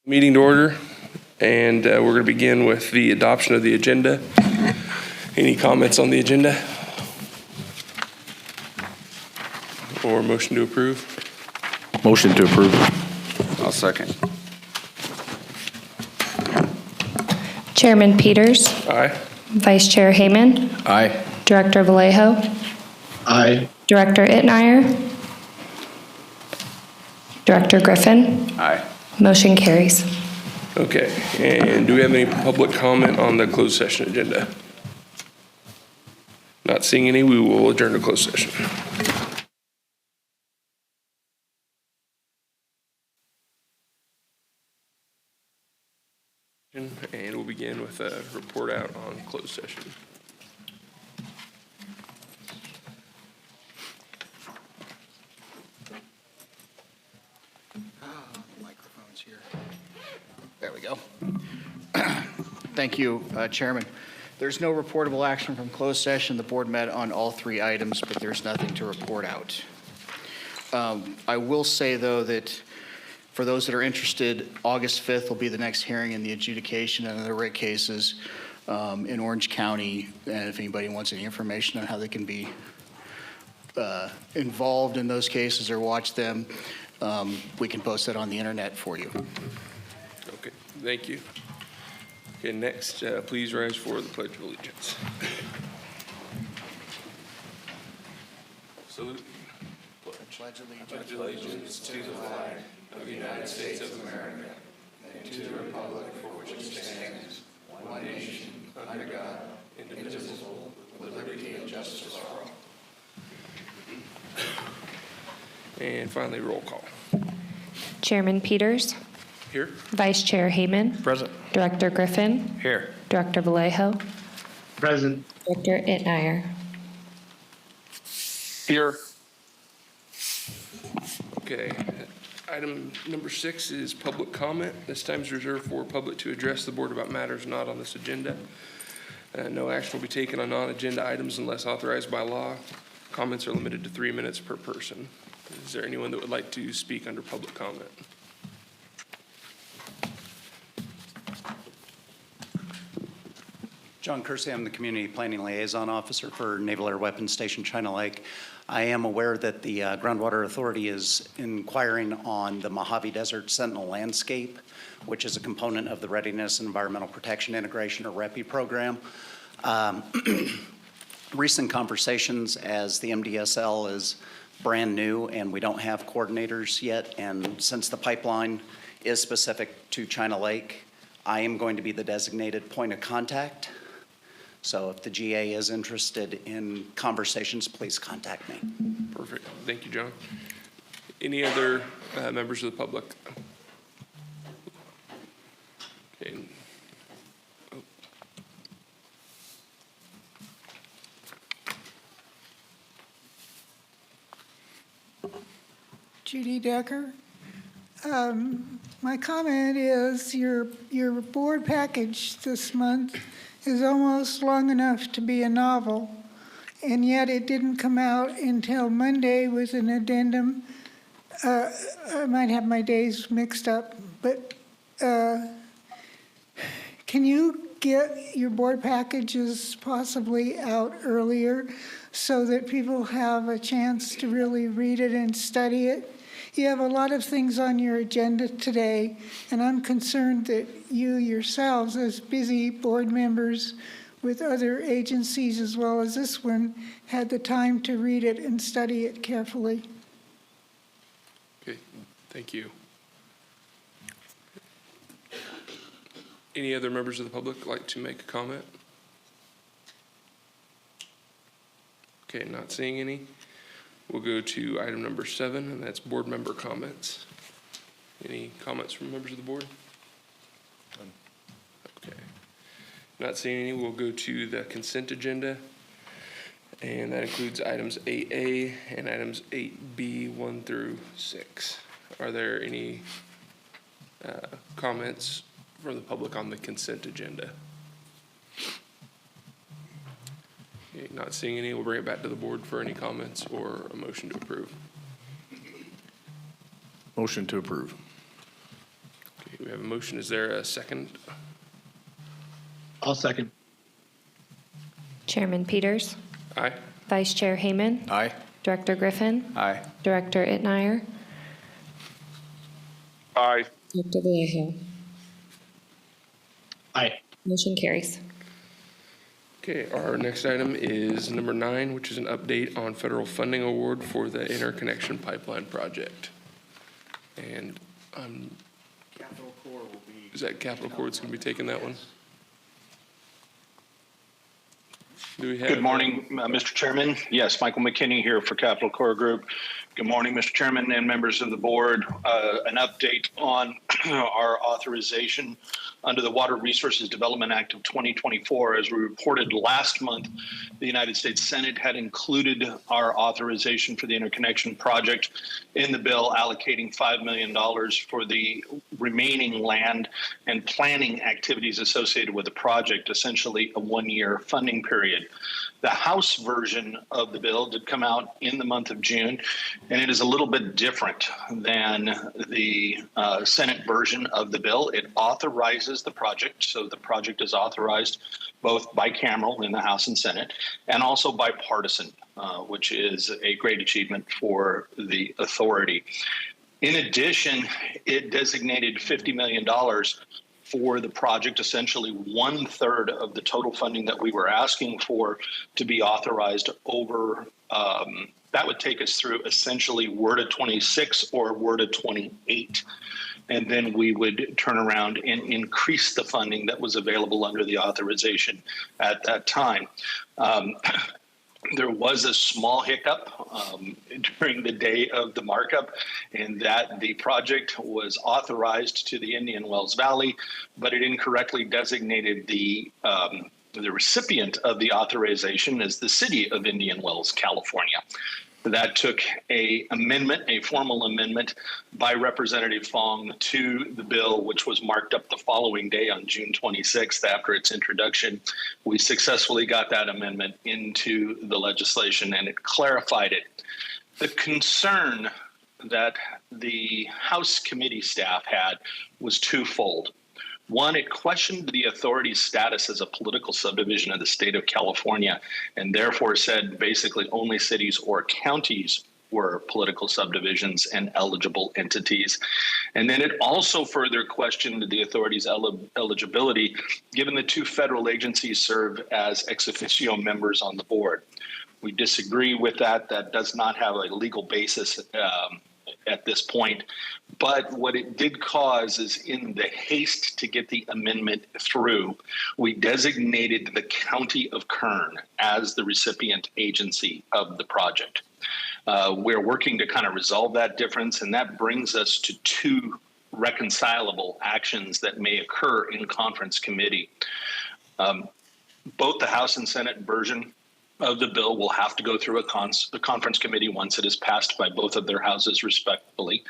Meeting to order, and we're going to begin with the adoption of the agenda. Any comments on the agenda? Or motion to approve? Motion to approve. I'll second. Chairman Peters, Aye. Vice Chair Hayman, Aye. Director Vallejo, Aye. Director Itmeyer, Director Griffin. Aye. Motion carries. Okay, and do we have any public comment on the closed session agenda? Not seeing any, we will adjourn to closed session. And we'll begin with a report out on closed session. Microphone's here. There we go. Thank you, Chairman. There's no reportable action from closed session. The board met on all three items, but there's nothing to report out. I will say, though, that for those that are interested, August 5th will be the next hearing in the adjudication and other rate cases in Orange County. And if anybody wants any information on how they can be involved in those cases or watch them, we can post that on the internet for you. Okay, thank you. Okay, next, please rise for the Pledge of Allegiance. Salute. Pledge allegiance to the flag of the United States of America and to the republic for which it stands, one nation, under God, indivisible, with liberty and justice for all. And finally, roll call. Chairman Peters, Here? Vice Chair Hayman, Present. Director Griffin, Here. Director Vallejo, Present. Director Itmeyer. Here. Okay, item number 6 is public comment. This time is reserved for public to address the board about matters not on this agenda. No action will be taken on non-agenda items unless authorized by law. Comments are limited to 3 minutes per person. Is there anyone that would like to speak under public comment? John Kersey, I'm the Community Planning Liaison Officer for Naval Air Weapons Station China Lake. I am aware that the Groundwater Authority is inquiring on the Mojave Desert Sentinel Landscape, which is a component of the Readiness and Environmental Protection Integration, or REPI program. Recent conversations, as the MDSL is brand new and we don't have coordinators yet, and since the pipeline is specific to China Lake, I am going to be the designated point of contact. So if the GA is interested in conversations, please contact me. Perfect. Thank you, John. Any other members of the public? Okay. Judy Decker. My comment is your board package this month is almost long enough to be a novel, and yet it didn't come out until Monday with an addendum. I might have my days mixed up, but can you get your board packages possibly out earlier so that people have a chance to really read it and study it? You have a lot of things on your agenda today, and I'm concerned that you yourselves, as busy board members with other agencies as well as this one, had the time to read it and study it carefully. Okay, thank you. Any other members of the public like to make a comment? Okay, not seeing any. We'll go to item number 7, and that's board member comments. Any comments from members of the board? Okay. Not seeing any, we'll go to the consent agenda, and that includes items 8A and items 8B, 1 through 6. Are there any comments from the public on the consent agenda? Okay, not seeing any, we'll bring it back to the board for any comments or a motion to approve. Motion to approve. Okay, We have a motion. Is there a second? I'll second. Chairman Peters, Aye. Vice Chair Hayman, Aye. Director Griffin, Aye. Director Itnire, Aye. Dr. Vallejo. Aye. Motion carries. Okay, our next item is number 9, which is an update on federal funding award for the interconnection pipeline project. And is that Capital Corps that's going to be taking that one? Do we have? Good morning, Mr. Chairman. Yes, Michael McKinney here for Capital Corps Group. Good morning, Mr. Chairman and members of the board. An update on our authorization under the Water Resources Development Act of 2024. As we reported last month, the United States Senate had included our authorization for the interconnection project in the bill, allocating $5 million for the remaining land and planning activities associated with the project, essentially a one-year funding period. The House version of the bill did come out in the month of June, and it is a little bit different than the Senate version of the bill. It authorizes the project, so the project is authorized both bicameral in the House and Senate, and also bipartisan, which is a great achievement for the authority. In addition, it designated $50 million for the project, essentially 1/3 of the total funding that we were asking for to be authorized over. That would take us through essentially WRDA 26 or WRDA 28. And then we would turn around and increase the funding that was available under the authorization at that time. There was a small hiccup during the day of the markup, in that the project was authorized to the Indian Wells Valley, but it incorrectly designated the recipient of the authorization as the city of Indian Wells, California. That took a formal amendment by Representative Fong to the bill, which was marked up the following day on June 26th after its introduction. We successfully got that amendment into the legislation, and it clarified it. The concern that the House committee staff had was twofold. One, it questioned the authority's status as a political subdivision of the state of California, and therefore said basically only cities or counties were political subdivisions and eligible entities. And then it also further questioned the authority's eligibility, given the two federal agencies serve as ex officio members on the board. We disagree with that. That does not have a legal basis at this point. But what it did cause is, in the haste to get the amendment through, we designated the county of Kern as the recipient agency of the project. We're working to kind of resolve that difference, and that brings us to two reconcilable actions that may occur in conference committee. Both the House and Senate version of the bill will have to go through a conference committee once it is passed by both of their houses respectively.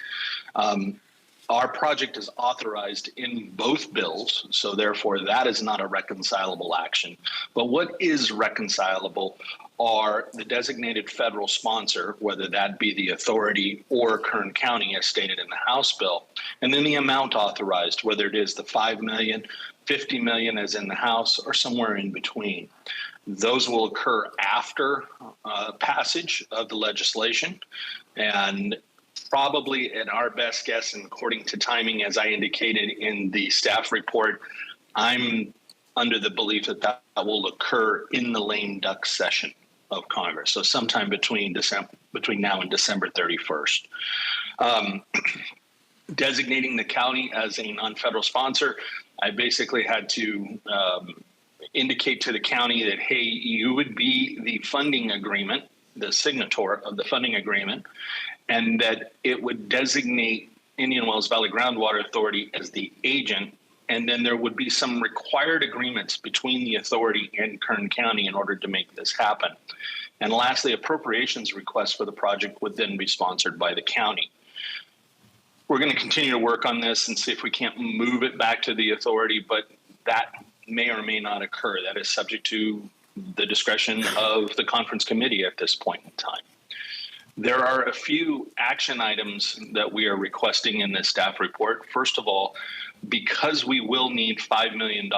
Our project is authorized in both bills, so therefore that is not a reconcilable action. But what is reconcilable are the designated federal sponsor, whether that be the authority or Kern County as stated in the House bill, and then the amount authorized, whether it is the $5 million, $50 million as in the House, or somewhere in between. Those will occur after passage of the legislation, and probably in our best guess, and according to timing, as I indicated in the staff report, I'm under the belief that that will occur in the lame duck session of Congress, so sometime between now and December 31st. Designating the county as a non-federal sponsor, I basically had to indicate to the county that, hey, you would be the funding agreement, the signator of the funding agreement, and that it would designate Indian Wells Valley Groundwater Authority as the agent, and then there would be some required agreements between the authority and Kern County in order to make this happen. And lastly, appropriations requests for the project would then be sponsored by the county. We're going to continue to work on this and see if we can't move it back to the authority, but that may or may not occur. That is subject to the discretion of the conference committee at this point in time. There are a few action items that we are requesting in this staff report. First of all, because we will need $5 million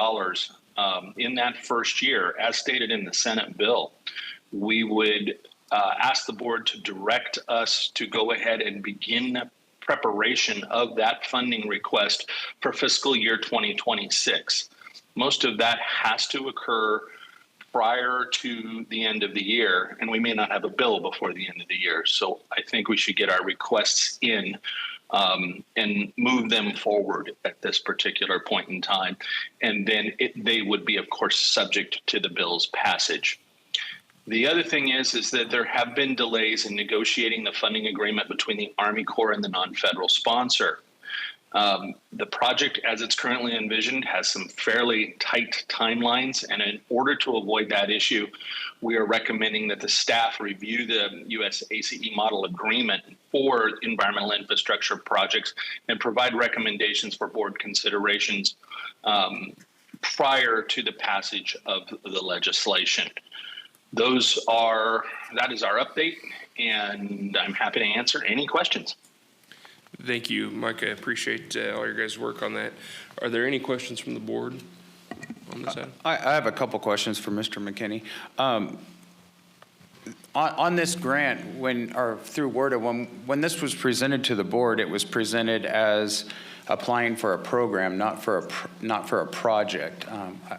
in that first year, as stated in the Senate bill, we would ask the board to direct us to go ahead and begin preparation of that funding request for fiscal year 2026. Most of that has to occur prior to the end of the year, and we may not have a bill before the end of the year. So I think we should get our requests in and move them forward at this particular point in time. And then they would be, of course, subject to the bill's passage. The other thing is that there have been delays in negotiating the funding agreement between the Army Corps and the non-federal sponsor. The project, as it's currently envisioned, has some fairly tight timelines, and in order to avoid that issue, we are recommending that the staff review the U.S. ACE model agreement for environmental infrastructure projects and provide recommendations for board considerations prior to the passage of the legislation. That is our update, and I'm happy to answer any questions. Thank you, Mike. I appreciate all your guys' work on that. Are there any questions from the board on this item? I have a couple questions for Mr. McKinney. On this grant, through WRDA, when this was presented to the board, it was presented as applying for a program, not for a project.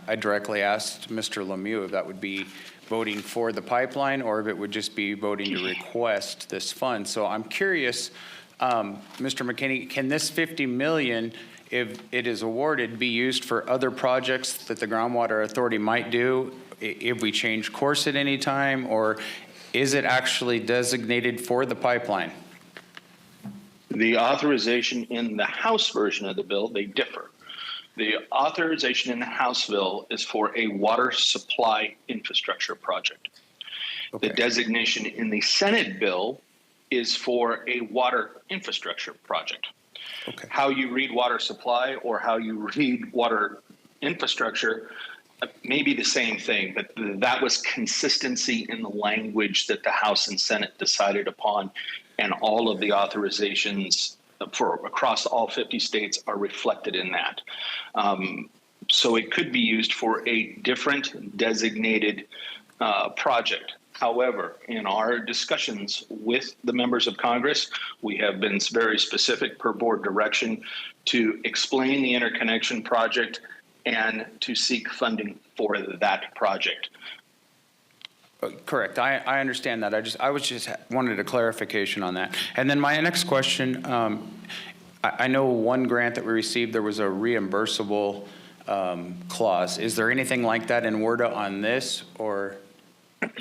I directly asked Mr. Lemieux if that would be voting for the pipeline or if it would just be voting to request this fund. So I'm curious, Mr. McKinney, can this $50 million, if it is awarded, be used for other projects that the Groundwater Authority might do if we change course at any time, or is it actually designated for the pipeline? The authorization in the House version of the bill, they differ. The authorization in the House bill is for a water supply infrastructure project. Okay. The designation in the Senate bill is for a water infrastructure project. Okay. How you read water supply or how you read water infrastructure may be the same thing, but that was consistency in the language that the House and Senate decided upon, and all of the authorizations for across all 50 states are reflected in that. So it could be used for a different designated project. However, in our discussions with the members of Congress, we have been very specific per board direction to explain the interconnection project and to seek funding for that project. Correct. I understand that. I was just wanted a clarification on that. And then my next question, I know one grant that we received, there was a reimbursable clause. Is there anything like that in WRDA on this, or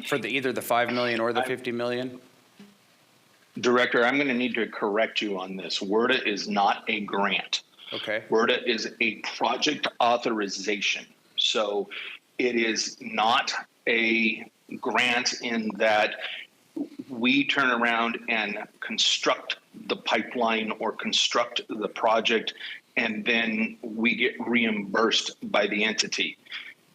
for either the $5 million or the $50 million? Director, I'm going to need to correct you on this. WRDA is not a grant. Okay. WRDA is a project authorization. So it is not a grant in that we turn around and construct the pipeline or construct the project and then we get reimbursed by the entity.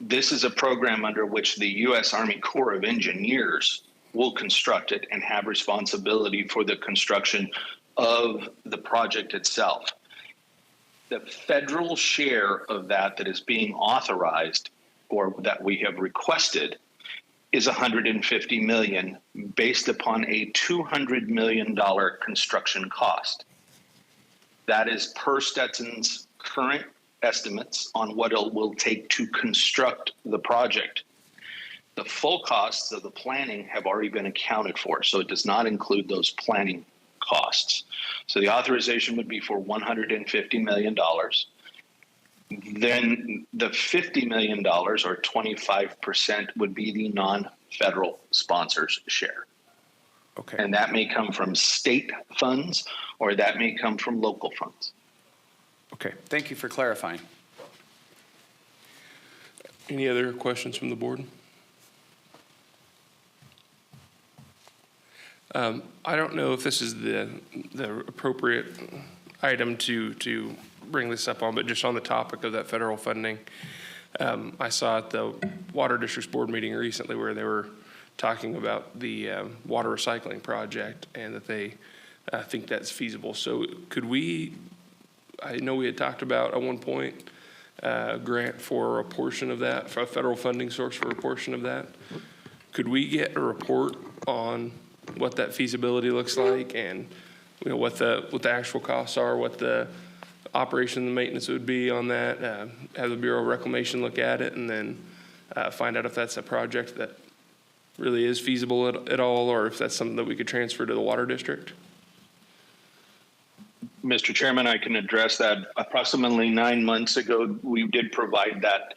This is a program under which the U.S. Army Corps of Engineers will construct it and have responsibility for the construction of the project itself. The federal share of that is being authorized or that we have requested is $150 million based upon a $200 million construction cost. That is per Stetson's current estimates on what it will take to construct the project. The full costs of the planning have already been accounted for, so it does not include those planning costs. So the authorization would be for $150 million. Then the $50 million, or 25%, would be the non-federal sponsors' share. Okay. And that may come from state funds or that may come from local funds. Okay. Thank you for clarifying. Any other questions from the board? I don't know if this is the appropriate item to bring this up on, but just on the topic of that federal funding, I saw at the Water District's board meeting recently where they were talking about the water recycling project and that they think that's feasible. So could we, I know we had talked about at one point, grant for a portion of that, for a federal funding source for a portion of that. Could we get a report on what that feasibility looks like and, what the actual costs are, what the operation and maintenance would be on that, have the Bureau of Reclamation look at it, and then find out if that's a project that really is feasible at all, or if that's something that we could transfer to the water district? Mr. Chairman, I can address that. Approximately 9 months ago, we did provide that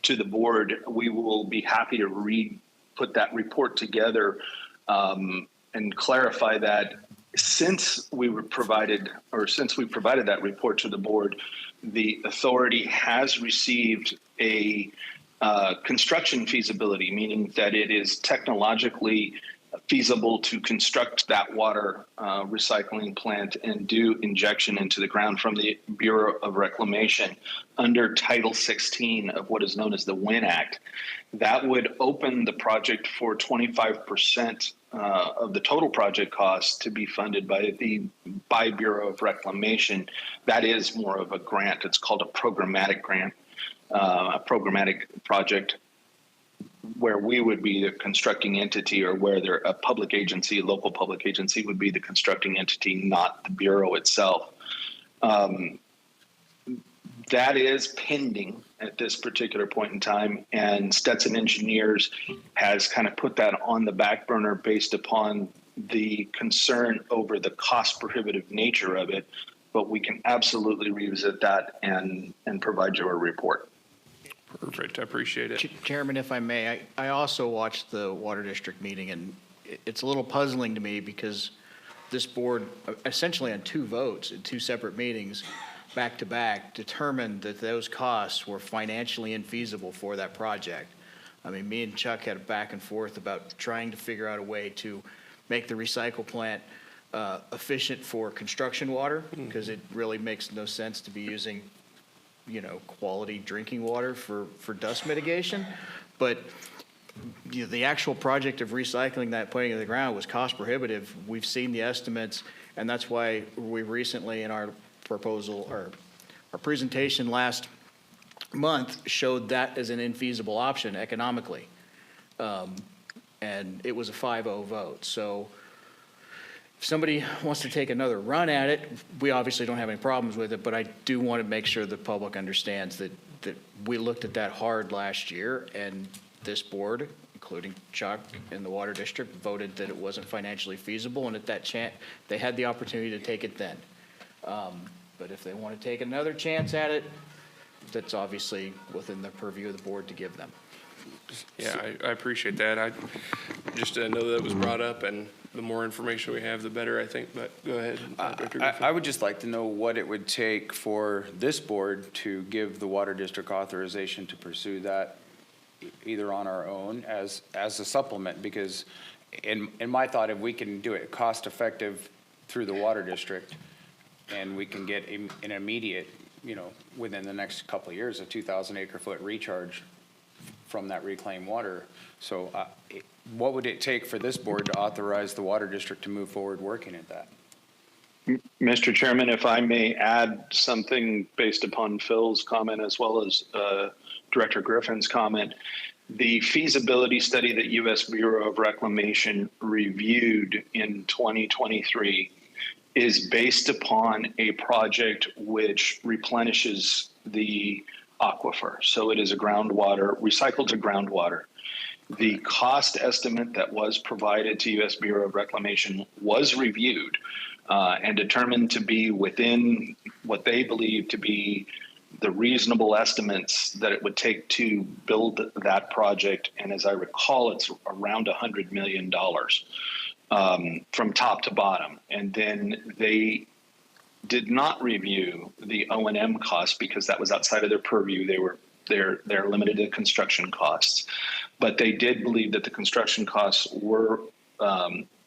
to the board. We will be happy to put that report together and clarify that since we provided that report to the board, the authority has received a construction feasibility, meaning that it is technologically feasible to construct that water recycling plant and do injection into the ground from the Bureau of Reclamation under Title 16 of what is known as the WIN Act. That would open the project for 25% of the total project cost to be funded by Bureau of Reclamation. That is more of a grant. It's called a programmatic grant, a programmatic project, where we would be the constructing entity, or where a public agency, a local public agency, would be the constructing entity, not the Bureau itself. That is pending at this particular point in time, and Stetson Engineers has kind of put that on the back burner based upon the concern over the cost prohibitive nature of it, but we can absolutely revisit that and provide you a report. Perfect, I appreciate it. Chairman, if I may, I also watched the Water District meeting, and it's a little puzzling to me because this board, essentially on 2 votes in 2 separate meetings, back to back, determined that those costs were financially infeasible for that project. I mean, me and Chuck had a back and forth about trying to figure out a way to make the recycle plant efficient for construction water, because it really makes no sense to be using quality drinking water for dust mitigation. But the actual project of recycling that, putting it in the ground, was cost prohibitive. We've seen the estimates, and that's why we recently in our proposal, or our presentation last month, showed that as an infeasible option economically. And it was a 5-0 vote. So if somebody wants to take another run at it, we obviously don't have any problems with it, but I do want to make sure the public understands that we looked at that hard last year, and this board, including Chuck and the Water District, voted that it wasn't financially feasible, and at that chance, they had the opportunity to take it then. But if they want to take another chance at it, that's obviously within the purview of the board to give them. Yeah, I appreciate that. I just know that was brought up, and the more information we have, the better, I think. But go ahead, Dr. Griffin. I would just like to know what it would take for this board to give the Water District authorization to pursue that, either on our own as a supplement, because in my thought, if we can do it cost effective through the Water District, and we can get an immediate, within the next couple of years, a 2,000 acre foot recharge from that reclaimed water. So what would it take for this board to authorize the Water District to move forward working at that? Mr. Chairman, if I may add something based upon Phil's comment as well as Director Griffin's comment, the feasibility study that U.S. Bureau of Reclamation reviewed in 2023 is based upon a project which replenishes the aquifer. So it is a groundwater, recycled to groundwater. The cost estimate that was provided to U.S. Bureau of Reclamation was reviewed and determined to be within what they believe to be the reasonable estimates that it would take to build that project. And as I recall, it's around $100 million from top to bottom. And then they did not review the O&M costs because that was outside of their purview. They're limited to construction costs, but they did believe that the construction costs were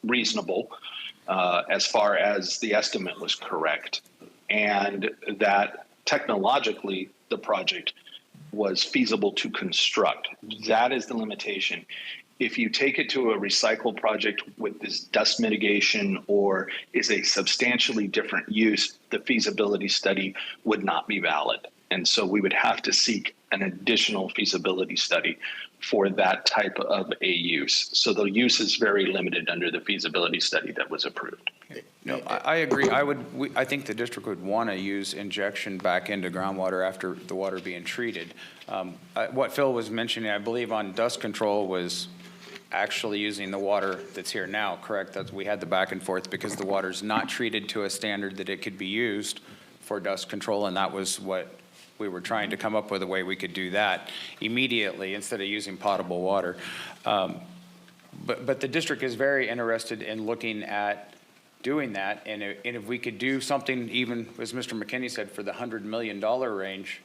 reasonable as far as the estimate was correct, and that technologically the project was feasible to construct. That is the limitation. if you take it to a recycle project with this dust mitigation or is a substantially different use, the feasibility study would not be valid. And so we would have to seek an additional feasibility study for that type of a use. So the use is very limited under the feasibility study that was approved. No, I agree. I think the district would want to use injection back into groundwater after the water being treated. What Phil was mentioning, I believe on dust control was actually using the water that's here now, correct? We had the back and forth because the water's not treated to a standard that it could be used for dust control, and that was what we were trying to come up with a way we could do that immediately instead of using potable water. But the district is very interested in looking at doing that, and if we could do something even, as Mr. McKinney said, for the $100 million range,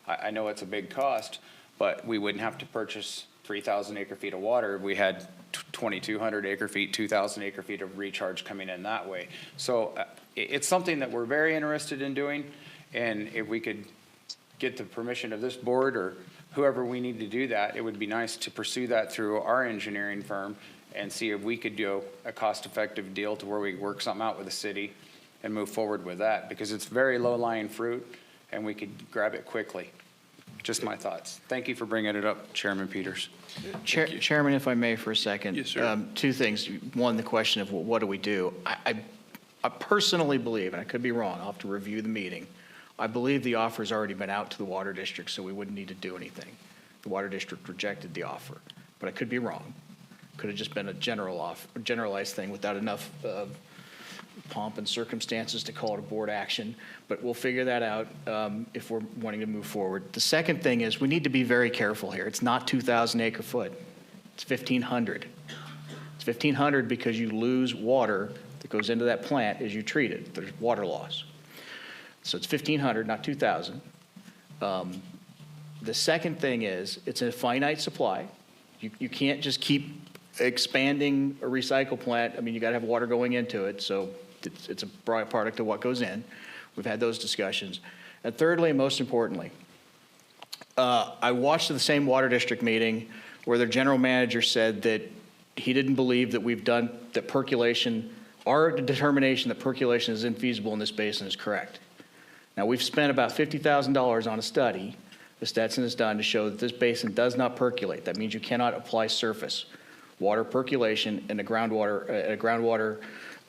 I know it's a big cost, but we wouldn't have to purchase 3,000 acre feet of water. We had 2,200 acre feet, 2,000 acre feet of recharge coming in that way. So it's something that we're very interested in doing, and if we could get the permission of this board or whoever we need to do that, it would be nice to pursue that through our engineering firm and see if we could do a cost-effective deal to where we work something out with the city and move forward with that, because it's very low-lying fruit and we could grab it quickly. Just my thoughts. Thank you for bringing it up, Chairman Peters. Chairman, if I may for a second. Yes, sir. Two things. One, the question of what do we do? I personally believe, and I could be wrong, I'll have to review the meeting, I believe the offer's already been out to the water district, so we wouldn't need to do anything. The water district rejected the offer, but I could be wrong. Could have just been a generalized thing without enough pomp and circumstances to call it a board action, but we'll figure that out if we're wanting to move forward. The second thing is we need to be very careful here. It's not 2,000 acre foot. It's 1,500. It's 1,500 because you lose water that goes into that plant as you treat it. There's water loss. So it's 1,500, not 2,000. The second thing is it's a finite supply. You can't just keep expanding a recycle plant. I mean, you got to have water going into it, so it's a byproduct of what goes in. We've had those discussions. And thirdly, and most importantly, I watched the same water district meeting where their general manager said that he didn't believe that we've done that percolation, our determination that percolation is infeasible in this basin is correct. Now, we've spent about $50,000 on a study that Stetson has done to show that this basin does not percolate. That means you cannot apply surface water percolation in a groundwater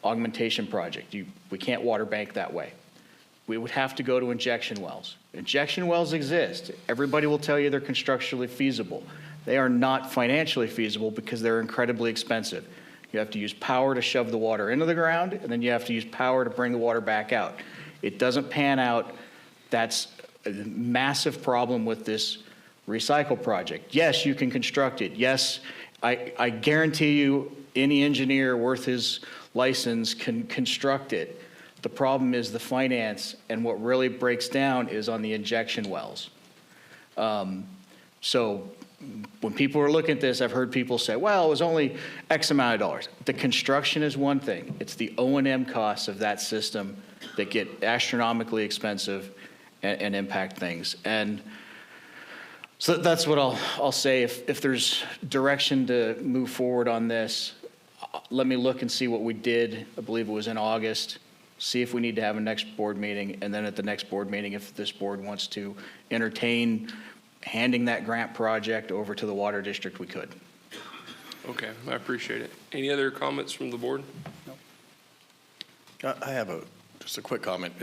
augmentation project. We can't water bank that way. We would have to go to injection wells. Injection wells exist. Everybody will tell you they're constructionally feasible. They are not financially feasible because they're incredibly expensive. You have to use power to shove the water into the ground, and then you have to use power to bring the water back out. It doesn't pan out. That's a massive problem with this recycle project. Yes, you can construct it. Yes, I guarantee you any engineer worth his license can construct it. The problem is the finance, and what really breaks down is on the injection wells. So when people are looking at this, I've heard people say, well, it was only X amount of dollars. The construction is one thing. It's the O&M costs of that system that get astronomically expensive and impact things. And so that's what I'll say. If there's direction to move forward on this, let me look and see what we did. I believe it was in August. See if we need to have a next board meeting. And then at the next board meeting, if this board wants to entertain handing that grant project over to the water district, we could. Okay, I appreciate it. Any other comments from the board? I have just a quick comment.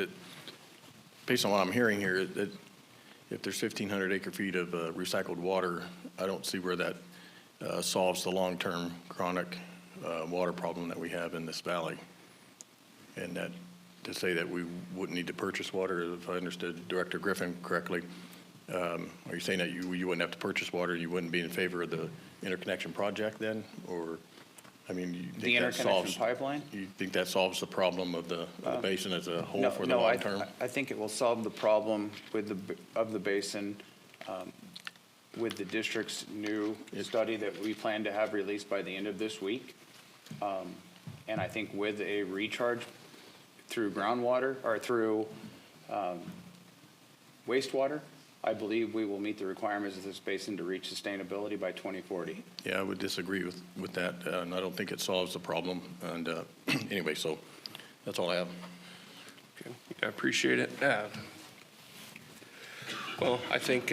Based on what I'm hearing here, if there's 1,500 acre feet of recycled water, I don't see where that solves the long-term chronic water problem that we have in this valley. And that to say that we wouldn't need to purchase water, if I understood Director Griffin correctly, are you saying that you wouldn't have to purchase water, you wouldn't be in favor of the interconnection project then? Or, I mean, you think The interconnection pipeline? You think that solves the problem of the basin as a whole for the long term? I think it will solve the problem of the basin with the district's new study that we plan to have released by the end of this week. And I think with a recharge through groundwater or through wastewater, I believe we will meet the requirements of this basin to reach sustainability by 2040. Yeah, I would disagree with that, and I don't think it solves the problem. And anyway, so that's all I have. Okay, I appreciate it. Well, I think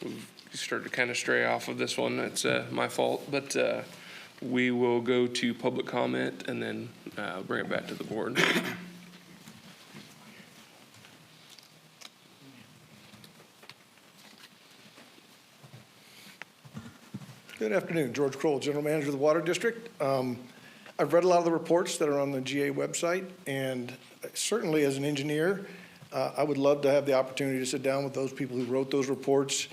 we've started to kind of stray off of this one. It's my fault, but we will go to public comment and then bring it back to the board. Good afternoon, George Kroll, General Manager of the Water District. I've read a lot of the reports that are on the GA website, and certainly as an engineer, I would love to have the opportunity to sit down with those people who wrote those reports,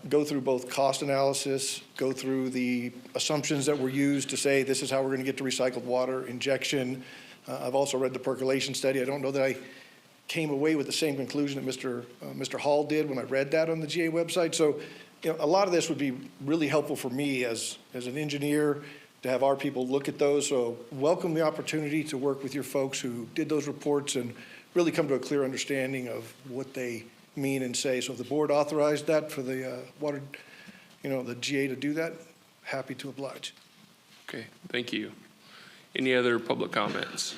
go through both cost analysis, go through the assumptions that were used to say this is how we're going to get to recycled water injection. I've also read the percolation study. I don't know that I came away with the same conclusion that Mr. Hall did when I read that on the GA website. So, you know, a lot of this would be really helpful for me as an engineer to have our people look at those. So welcome the opportunity to work with your folks who did those reports and really come to a clear understanding of what they mean and say. So if the board authorized that for the water, you know, the GA to do that, happy to oblige. Okay, thank you. Any other public comments?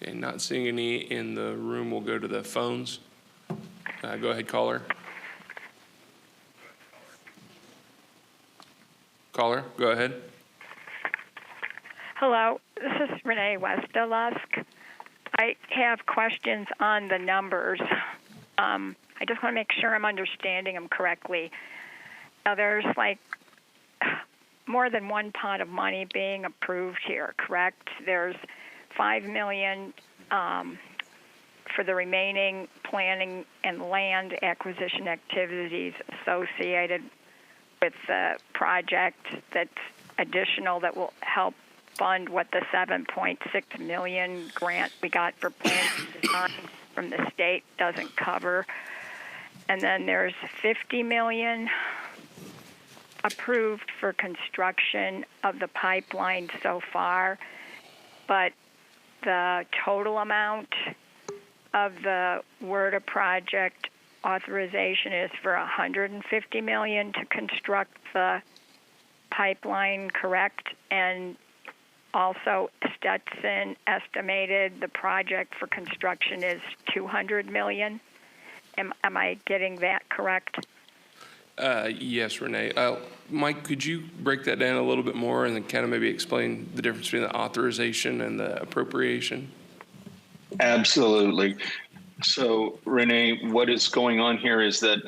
Okay, not seeing any in the room, we'll go to the phones. Go ahead, caller. Caller, go ahead. Hello, this is Renee Westalusk. I have questions on the numbers. I just want to make sure I'm understanding them correctly. Now, there's like more than one pot of money being approved here, correct? There's $5 million for the remaining planning and land acquisition activities associated with the project that's additional that will help fund what the $7.6 million grant we got for planning and design from the state doesn't cover. And then there's $50 million approved for construction of the pipeline so far, but the total amount of the WRDA project authorization is for $150 million to construct the pipeline, correct? And also Stetson estimated the project for construction is $200 million. Am I getting that correct? Yes, Renee. Mike, could you break that down a little bit more and then kind of maybe explain the difference between the authorization and the appropriation? Absolutely. So, Renee, what is going on here is that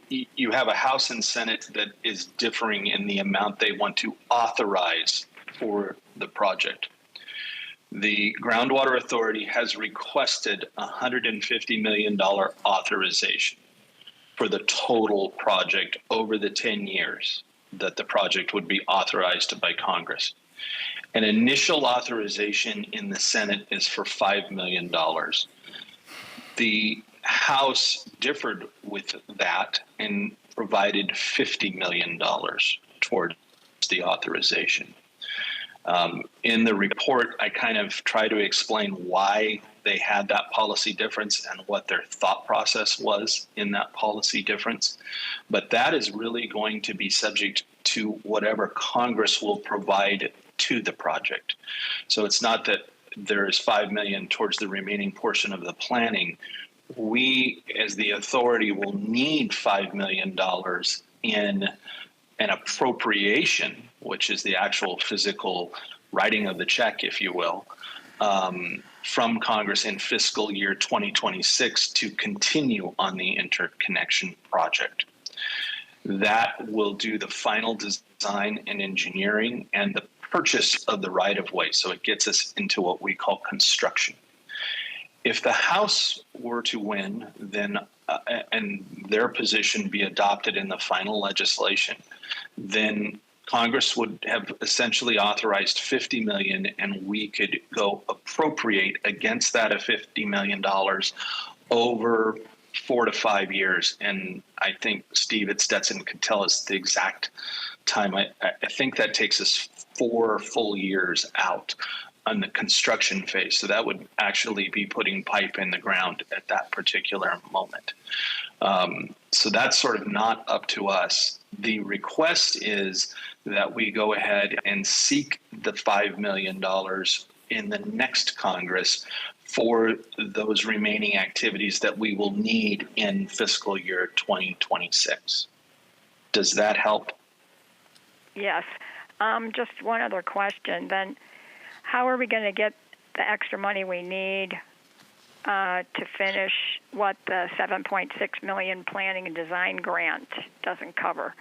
you have a House and Senate that is differing in the amount they want to authorize for the project. The Groundwater Authority has requested $150 million authorization for the total project over the 10 years that the project would be authorized by Congress. An initial authorization in the Senate is for $5 million. The House differed with that and provided $50 million towards the authorization. In the report, I kind of try to explain why they had that policy difference and what their thought process was in that policy difference. But that is really going to be subject to whatever Congress will provide to the project. So it's not that there is $5 million towards the remaining portion of the planning. We, as the authority, will need $5 million in an appropriation, which is the actual physical writing of the check, if you will, from Congress in fiscal year 2026 to continue on the interconnection project. That will do the final design and engineering and the purchase of the right-of-way. So it gets us into what we call construction. If the House were to win, then and their position be adopted in the final legislation, then Congress would have essentially authorized $50 million, and we could go appropriate against that of $50 million over 4 to 5 years. And I think Steve at Stetson could tell us the exact time. I think that takes us 4 full years out on the construction phase. So that would actually be putting pipe in the ground at that particular moment. So that's sort of not up to us. The request is that we go ahead and seek the $5 million in the next Congress for those remaining activities that we will need in fiscal year 2026. Does that help? Yes. Just one other question then. How are we going to get the extra money we need to finish what the $7.6 million planning and design grant doesn't cover?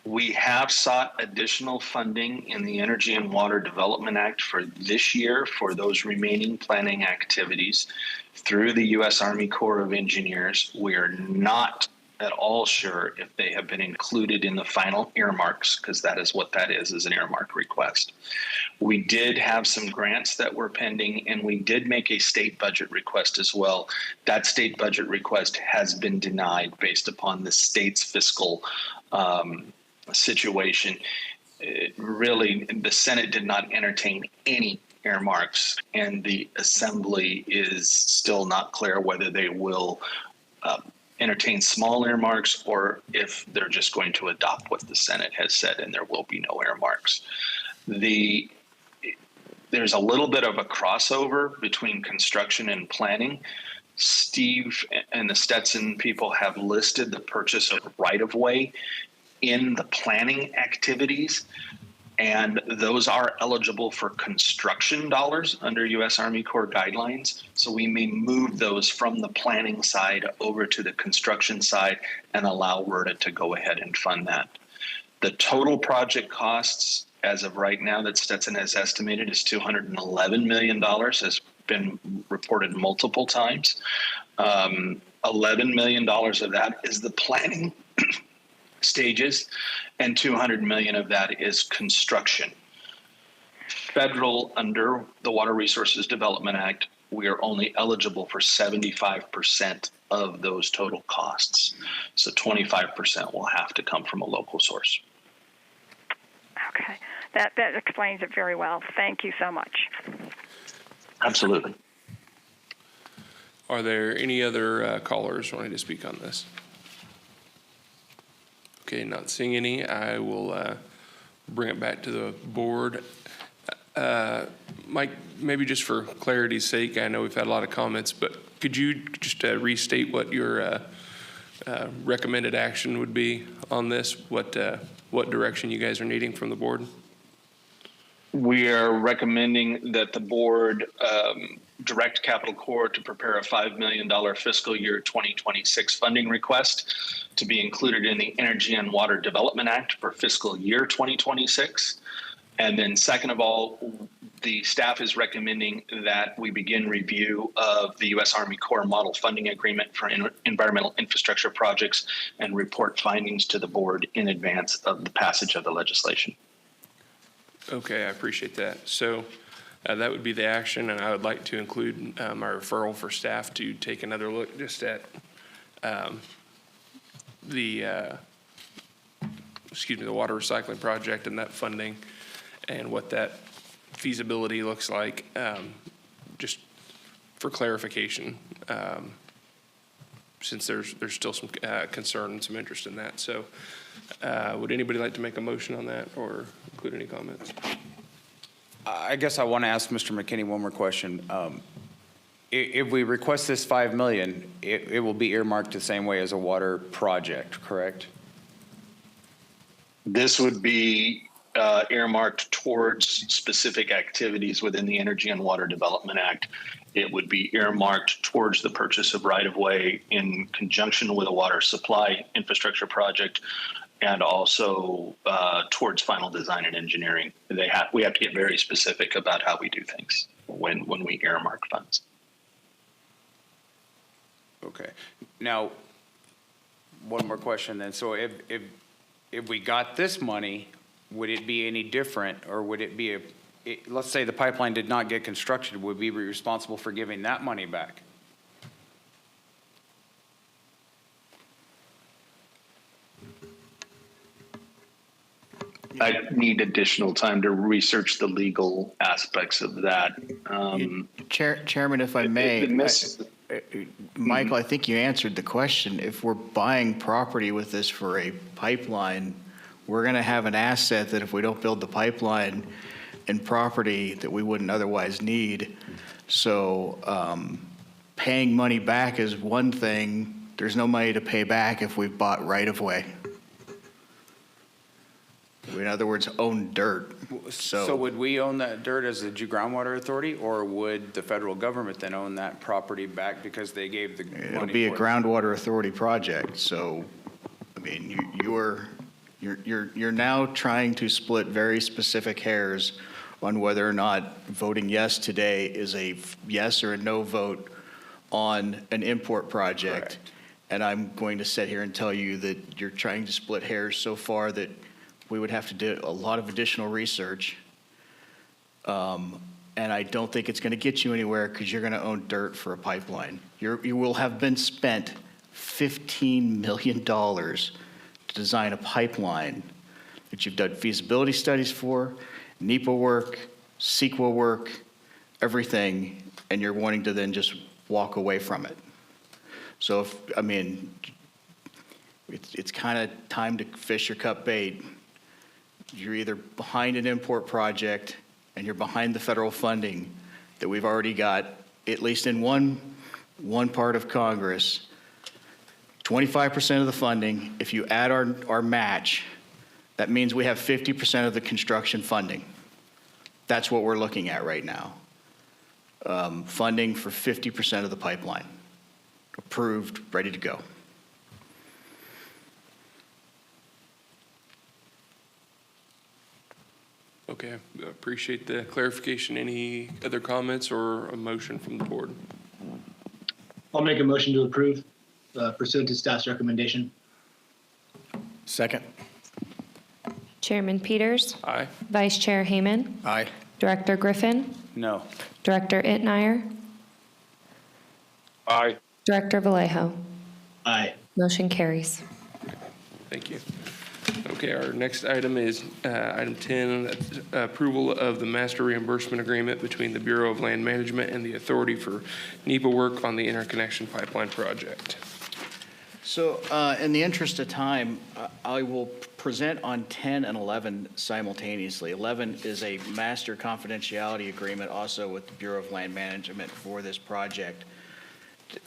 We have sought additional funding in the Energy and Water Development Act for this year for those remaining planning activities through the U.S. Army Corps of Engineers. We are not at all sure if they have been included in the final earmarks, because that is what that is an earmark request. We did have some grants that were pending, and we did make a state budget request as well. That state budget request has been denied based upon the state's fiscal situation. Really, the Senate did not entertain any earmarks, and the Assembly is still not clear whether they will entertain small earmarks or if they're just going to adopt what the Senate has said and there will be no earmarks. There's a little bit of a crossover between construction and planning. Steve and the Stetson people have listed the purchase of right-of-way in the planning activities, and those are eligible for construction dollars under U.S. Army Corps guidelines. So we may move those from the planning side over to the construction side and allow WRDA to go ahead and fund that. The total project costs as of right now that Stetson has estimated is $211 million, has been reported multiple times. $11 million of that is the planning stages, and $200 million of that is construction. Federal, under the Water Resources Development Act, we are only eligible for 75% of those total costs. So 25% will have to come from a local source. Okay. That explains it very well. Thank you so much. Absolutely. Are there any other callers wanting to speak on this? Okay, not seeing any. I will bring it back to the board. Mike, maybe just for clarity's sake, I know we've had a lot of comments, but could you just restate what your recommended action would be on this? What direction you guys are needing from the board? We are recommending that the board direct Capital Corps to prepare a $5 million fiscal year 2026 funding request to be included in the Energy and Water Development Act for fiscal year 2026. And then second of all, the staff is recommending that we begin review of the U.S. Army Corps Model Funding Agreement for environmental infrastructure projects and report findings to the board in advance of the passage of the legislation. Okay, I appreciate that. So that would be the action, and I would like to include my referral for staff to take another look just at the water recycling project and that funding and what that feasibility looks like, just for clarification, since there's still some concern and some interest in that. So would anybody like to make a motion on that or include any comments? I guess I want to ask Mr. McKinney one more question. If we request this $5 million, it will be earmarked the same way as a water project, correct? This would be earmarked towards specific activities within the Energy and Water Development Act. It would be earmarked towards the purchase of right-of-way in conjunction with a water supply infrastructure project, and also towards final design and engineering. We have to get very specific about how we do things when we earmark funds. Okay. Now, one more question then. So if we got this money, would it be any different, or would it be let's say the pipeline did not get constructed, would we be responsible for giving that money back? I need additional time to research the legal aspects of that. Chairman, if I may, Michael, I think you answered the question. If we're buying property with this for a pipeline, we're going to have an asset that if we don't build the pipeline and property that we wouldn't otherwise need. So paying money back is one thing. There's no money to pay back if we've bought right of way. In other words, own dirt. So would we own that dirt as the groundwater authority, or would the federal government then own that property back because they gave the money? It'll be a for it? groundwater authority project. So, I mean, you're now trying to split very specific hairs on whether or not voting yes today is a yes or a no vote on an import project. Correct. And I'm going to sit here and tell you that you're trying to split hairs so far that we would have to do a lot of additional research. And I don't think it's going to get you anywhere because you're going to own dirt for a pipeline. You will have been spent $15 million to design a pipeline that you've done feasibility studies for, NEPA work, CEQA work, everything, and you're wanting to then just walk away from it. So, it's kind of time to fish or cut bait. You're either behind an import project and you're behind the federal funding that we've already got, at least in one part of Congress, 25% of the funding. If you add our match, that means we have 50% of the construction funding. That's what we're looking at right now. Funding for 50% of the pipeline. Approved, ready to go. Okay, I appreciate the clarification. Any other comments or a motion from the board? I'll make a motion to approve pursuant to staff's recommendation. Second. Chairman Peters, Aye. Vice Chair Hayman, Aye. Director Griffin, No. Director Itnire, Aye. Director Vallejo. Aye. Motion carries. Thank you. Okay, our next item is item 10, approval of the master reimbursement agreement between the Bureau of Land Management and the Authority for NEPA work on the interconnection pipeline project. So in the interest of time, I will present on 10 and 11 simultaneously. 11 is a master confidentiality agreement also with the Bureau of Land Management for this project.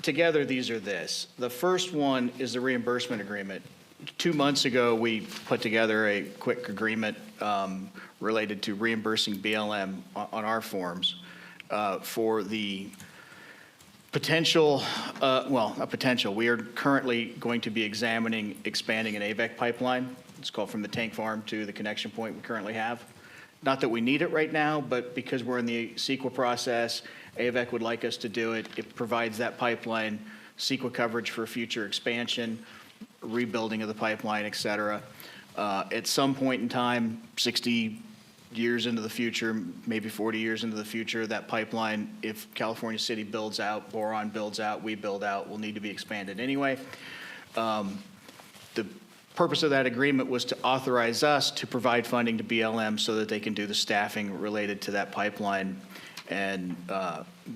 Together, these are this. The first one is the reimbursement agreement. 2 months ago, we put together a quick agreement related to reimbursing BLM on our forms for the potential, well, not potential, we are currently going to be examining expanding an AVEC pipeline. It's called from the tank farm to the connection point we currently have. Not that we need it right now, but because we're in the CEQA process, AVEC would like us to do it. It provides that pipeline, CEQA coverage for future expansion, rebuilding of the pipeline, et cetera. At some point in time, 60 years into the future, maybe 40 years into the future, that pipeline, if California City builds out, Boron builds out, we build out, will need to be expanded anyway. The purpose of that agreement was to authorize us to provide funding to BLM so that they can do the staffing related to that pipeline and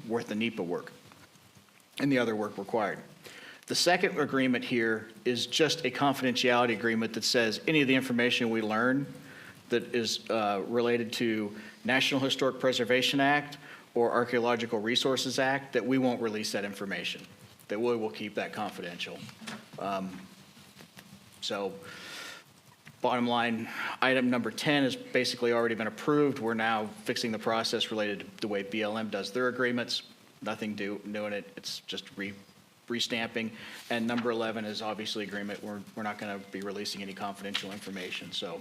worth the NEPA work and the other work required. The second agreement here is just a confidentiality agreement that says any of the information we learn that is related to National Historic Preservation Act or Archaeological Resources Act, that we won't release that information, that we will keep that confidential. So bottom line, item number 10 has basically already been approved. We're now fixing the process related to the way BLM does their agreements. Nothing new in it. It's just restamping. And number 11 is obviously agreement. We're not going to be releasing any confidential information. So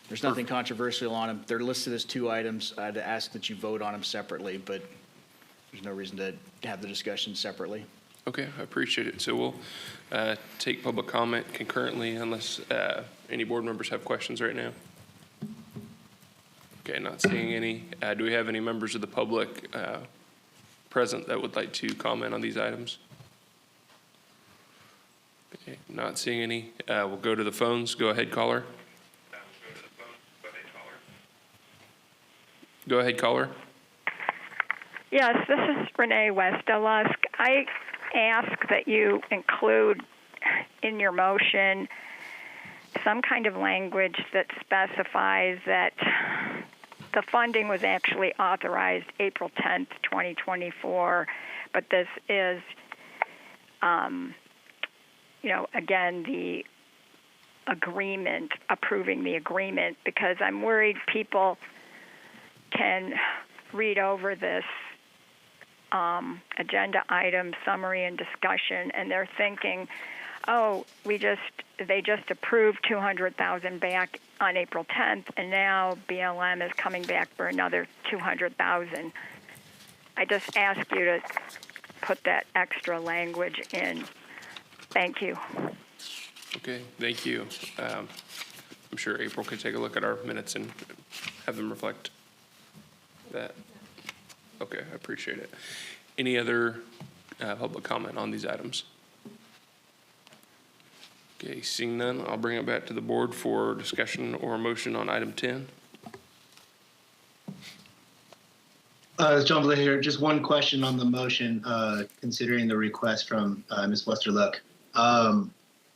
there's nothing controversial on them. They're listed as 2 items. I'd ask that you vote on them separately, but there's no reason to have the discussion separately. Okay, I appreciate it. So we'll take public comment concurrently unless any board members have questions right now. Okay, not seeing any. Do we have any members of the public present that would like to comment on these items? Okay, not seeing any. We'll go to the phones. Go ahead, caller. Go ahead, caller. Yes, this is Renee Westelusk. I ask that you include in your motion some kind of language that specifies that the funding was actually authorized April 10th, 2024, but this is, again, the agreement, approving the agreement, because I'm worried people can read over this agenda item summary and discussion, and they're thinking, oh, they just approved $200,000 back on April 10th, and now BLM is coming back for another $200,000. I just ask you to put that extra language in. Thank you. Okay, thank you. I'm sure April could take a look at our minutes and have them reflect that. Okay, I appreciate it. Any other public comment on these items? Okay, seeing none, I'll bring it back to the board for discussion or motion on item 10. John Blair here. Just one question on the motion, considering the request from Ms. Westerluck.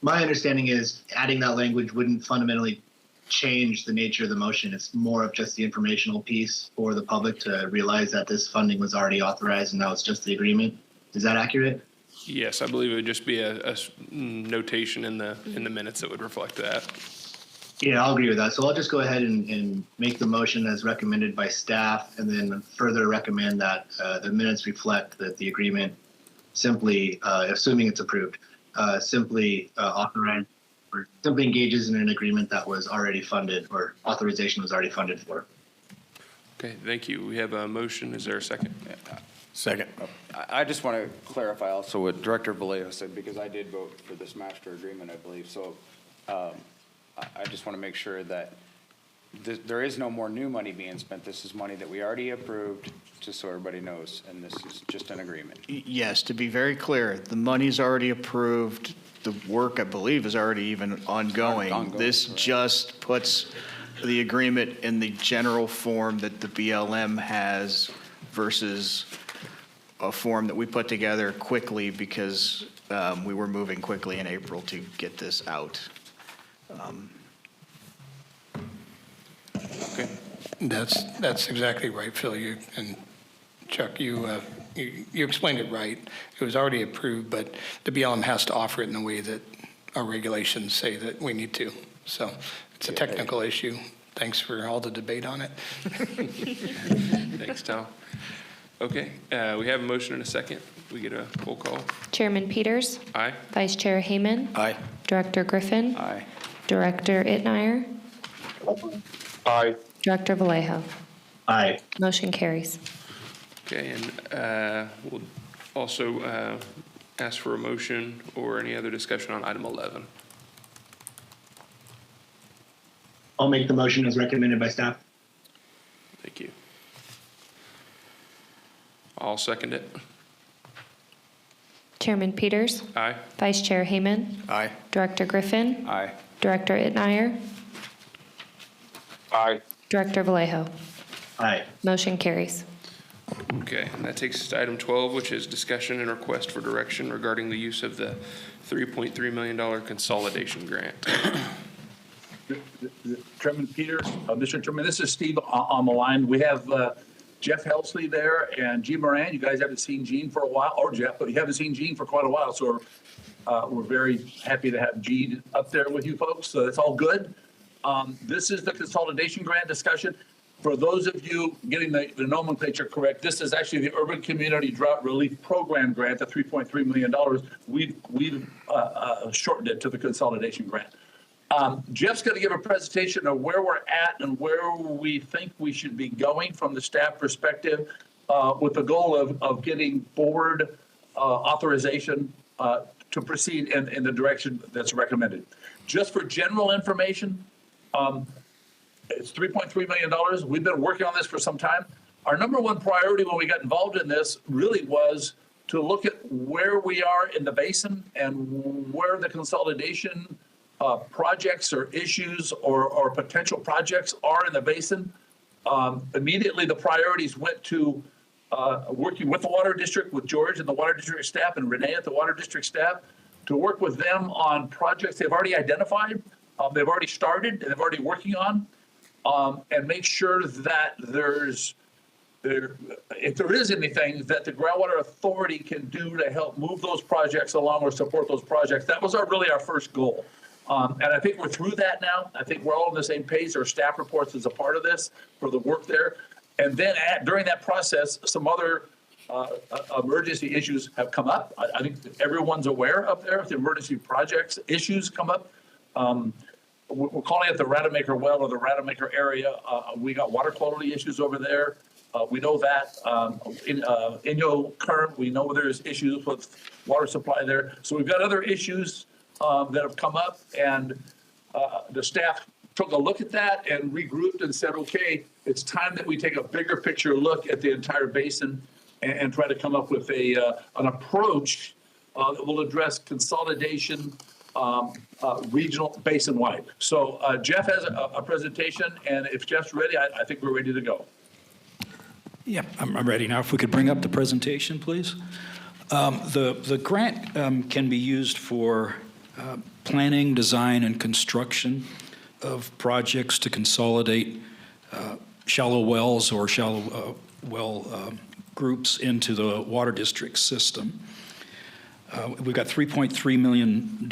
My understanding is adding that language wouldn't fundamentally change the nature of the motion. It's more of just the informational piece for the public to realize that this funding was already authorized and now it's just the agreement. Is that accurate? Yes, I believe it would just be a notation in the minutes that would reflect that. Yeah, I'll agree with that. So I'll just go ahead and make the motion as recommended by staff, and then further recommend that the minutes reflect that the agreement simply, assuming it's approved, simply authorized or simply engages in an agreement that was already funded, or authorization was already funded for. Okay, thank you. We have a motion. Is there a second? Second. I just want to clarify also what Director Vallejo said, because I did vote for this master agreement, I believe. So I just want to make sure that there is no more new money being spent. This is money that we already approved, just so everybody knows, and this is just an agreement. Yes, to be very clear, the money's already approved. The work, I believe, is already even ongoing. This right. just puts the agreement in the general form that the BLM has versus a form that we put together quickly because we were moving quickly in April to get this out. Okay. That's exactly right, Phil. And Chuck, you explained it right. It was already approved, but the BLM has to offer it in the way that our regulations say that we need to. So it's a technical issue. Thanks for all the debate on it. Thanks, Tom. Okay, we have a motion and a second. We get a roll call. Chairman Peters. Aye. Vice Chair Hayman. Aye. Director Griffin. Aye. Director Itnire. Aye. Director Vallejo. Aye. Motion carries. Okay, and we'll also ask for a motion or any other discussion on item 11. I'll make the motion as recommended by staff. Thank you. I'll second it. Chairman Peters. Aye. Vice Chair Hayman. Aye. Director Griffin. Aye. Director Itnire. Aye. Director Vallejo. Aye. Motion carries. Okay, and that takes us to item 12, which is discussion and request for direction regarding the use of the $3.3 million consolidation grant. Chairman Peters, Mr. Chairman, this is Steve on the line. We have Jeff Helsley there and Gene Moran. You guys haven't seen Gene for a while, or Jeff, but you haven't seen Gene for quite a while. So we're very happy to have Gene up there with you folks. So that's all good. This is the consolidation grant discussion. For those of you getting the nomenclature correct, this is actually the Urban Community Drought Relief Program grant, the $3.3 million. We've shortened it to the consolidation grant. Jeff's going to give a presentation of where we're at and where we think we should be going from the staff perspective, with the goal of getting board authorization to proceed in the direction that's recommended. Just for general information, it's $3.3 million. We've been working on this for some time. Our number one priority when we got involved in this really was to look at where we are in the basin and where the consolidation projects or issues or potential projects are in the basin. Immediately, the priorities went to working with the Water District, with George and the Water District staff and Renee at the Water District staff, to work with them on projects they've already identified, they've already started, and they're already working on, and make sure that if there is anything that the Groundwater Authority can do to help move those projects along or support those projects. That was really our first goal. And I think we're through that now. I think we're all on the same page. Our staff reports is a part of this for the work there. And then during that process, some other emergency issues have come up. I think everyone's aware up there if the emergency projects issues come up. We're calling it the Rademacher well or the Rademacher area. We got water quality issues over there. We know that in Inyo Current, we know there's issues with water supply there. So we've got other issues that have come up, and the staff took a look at that and regrouped and said, okay, it's time that we take a bigger picture look at the entire basin and try to come up with an approach that will address consolidation regional basin-wide. So Jeff has a presentation, and if Jeff's ready, I think we're ready to go. Yeah, I'm ready now. If we could bring up the presentation, please. The grant can be used for planning, design, and construction of projects to consolidate shallow wells or shallow well groups into the water district system. We've got $3.3 million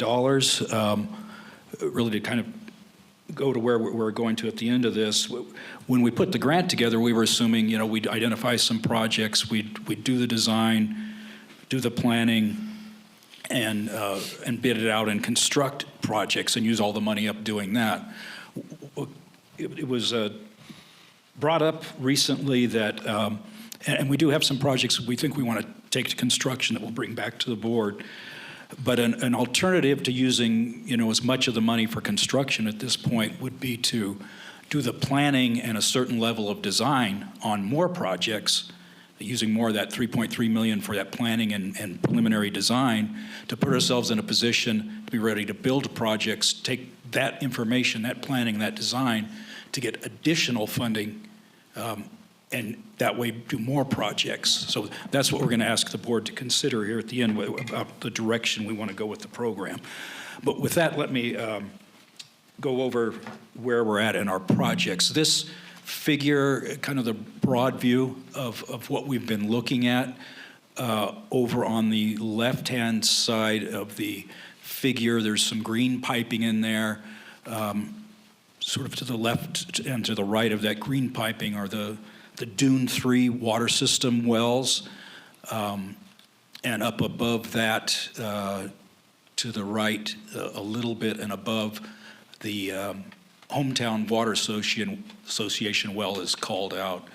really to kind of go to where we're going to at the end of this. When we put the grant together, we were assuming, we'd identify some projects, we'd do the design, do the planning, and bid it out and construct projects and use all the money up doing that. It was brought up recently that, and we do have some projects we think we want to take to construction that we'll bring back to the board. But an alternative to using, as much of the money for construction at this point would be to do the planning and a certain level of design on more projects, using more of that $3.3 million for that planning and preliminary design to put ourselves in a position to be ready to build projects, take that information, that planning, that design, to get additional funding, and that way do more projects. So that's what we're going to ask the board to consider here at the end about the direction we want to go with the program. But with that, let me go over where we're at in our projects. This figure, kind of the broad view of what we've been looking at, over on the left-hand side of the figure, there's some green piping in there. Sort of to the left and to the right of that green piping are the Dune 3 water system wells, and up above that, to the right a little bit and above, the Hometown Water Association well is called out.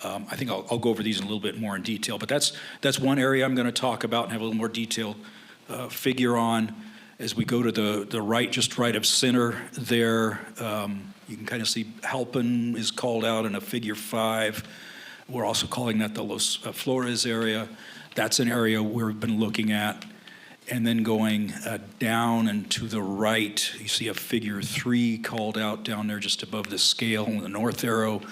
I think I'll go over these in a little bit more in detail, but that's one area I'm going to talk about and have a little more detailed figure on. As we go to the right, just right of center there, you can kind of see Halpin is called out in a figure 5. We're also calling that the Los Flores area. That's an area we've been looking at. And then going down and to the right, you see a figure 3 called out down there just above the scale, the north arrow.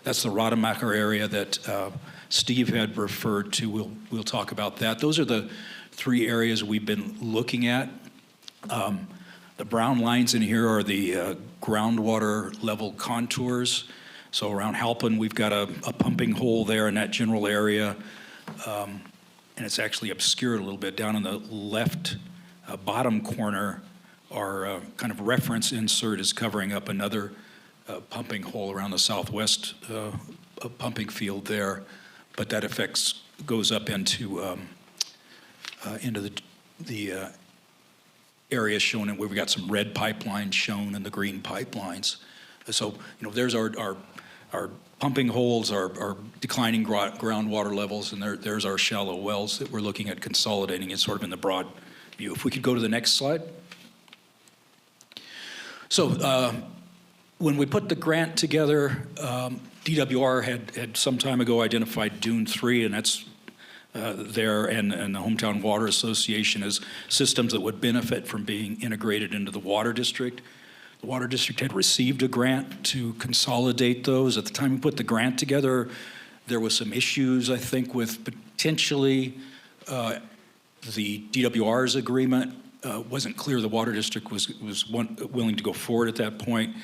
That's the Rademacher area that Steve had referred to. We'll talk about that. Those are the 3 areas we've been looking at. The brown lines in here are the groundwater level contours. So around Halpin, we've got a pumping hole there in that general area. And it's actually obscured a little bit. Down in the left bottom corner, our kind of reference insert is covering up another pumping hole around the southwest pumping field there. But that goes up into the area shown, and where we got some red pipelines shown and the green pipelines. So, there's our pumping holes, our declining groundwater levels, and there's our shallow wells that we're looking at consolidating. It's sort of in the broad view. If we could go to the next slide. So when we put the grant together, DWR had some time ago identified Dune 3, and that's there, and the Hometown Water Association as systems that would benefit from being integrated into the water district. The Water District had received a grant to consolidate those. At the time we put the grant together, there was some issues, I think, with potentially the DWR's agreement. Wasn't clear the Water District was willing to go forward at that point.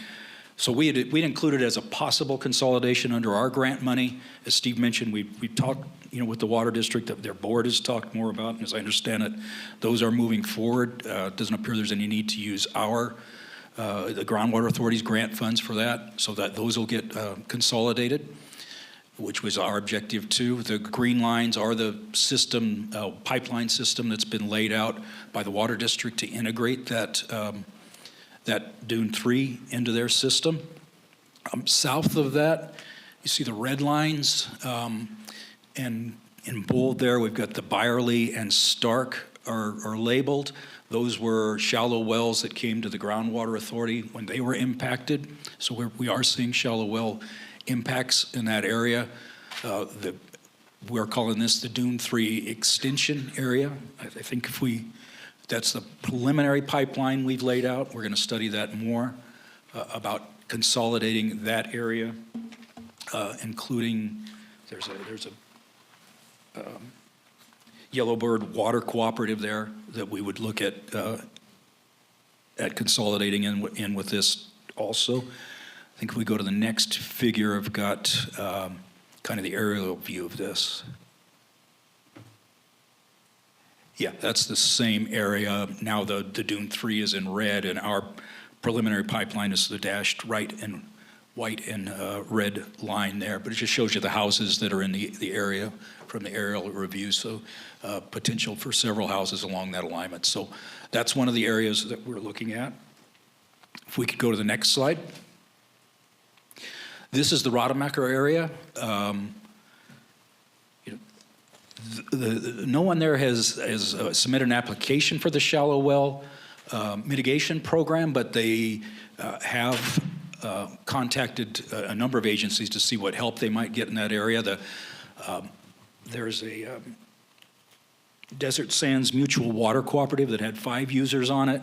So we'd included it as a possible consolidation under our grant money. As Steve mentioned, we talked, with the Water District, that their board has talked more about, and as I understand it, those are moving forward. Doesn't appear there's any need to use the Groundwater Authority's grant funds for that, so that those will get consolidated, which was our objective too. The green lines are the system, pipeline system that's been laid out by the Water District to integrate that Dune 3 into their system. South of that, you see the red lines, and in bold there, we've got the Byerly and Stark are labeled. Those were shallow wells that came to the Groundwater Authority when they were impacted. So we are seeing shallow well impacts in that area. We're calling this the Dune 3 extension area. I think that's the preliminary pipeline we've laid out. We're going to study that more about consolidating that area, including there's a Yellowbird Water Cooperative there that we would look at consolidating in with this also. I think if we go to the next figure, I've got kind of the aerial view of this. Yeah, that's the same area. Now the Dune 3 is in red, and our preliminary pipeline is the dashed white and red line there. But it just shows you the houses that are in the area from the aerial review. So potential for several houses along that alignment. So that's one of the areas that we're looking at. If we could go to the next slide. This is the Rademacher area. No one there has submitted an application for the shallow well mitigation program, but they have contacted a number of agencies to see what help they might get in that area. There's a Desert Sands Mutual Water Cooperative that had 5 users on it.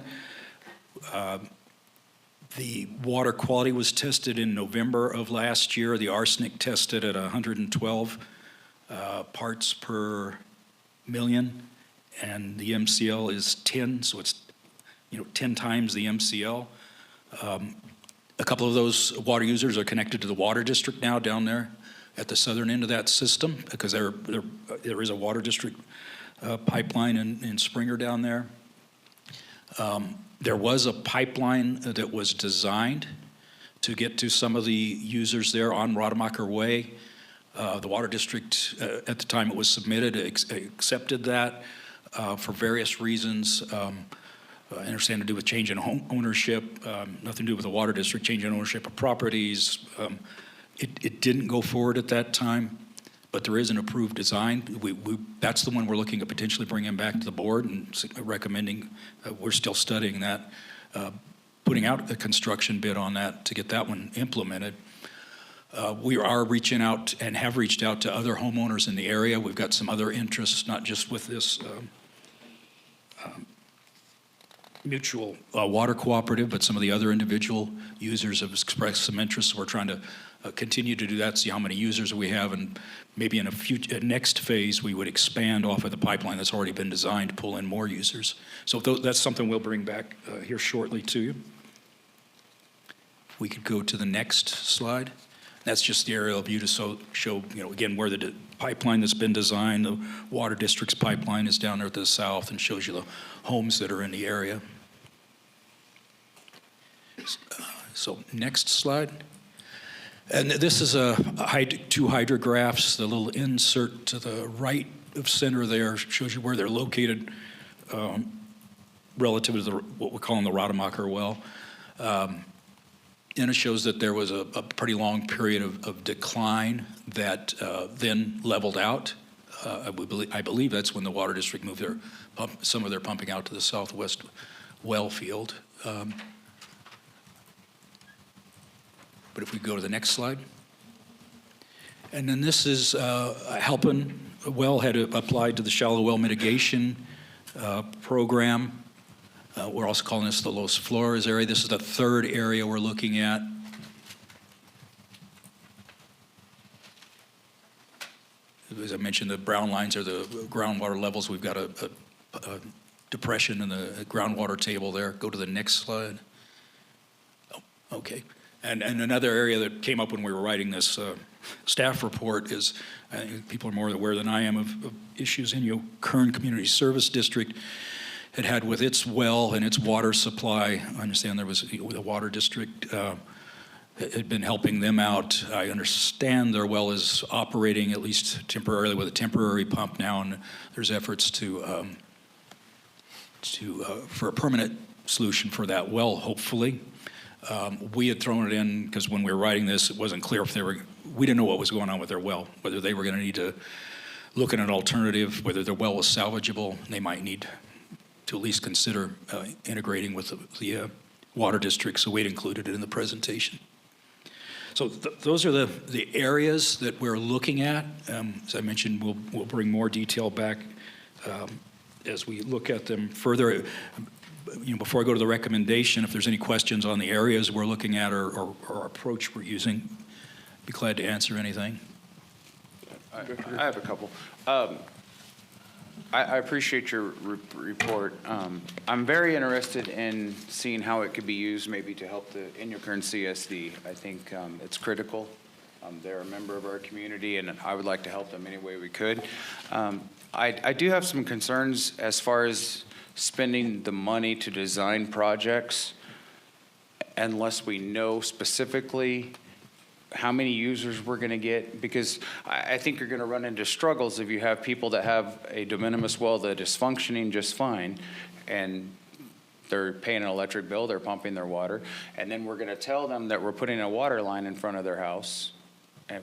The water quality was tested in November of last year. The arsenic tested at 112 parts per million, and the MCL is 10, so it's 10 times the MCL. A couple of those water users are connected to the Water District now down there at the southern end of that system, because there is a Water District pipeline in Springer down there. There was a pipeline that was designed to get to some of the users there on Rademacher Way. The Water District, at the time it was submitted, accepted that for various reasons. I understand to do with change in home ownership, nothing to do with the Water District, change in ownership of properties. It didn't go forward at that time, but there is an approved design. That's the one we're looking at potentially bringing back to the board and recommending. We're still studying that, putting out a construction bid on that to get that one implemented. We are reaching out and have reached out to other homeowners in the area. We've got some other interests, not just with this mutual water cooperative, but some of the other individual users have expressed some interest. We're trying to continue to do that, see how many users we have, and maybe in a next phase we would expand off of the pipeline that's already been designed to pull in more users. So that's something we'll bring back here shortly to you. We could go to the next slide. That's just the aerial view to show, again, where the pipeline that's been designed. The Water District's pipeline is down there to the south and shows you the homes that are in the area. So next slide. And this is two hydrographs. The little insert to the right of center there shows you where they're located relative to what we're calling the Rademacher well. And it shows that there was a pretty long period of decline that then leveled out. I believe that's when the Water District moved some of their pumping out to the southwest well field. But if we go to the next slide. And then this is Halpin Well had applied to the shallow well mitigation program. We're also calling this the Los Flores area. This is the third area we're looking at. As I mentioned, the brown lines are the groundwater levels. We've got a depression in the groundwater table there. Go to the next slide. Oh, okay. And another area that came up when we were writing this staff report is, I think people are more aware than I am of issues in your Kern Community Service District had with its well and its water supply. I understand there was the water district had been helping them out. I understand their well is operating, at least temporarily, with a temporary pump now, and there's efforts to for a permanent solution for that well, hopefully. We had thrown it in because when we were writing this, it wasn't clear if we didn't know what was going on with their well, whether they were going to need to look at an alternative, whether their well was salvageable. They might need to at least consider integrating with the water district, so we'd included it in the presentation. So those are the areas that we're looking at. As I mentioned, we'll bring more detail back as we look at them further. Before I go to the recommendation, if there's any questions on the areas we're looking at or approach we're using, be glad to answer anything. I have a couple. I appreciate your report. I'm very interested in seeing how it could be used maybe to help in your current CSD. I think it's critical. They're a member of our community, and I would like to help them any way we could. I do have some concerns as far as spending the money to design projects unless we know specifically how many users we're going to get, because I think you're going to run into struggles if you have people that have a de minimis well that is functioning just fine and they're paying an electric bill, they're pumping their water, and then we're going to tell them that we're putting a water line in front of their house, and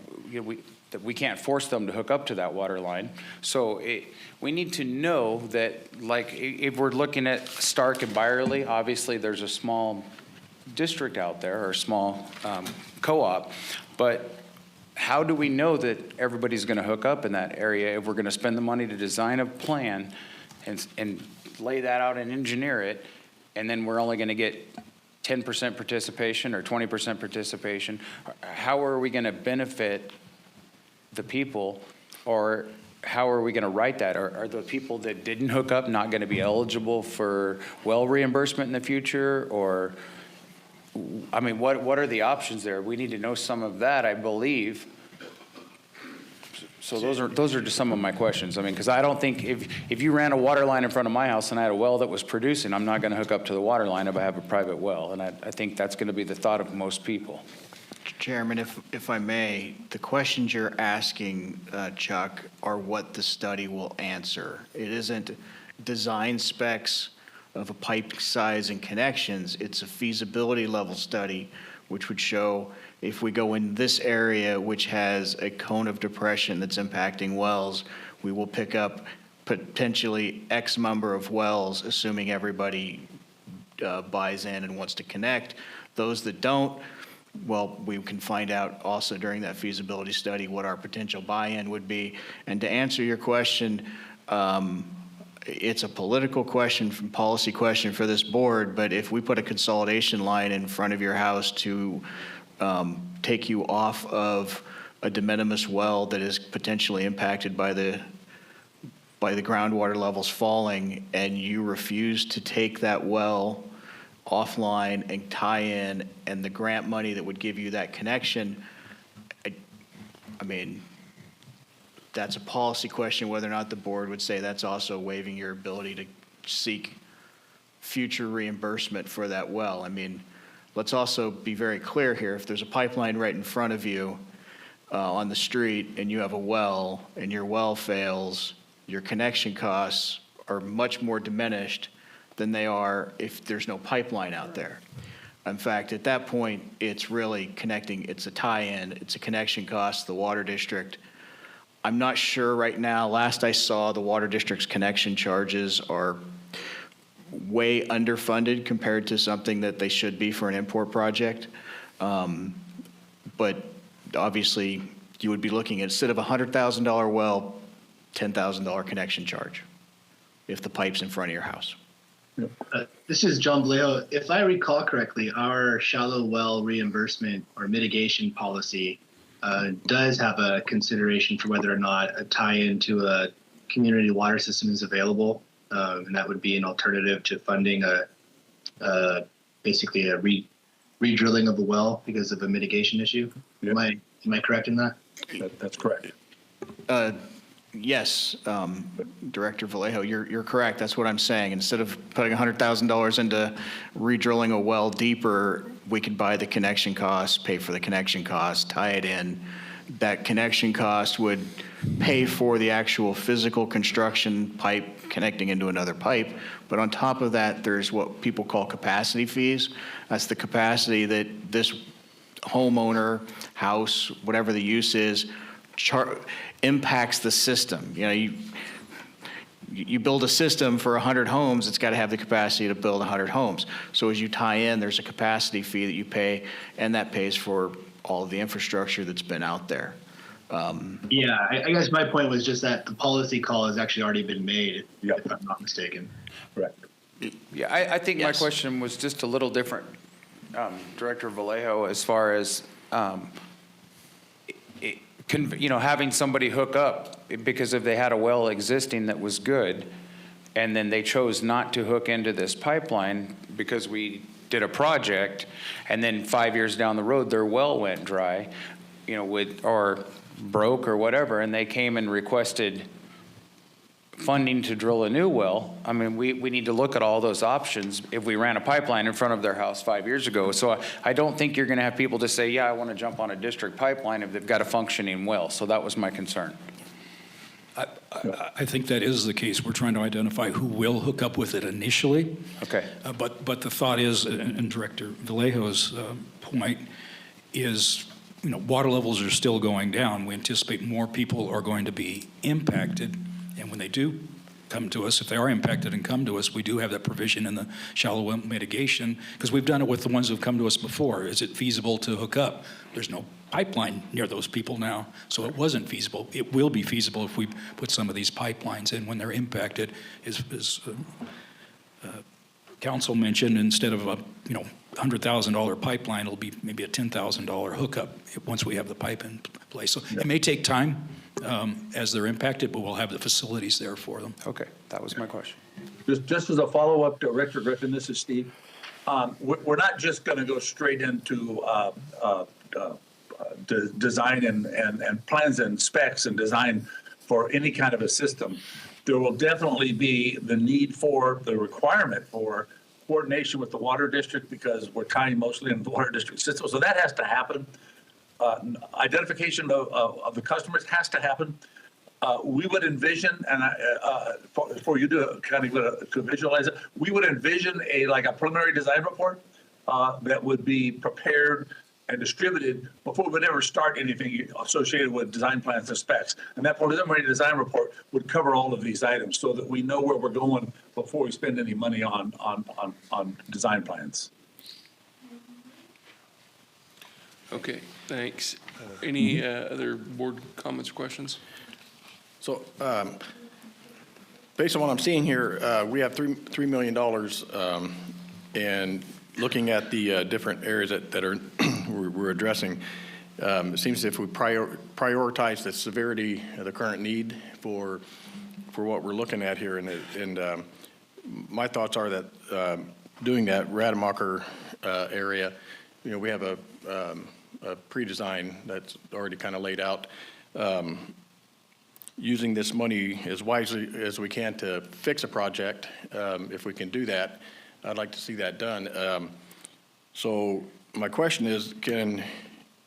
that we can't force them to hook up to that water line. So we need to know that, like, if we're looking at Stark and Byerly, obviously there's a small district out there, or a small co-op, but how do we know that everybody's going to hook up in that area if we're going to spend the money to design a plan and lay that out and engineer it, and then we're only going to get 10% participation or 20% participation? How are we going to benefit the people, or how are we going to write that? Are the people that didn't hook up not going to be eligible for well reimbursement in the future? Or, I mean, what are the options there? We need to know some of that, I believe. So those are just some of my questions. I mean, because I don't think if you ran a water line in front of my house and I had a well that was producing, I'm not going to hook up to the water line if I have a private well. And I think that's going to be the thought of most people. Chairman, if I may, the questions you're asking, Chuck, are what the study will answer. It isn't design specs of a pipe size and connections. It's a feasibility level study, which would show if we go in this area, which has a cone of depression that's impacting wells, we will pick up potentially X number of wells, assuming everybody buys in and wants to connect. Those that don't, well, we can find out also during that feasibility study what our potential buy-in would be. And to answer your question, it's a political question, policy question for this board, but if we put a consolidation line in front of your house to take you off of a de minimis well that is potentially impacted by the groundwater levels falling, and you refuse to take that well offline and tie in, and the grant money that would give you that connection, I mean, that's a policy question whether or not the board would say that's also waiving your ability to seek future reimbursement for that well. I mean, let's also be very clear here. If there's a pipeline right in front of you on the street and you have a well and your well fails, your connection costs are much more diminished than they are if there's no pipeline out there. In fact, at that point, it's really connecting, it's a tie-in, it's a connection cost, the water district. I'm not sure right now, last I saw, the water district's connection charges are way underfunded compared to something that they should be for an import project. But obviously, you would be looking at, instead of a $100,000 well, $10,000 connection charge if the pipe's in front of your house. This is John Vallejo. If I recall correctly, our shallow well reimbursement or mitigation policy does have a consideration for whether or not a tie-in to a community water system is available, and that would be an alternative to funding basically a re-drilling of a well because of a mitigation issue. Yep. Am I correct in that? That's correct. Yes, Director Vallejo, you're correct. That's what I'm saying. Instead of putting $100,000 into re-drilling a well deeper, we could buy the connection cost, pay for the connection cost, tie it in. That connection cost would pay for the actual physical construction pipe connecting into another pipe. But on top of that, there's what people call capacity fees. That's the capacity that this homeowner, house, whatever the use is, impacts the system. You know, you build a system for 100 homes, it's got to have the capacity to build 100 homes. So as you tie in, there's a capacity fee that you pay, and that pays for all of the infrastructure that's been out there. Yeah, I guess my point was just that the policy call has actually already been made, if I'm not mistaken. Correct. Yeah, I think my question was just a little different, Director Vallejo, as far as, having somebody hook up because if they had a well existing that was good, and then they chose not to hook into this pipeline because we did a project, and then 5 years down the road, their well went dry, or broke or whatever, and they came and requested funding to drill a new well. I mean, we need to look at all those options if we ran a pipeline in front of their house 5 years ago. So I don't think you're going to have people to say, yeah, I want to jump on a district pipeline if they've got a functioning well. So that was my concern. I think that is the case. We're trying to identify who will hook up with it initially. Okay. But the thought is, and Director Vallejo's point is, water levels are still going down. We anticipate more people are going to be impacted. And when they do come to us, if they are impacted and come to us, we do have that provision in the shallow well mitigation, because we've done it with the ones who have come to us before. Is it feasible to hook up? There's no pipeline near those people now, so it wasn't feasible. It will be feasible if we put some of these pipelines in when they're impacted. As Council mentioned, instead of a $100,000 pipeline, it'll be maybe a $10,000 hookup once we have the pipe in place. So it may take time as they're impacted, but we'll have the facilities there for them. Okay, that was my question. Just as a follow-up, Director Griffin, this is Steve. We're not just going to go straight into design and plans and specs and design for any kind of a system. There will definitely be the need for the requirement for coordination with the water district because we're tying mostly in the water district system. So that has to happen. Identification of the customers has to happen. We would envision, and for you to kind of to visualize it, we would envision a preliminary design report that would be prepared and distributed before we would ever start anything associated with design plans and specs. And that preliminary design report would cover all of these items so that we know where we're going before we spend any money on design plans. Okay, thanks. Any other board comments or questions? So based on what I'm seeing here, we have $3 million, and looking at the different areas that are we're addressing, it seems if we prioritize the severity of the current need for what we're looking at here, and my thoughts are that doing that Rademacher area, we have a pre-design that's already kind of laid out. Using this money as wisely as we can to fix a project, if we can do that, I'd like to see that done. So my question is,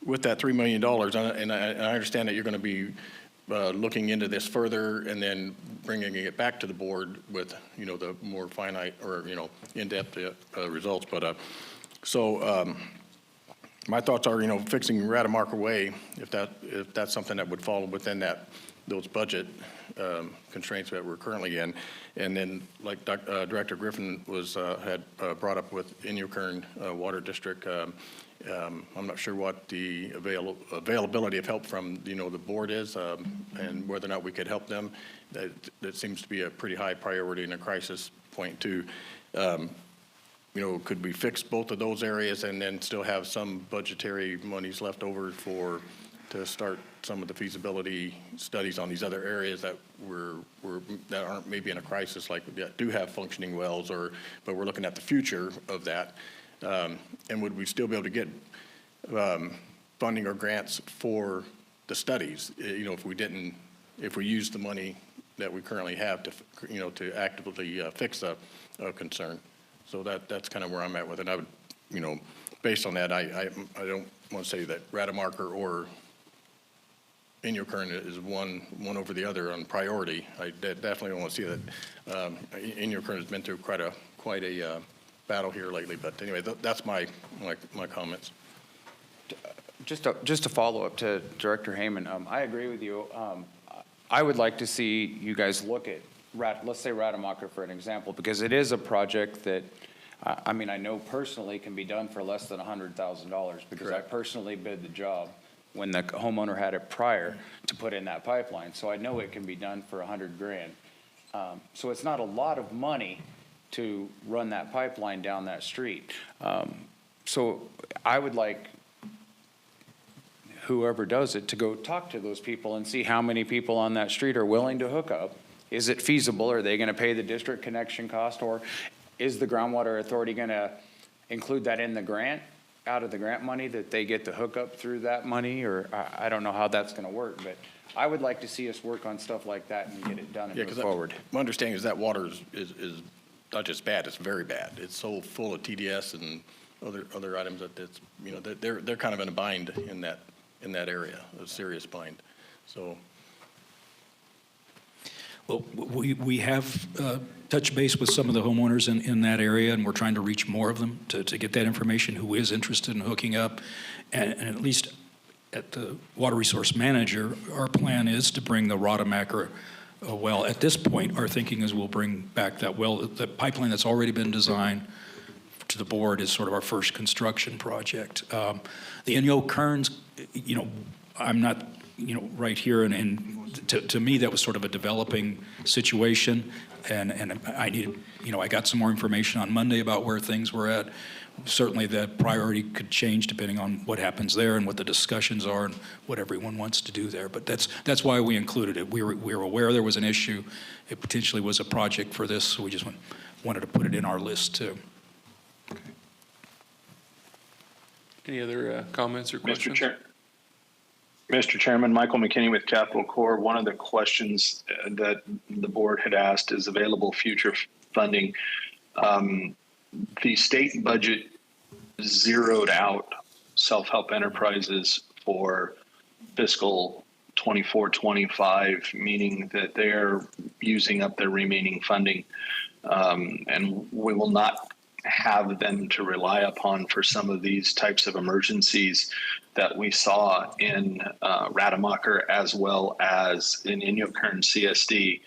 with that $3 million, and I understand that you're going to be looking into this further and then bringing it back to the board with, the more finite or, in-depth results. But my thoughts are, fixing Rademacher Way, if that's something that would fall within those budget constraints that we're currently in, and then like Director Griffin had brought up with Inyokern Water District I'm not sure what the availability of help from, the board is, and whether or not we could help them. That seems to be a pretty high priority in a crisis point too. Could we fix both of those areas and then still have some budgetary monies left over to start some of the feasibility studies on these other areas that that aren't maybe in a crisis, like that do have functioning wells, but we're looking at the future of that. And would we still be able to get funding or grants for the studies? If we use the money that we currently have to actively fix a concern. So that's kind of where I'm at with it. I would, based on that, I don't want to say that Rademacher or Inyokern is one over the other on priority. I definitely want to see that. Inyokern has been through quite a battle here lately. But anyway, that's my comments. Just to follow up to Director Heyman, I agree with you. I would like to see you guys look at, let's say Rademacher for an example, because it is a project that, I know personally can be done for less than $100,000 because I personally bid the job when the homeowner had it prior to put in that pipeline. So I know it can be done for $100,000. So it's not a lot of money to run that pipeline down that street. So I would like whoever does it to go talk to those people and see how many people on that street are willing to hook up. Is it feasible? Are they going to pay the district connection cost, or is the groundwater authority going to include that in the grant, out of the grant money, that they get to hook up through that money? Or I don't know how that's going to work, but I would like to see us work on stuff like that and get it done and move forward. My understanding is that water is not just bad, it's very bad. It's so full of TDS and other items that it's, they're kind of in a bind in that area, a serious bind. So. Well, we have touched base with some of the homeowners in that area, and we're trying to reach more of them to get that information, who is interested in hooking up. And at least at the water resource manager, our plan is to bring the Rademacher well. At this point, our thinking is we'll bring back that well. The pipeline that's already been designed to the board is sort of our first construction project. The Inyokern, I'm not, right here, and to me, that was sort of a developing situation, and I needed, I got some more information on Monday about where things were at. Certainly, the priority could change depending on what happens there and what the discussions are and what everyone wants to do there. But that's why we included it. We were aware there was an issue. It potentially was a project for this, so we just wanted to put it in our list too. Okay. Any other comments or questions? Mr. Chairman, Michael McKinney with Capital Corps. One of the questions that the board had asked is available future funding. The state budget zeroed out self-help enterprises for fiscal 24-25, meaning that they're using up their remaining funding, and we will not have them to rely upon for some of these types of emergencies that we saw in Rademacher as well as in Inyokern CSD.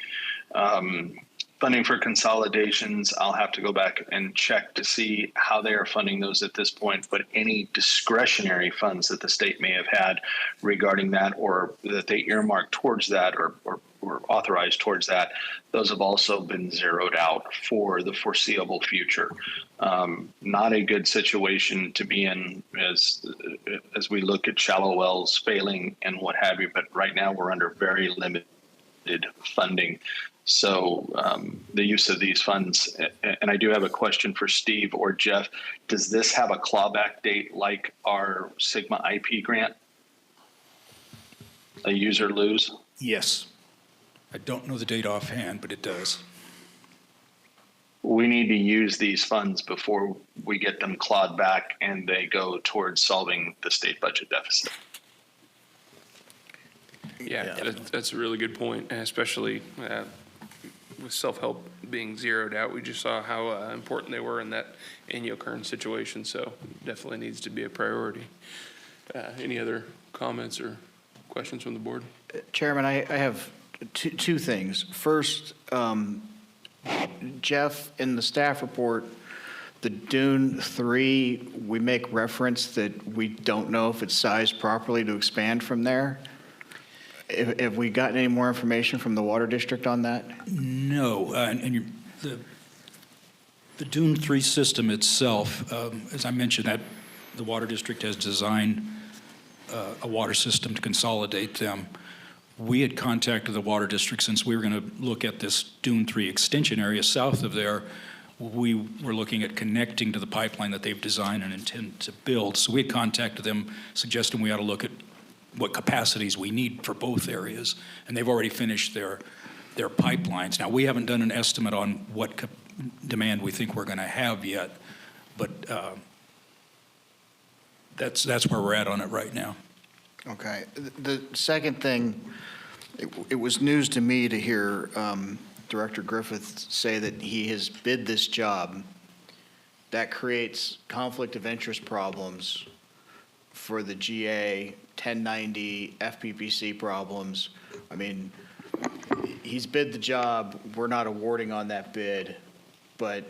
Funding for consolidations, I'll have to go back and check to see how they are funding those at this point, but any discretionary funds that the state may have had regarding that, or that they earmarked towards that, or authorized towards that, those have also been zeroed out for the foreseeable future. Not a good situation to be in as we look at shallow wells failing and what have you, but right now we're under very limited funding. So the use of these funds, and I do have a question for Steve or Jeff, does this have a clawback date like our Sigma IP grant? A use or lose? Yes. I don't know the date offhand, but it does. We need to use these funds before we get them clawed back and they go towards solving the state budget deficit. Yeah, that's a really good point, and especially with self-help being zeroed out, we just saw how important they were in that Inyokern situation, so definitely needs to be a priority. Any other comments or questions from the board? Chairman, I have two things. First, Jeff, in the staff report, the Dune 3, we make reference that we don't know if it's sized properly to expand from there. Have we gotten any more information from the Water District on that? No, the Dune 3 system itself, as I mentioned, that the Water District has designed a water system to consolidate them. We had contacted the Water District since we were going to look at this Dune 3 extension area south of there. We were looking at connecting to the pipeline that they've designed and intend to build. So we had contacted them, suggesting we ought to look at what capacities we need for both areas. And they've already finished their pipelines. Now, we haven't done an estimate on what demand we think we're going to have yet, but that's where we're at on it right now. Okay. The second thing, it was news to me to hear Director Griffith say that he has bid this job. That creates conflict of interest problems for the GA, 1090, FPPC problems. I mean, he's bid the job. We're not awarding on that bid, but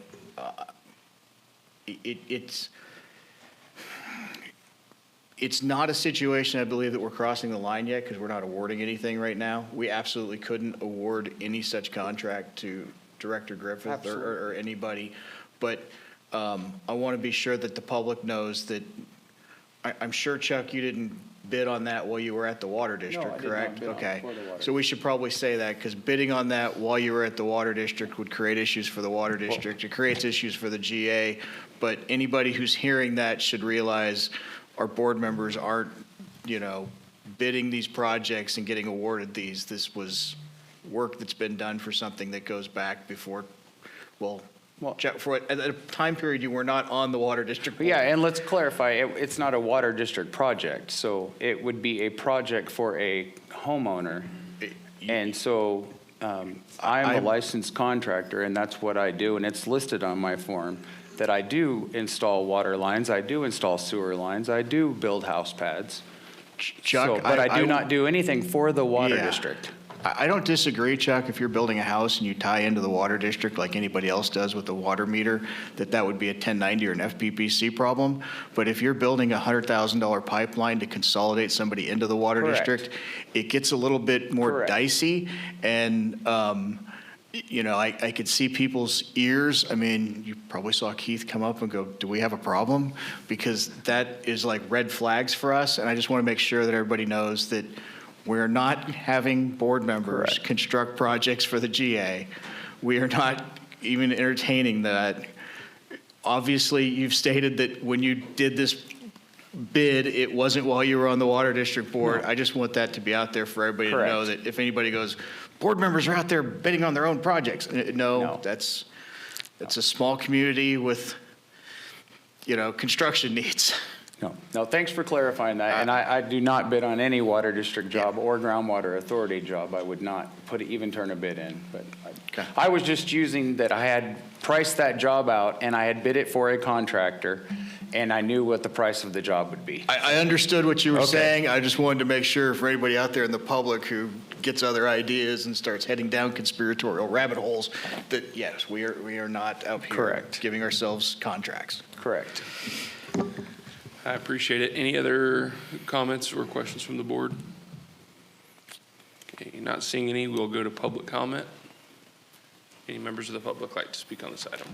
it's not a situation, I believe, that we're crossing the line yet because we're not awarding anything right now. We absolutely couldn't award any such contract to Director Griffith or anybody. But I want to be sure that the public knows that I'm sure, Chuck, you didn't bid on that while you were at the Water District, correct? Okay. So we should probably say that because bidding on that while you were at the Water District would create issues for the Water District. It creates issues for the GA. But anybody who's hearing that should realize our board members aren't, bidding these projects and getting awarded these. This was work that's been done for something that goes back before, at a time period you were not on the Water District board. Yeah, and let's clarify, it's not a Water District project, so it would be a project for a homeowner. And so I'm a licensed contractor, and that's what I do, and it's listed on my form that I do install water lines, I do install sewer lines, I do build house pads. Chuck, but I do not do anything for the Water District. I don't disagree, Chuck, if you're building a house and you tie into the Water District like anybody else does with the water meter, that would be a 1090 or an FPPC problem. But if you're building a $100,000 pipeline to consolidate somebody into the Water District, it gets a little bit more dicey. And, I could see people's ears. I mean, you probably saw Keith come up and go, do we have a problem? Because that is like red flags for us. And I just want to make sure that everybody knows that we're not having board members construct projects for the GA. We are not even entertaining that. Obviously, you've stated that when you did this bid, it wasn't while you were on the Water District board. No. I just want that to be out there for everybody to know that if anybody goes, board members are out there bidding on their own projects. No. That's a small community with, construction needs. No, thanks for clarifying that. And I do not bid on any Water District job or Groundwater Authority job. I would not even turn a bid in. But I was just using that I had priced that job out and I had bid it for a contractor and I knew what the price of the job would be. I understood what you were saying. I just wanted to make sure for anybody out there in the public who gets other ideas and starts heading down conspiratorial rabbit holes that, yes, we are not out here giving ourselves contracts. Correct. I appreciate it. Any other comments or questions from the board? Okay, not seeing any, we'll go to public comment. Any members of the public like to speak on this item?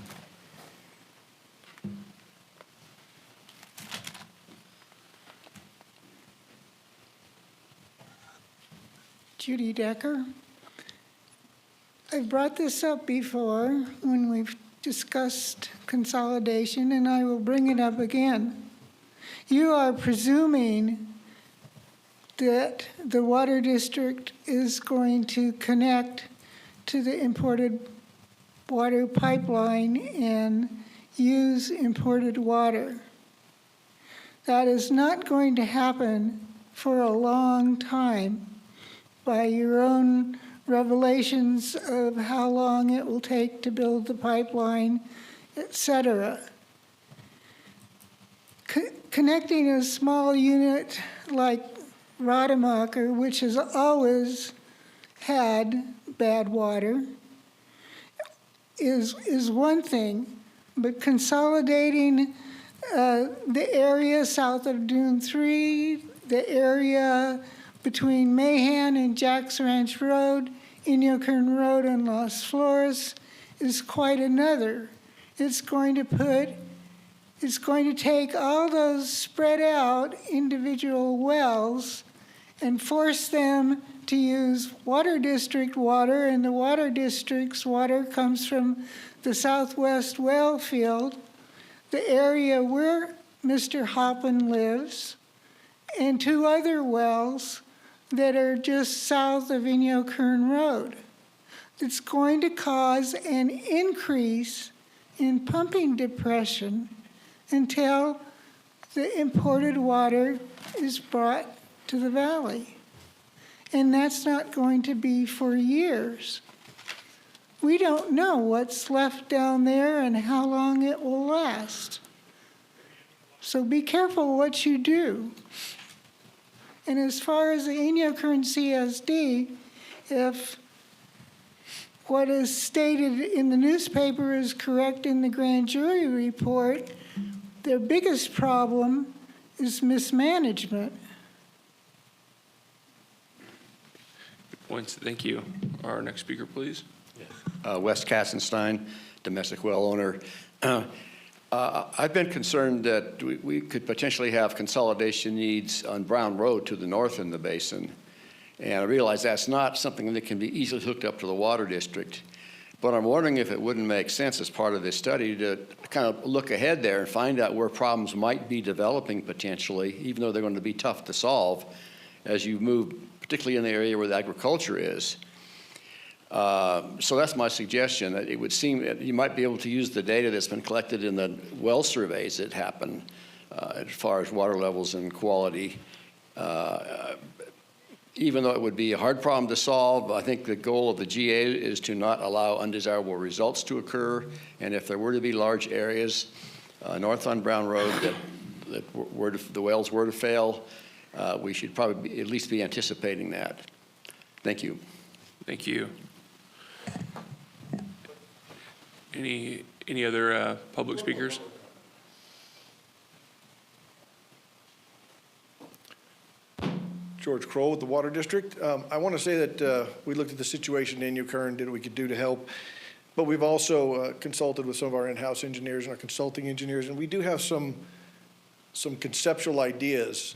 Judy Decker. I've brought this up before when we've discussed consolidation, and I will bring it up again. You are presuming that the Water District is going to connect to the imported water pipeline and use imported water. That is not going to happen for a long time by your own revelations of how long it will take to build the pipeline, etc. Connecting a small unit like Rademacher, which has always had bad water, is one thing, but consolidating the area south of Dune 3, the area between Mahan and Jack's Ranch Road, Inyo Kern Road, and Las Flores is quite another. It's going to take all those spread out individual wells and force them to use water district water, and the water district's water comes from the southwest well field, the area where Mr. Hoppen lives, and 2 other wells that are just south of Inyo Kern Road. It's going to cause an increase in pumping depression until the imported water is brought to the valley. And that's not going to be for years. We don't know what's left down there and how long it will last. So be careful what you do. And as far as the Inyo Kern CSD, if what is stated in the newspaper is correct in the grand jury report, their biggest problem is mismanagement. Good points. Thank you. Our next speaker, please. Wes Kassenstein, domestic well owner. I've been concerned that we could potentially have consolidation needs on Brown Road to the north in the basin. And I realize that's not something that can be easily hooked up to the water district. But I'm wondering if it wouldn't make sense as part of this study to kind of look ahead there and find out where problems might be developing potentially, even though they're going to be tough to solve as you move, particularly in the area where the agriculture is. So that's my suggestion. It would seem that you might be able to use the data that's been collected in the well surveys that happen as far as water levels and quality. Even though it would be a hard problem to solve, I think the goal of the GA is to not allow undesirable results to occur. And if there were to be large areas north on Brown Road that the wells were to fail, we should probably at least be anticipating that. Thank you. Thank you. Any other public speakers? George Kroll with the Water District. I want to say that we looked at the situation in Inyo Kern, did what we could do to help, but we've also consulted with some of our in-house engineers and our consulting engineers, and we do have some conceptual ideas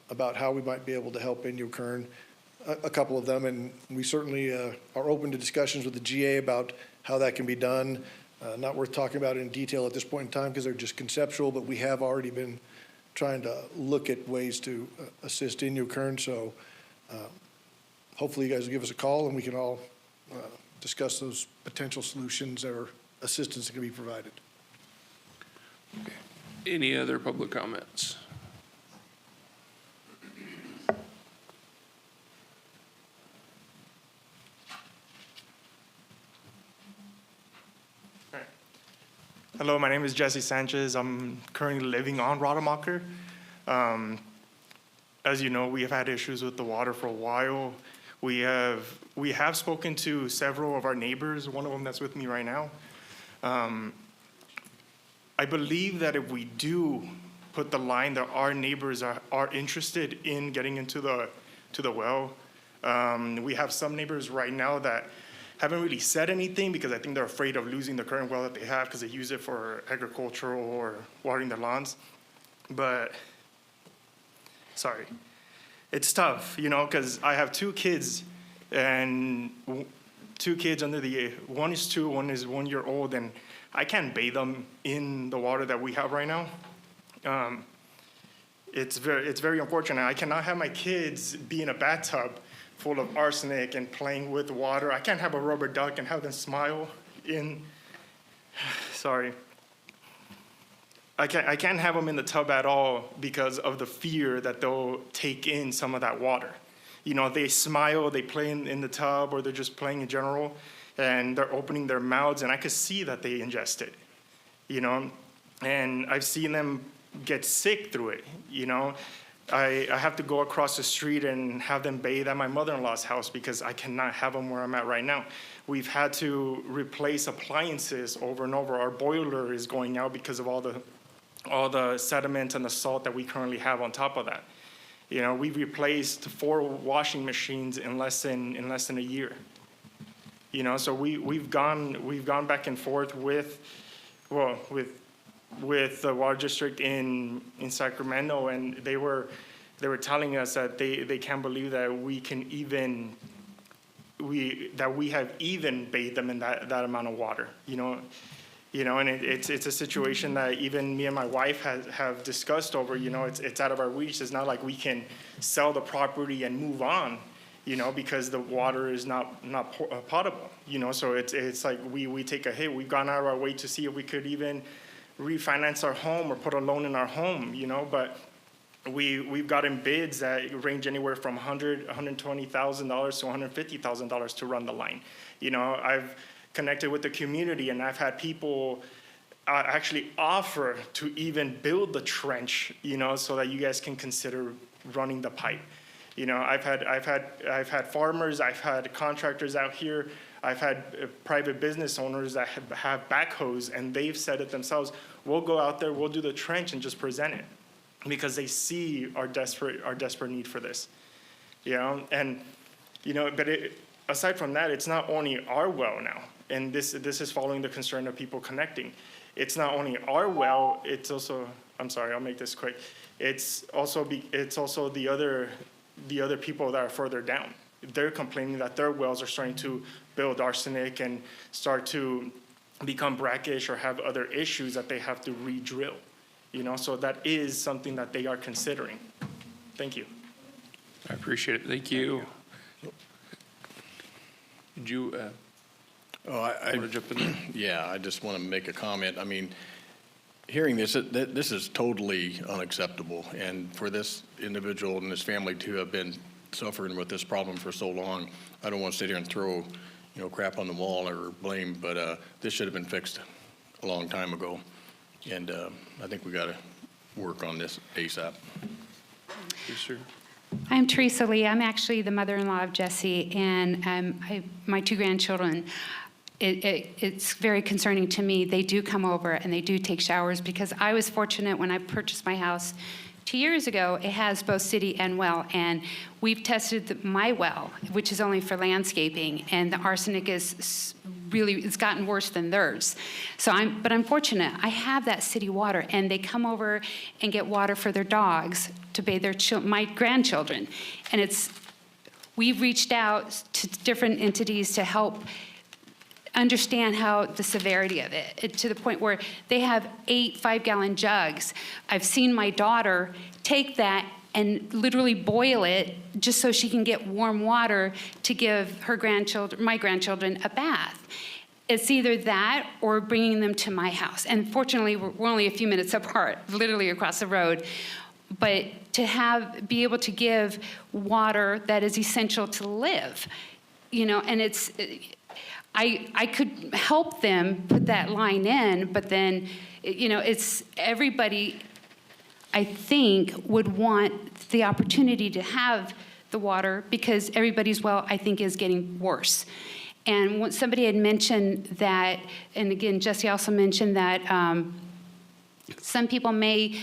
about how we might be able to help Inyo Kern, a couple of them, and we certainly are open to discussions with the GA about how that can be done. Not worth talking about in detail at this point in time because they're just conceptual, but we have already been trying to look at ways to assist Inyo Kern. So hopefully you guys will give us a call and we can all discuss those potential solutions or assistance that can be provided. Okay. Any other public comments? Hello, my name is Jesse Sanchez. I'm currently living on Rademacher. As you know, we have had issues with the water for a while. We have spoken to several of our neighbors, one of them that's with me right now. I believe that if we do put the line that our neighbors are interested in getting into the well, we have some neighbors right now that haven't really said anything because I think they're afraid of losing the current well that they have because they use it for agricultural or watering their lawns. But, sorry, it's tough, you know, because I have 2 kids and 2 kids under the age, one is 2, one is 1 year old, and I can't bathe them in the water that we have right now. It's very unfortunate. I cannot have my kids be in a bathtub full of arsenic and playing with water. I can't have a rubber duck and have them smile in, sorry. I can't have them in the tub at all because of the fear that they'll take in some of that water. You know, they smile, they play in the tub, or they're just playing in general, and they're opening their mouths, and I could see that they ingest it, you know? And I've seen them get sick through it, you know? I have to go across the street and have them bathe at my mother-in-law's house because I cannot have them where I'm at right now. We've had to replace appliances over and over. Our boiler is going out because of all the sediment and the salt that we currently have on top of that. You know, we've replaced 4 washing machines in less than a year. You know, so we've gone back and forth with the water district in Sacramento, and they were telling us that they can't believe that we have even bathed them in that amount of water. You know, and it's a situation that even me and my wife have discussed over. You know, it's out of our reach. It's not like we can sell the property and move on, you know, because the water is not potable, you know. So it's like we take a hit. We've gone out of our way to see if we could even refinance our home or put a loan in our home, you know. But we've gotten bids that range anywhere from $120,000 to $150,000 to run the line. You know, I've connected with the community, and I've had people actually offer to even build the trench, you know, so that you guys can consider running the pipe. You know, I've had farmers, I've had contractors out here, I've had private business owners that have backhoes, and they've said it themselves, we'll go out there, we'll do the trench and just present it, because they see our desperate need for this. You know, and, you know, but aside from that, it's not only our well now, and this is following the concern of people connecting. It's not only our well, it's also, I'm sorry, I'll make this quick. It's also the other people that are further down. They're complaining that their wells are starting to build arsenic and start to become brackish or have other issues that they have to re-drill. You know, so that is something that they are considering. Thank you. I appreciate it. Thank you. Did you want to jump in there? Yeah, I just want to make a comment. I mean, hearing this is totally unacceptable. And for this individual and his family to have been suffering with this problem for so long, I don't want to sit here and throw, crap on the wall or blame, but this should have been fixed a long time ago. And I think we got to work on this ASAP. Yes, sir. I'm Teresa Lee. I'm actually the mother-in-law of Jesse, and my 2 grandchildren. It's very concerning to me. They do come over and they do take showers, because I was fortunate when I purchased my house 2 years ago. It has both city and well, and we've tested my well, which is only for landscaping, and the arsenic is really, it's gotten worse than theirs. But I'm fortunate. I have that city water, and they come over and get water for their dogs to bathe my grandchildren, and we've reached out to different entities to help understand how the severity of it, to the point where they have 8 5-gallon jugs. I've seen my daughter take that and literally boil it just so she can get warm water to give my grandchildren a bath. It's either that or bringing them to my house. And fortunately, we're only a few minutes apart, literally across the road. But to be able to give water that is essential to live, and I could help them put that line in, but then, it's everybody, I think, would want the opportunity to have the water, because everybody's well, I think, is getting worse. And when somebody had mentioned that, and again, Jesse also mentioned that some people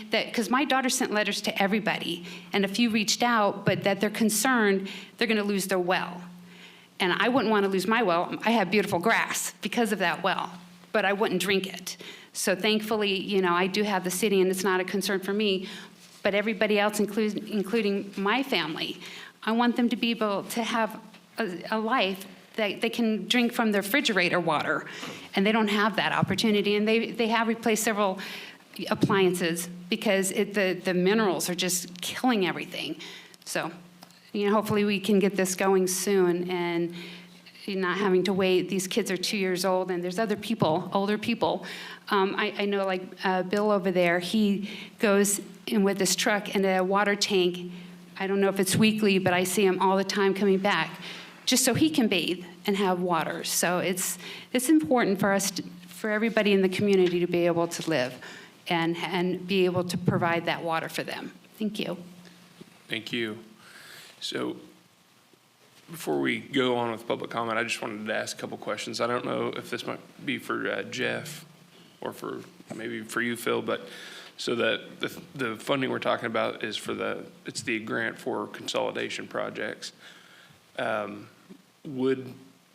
because my daughter sent letters to everybody, and a few reached out, but that they're concerned they're going to lose their well. And I wouldn't want to lose my well. I have beautiful grass because of that well, but I wouldn't drink it. So thankfully, I do have the city, and it's not a concern for me, but everybody else, including my family, I want them to be able to have a life that they can drink from the refrigerator water, and they don't have that opportunity. And they have replaced several appliances because the minerals are just killing everything. So, hopefully we can get this going soon, and not having to wait. These kids are 2 years old, and there's other people, older people. I know, like Bill over there, he goes in with his truck and a water tank. I don't know if it's weekly, but I see him all the time coming back, just so he can bathe and have water. So it's important for us, for everybody in the community, to be able to live and be able to provide that water for them. Thank you. Thank you. So before we go on with public comment, I just wanted to ask a couple questions. I don't know if this might be for Jeff or for maybe for you, Phil, but so that the funding we're talking about is for it's the grant for consolidation projects. Would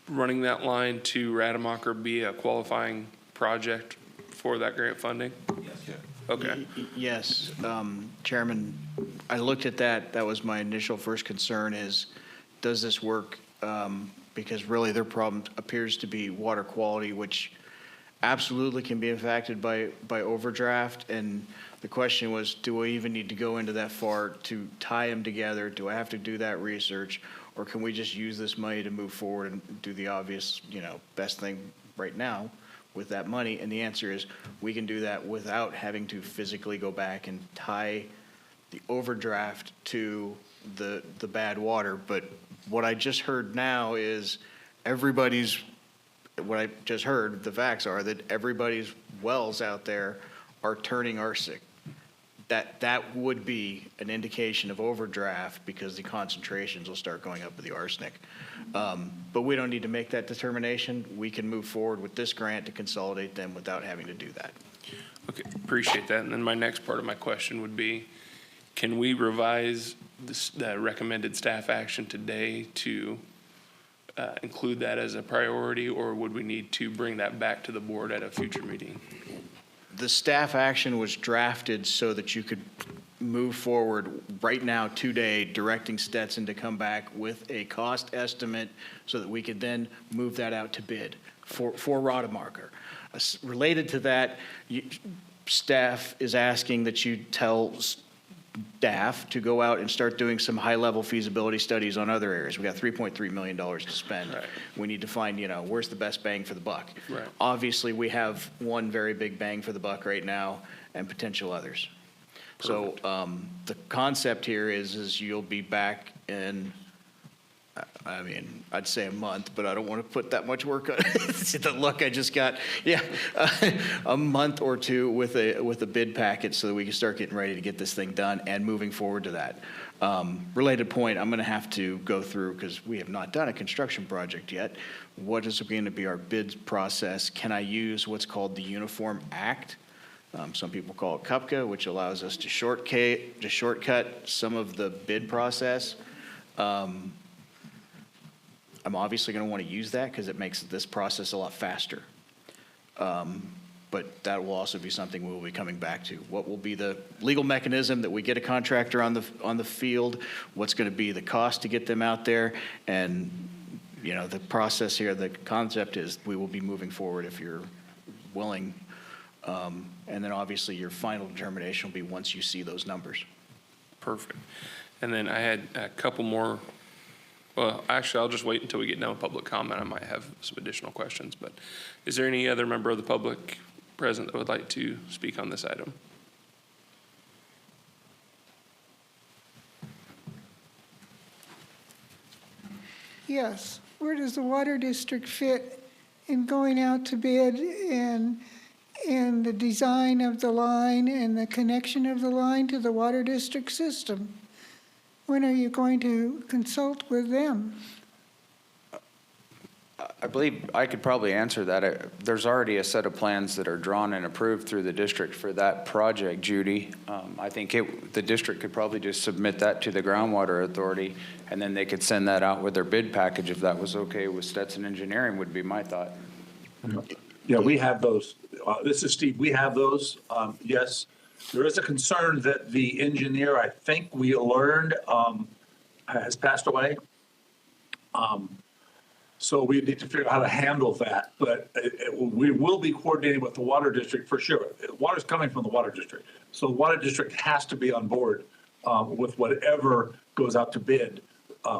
running that line to Rademacher be a qualifying project for that grant funding? Yes. Okay. Yes, Chairman, I looked at that. That was my initial first concern is, does this work? Because really their problem appears to be water quality, which absolutely can be impacted by overdraft. And the question was, do I even need to go into that far to tie them together? Do I have to do that research? Or can we just use this money to move forward and do the obvious, best thing right now with that money? And the answer is we can do that without having to physically go back and tie the overdraft to the bad water. But what I just heard now is what I just heard, the facts are that everybody's wells out there are turning arsenic. That would be an indication of overdraft because the concentrations will start going up with the arsenic. But we don't need to make that determination. We can move forward with this grant to consolidate them without having to do that. Okay, appreciate that. And then my next part of my question would be, can we revise the recommended staff action today to include that as a priority, or would we need to bring that back to the board at a future meeting? The staff action was drafted so that you could move forward right now today, directing Stetson to come back with a cost estimate so that we could then move that out to bid for Rademacher. Related to that, staff is asking that you tell staff to go out and start doing some high-level feasibility studies on other areas. We got $3.3 million to spend. Right. We need to find, where's the best bang for the buck. Right. Obviously, we have one very big bang for the buck right now and potential others. Perfect. So the concept here is you'll be back in, I'd say a month, but I don't want to put that much work on it. See the look I just got. Yeah, a month or two with a bid packet so that we can start getting ready to get this thing done and moving forward to that. Related point, I'm going to have to go through because we have not done a construction project yet. What is going to be our bid process? Can I use what's called the Uniform Act? Some people call it CUPCA, which allows us to shortcut some of the bid process. I'm obviously going to want to use that because it makes this process a lot faster. But that will also be something we will be coming back to. What will be the legal mechanism that we get a contractor on the field? What's going to be the cost to get them out there? And the process here, the concept is we will be moving forward if you're willing. And then obviously your final determination will be once you see those numbers. Perfect. And then I had a couple more. Well, actually, I'll just wait until we get done with public comment. I might have some additional questions. But is there any other member of the public present that would like to speak on this item? Yes. Where does the water district fit in going out to bid and the design of the line and the connection of the line to the water district system? When are you going to consult with them? I believe I could probably answer that. There's already a set of plans that are drawn and approved through the district for that project, Judy. I think the district could probably just submit that to the groundwater authority, and then they could send that out with their bid package if that was okay with Stetson Engineering, would be my thought. Yeah, we have those. This is Steve. We have those. Yes. There is a concern that the engineer, I think we learned, has passed away. So we need to figure out how to handle that. But we will be coordinating with the water district for sure. Water's coming from the water district. So the water district has to be on board with whatever goes out to bid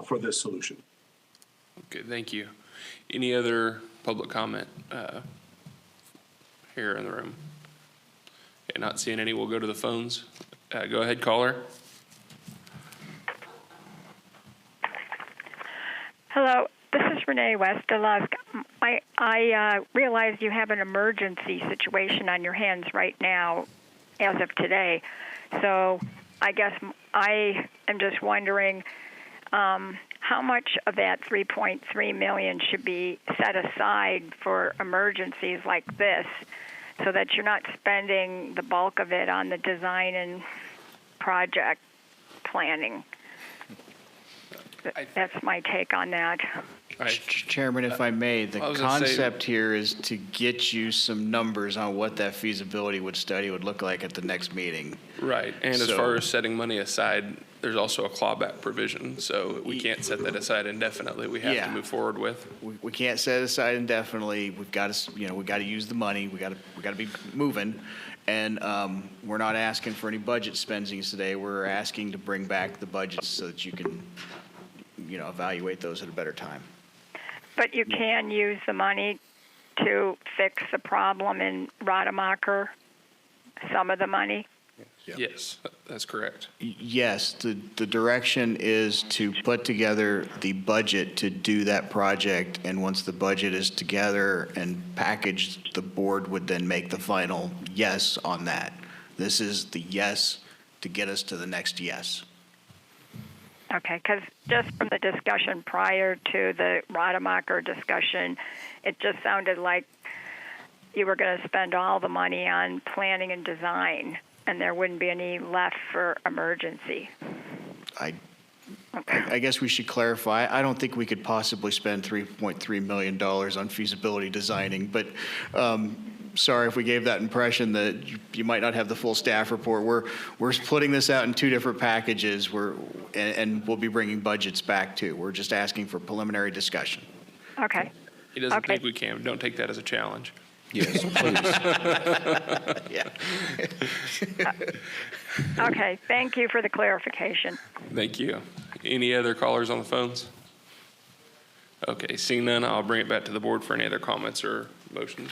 for this solution. Okay, thank you. Any other public comment here in the room? Okay, not seeing any, we'll go to the phones. Go ahead, caller. Hello, this is Renee Westelusk. I realize you have an emergency situation on your hands right now as of today. So I guess I am just wondering how much of that $3.3 million should be set aside for emergencies like this, so that you're not spending the bulk of it on the design and project planning. That's my take on that. Chairman, if I may, the I was gonna say- concept here is to get you some numbers on what that feasibility study would look like at the next meeting. Right, and as So- far as setting money aside, there's also a clawback provision, so we can't set that aside indefinitely. We have Yeah. to move forward with. We can't set it aside indefinitely. We've got to, we got to use the money. We got to be moving. And we're not asking for any budget spendings today. We're asking to bring back the budgets so that you can, evaluate those at a better time. But you can use the money to fix the problem in Rademacher, some of the money? Yes, that's correct. Yes, the direction is to put together the budget to do that project, and once the budget is together and packaged, the board would then make the final yes on that. This is the yes to get us to the next yes. Okay, because just from the discussion prior to the Rademacher discussion, it just sounded like you were going to spend all the money on planning and design, and there wouldn't be any left for emergency. I guess we should clarify. I don't think we could possibly spend $3.3 million on feasibility designing, but sorry if we gave that impression that you might not have the full staff report. We're splitting this out in two different packages, and we'll be bringing budgets back too. We're just asking for preliminary discussion. Okay. He doesn't think we can. Don't take that as a challenge. Yes, please. Yeah. Okay, thank you for the clarification. Thank you. Any other callers on the phones? Okay, seeing none, I'll bring it back to the board for any other comments or motions.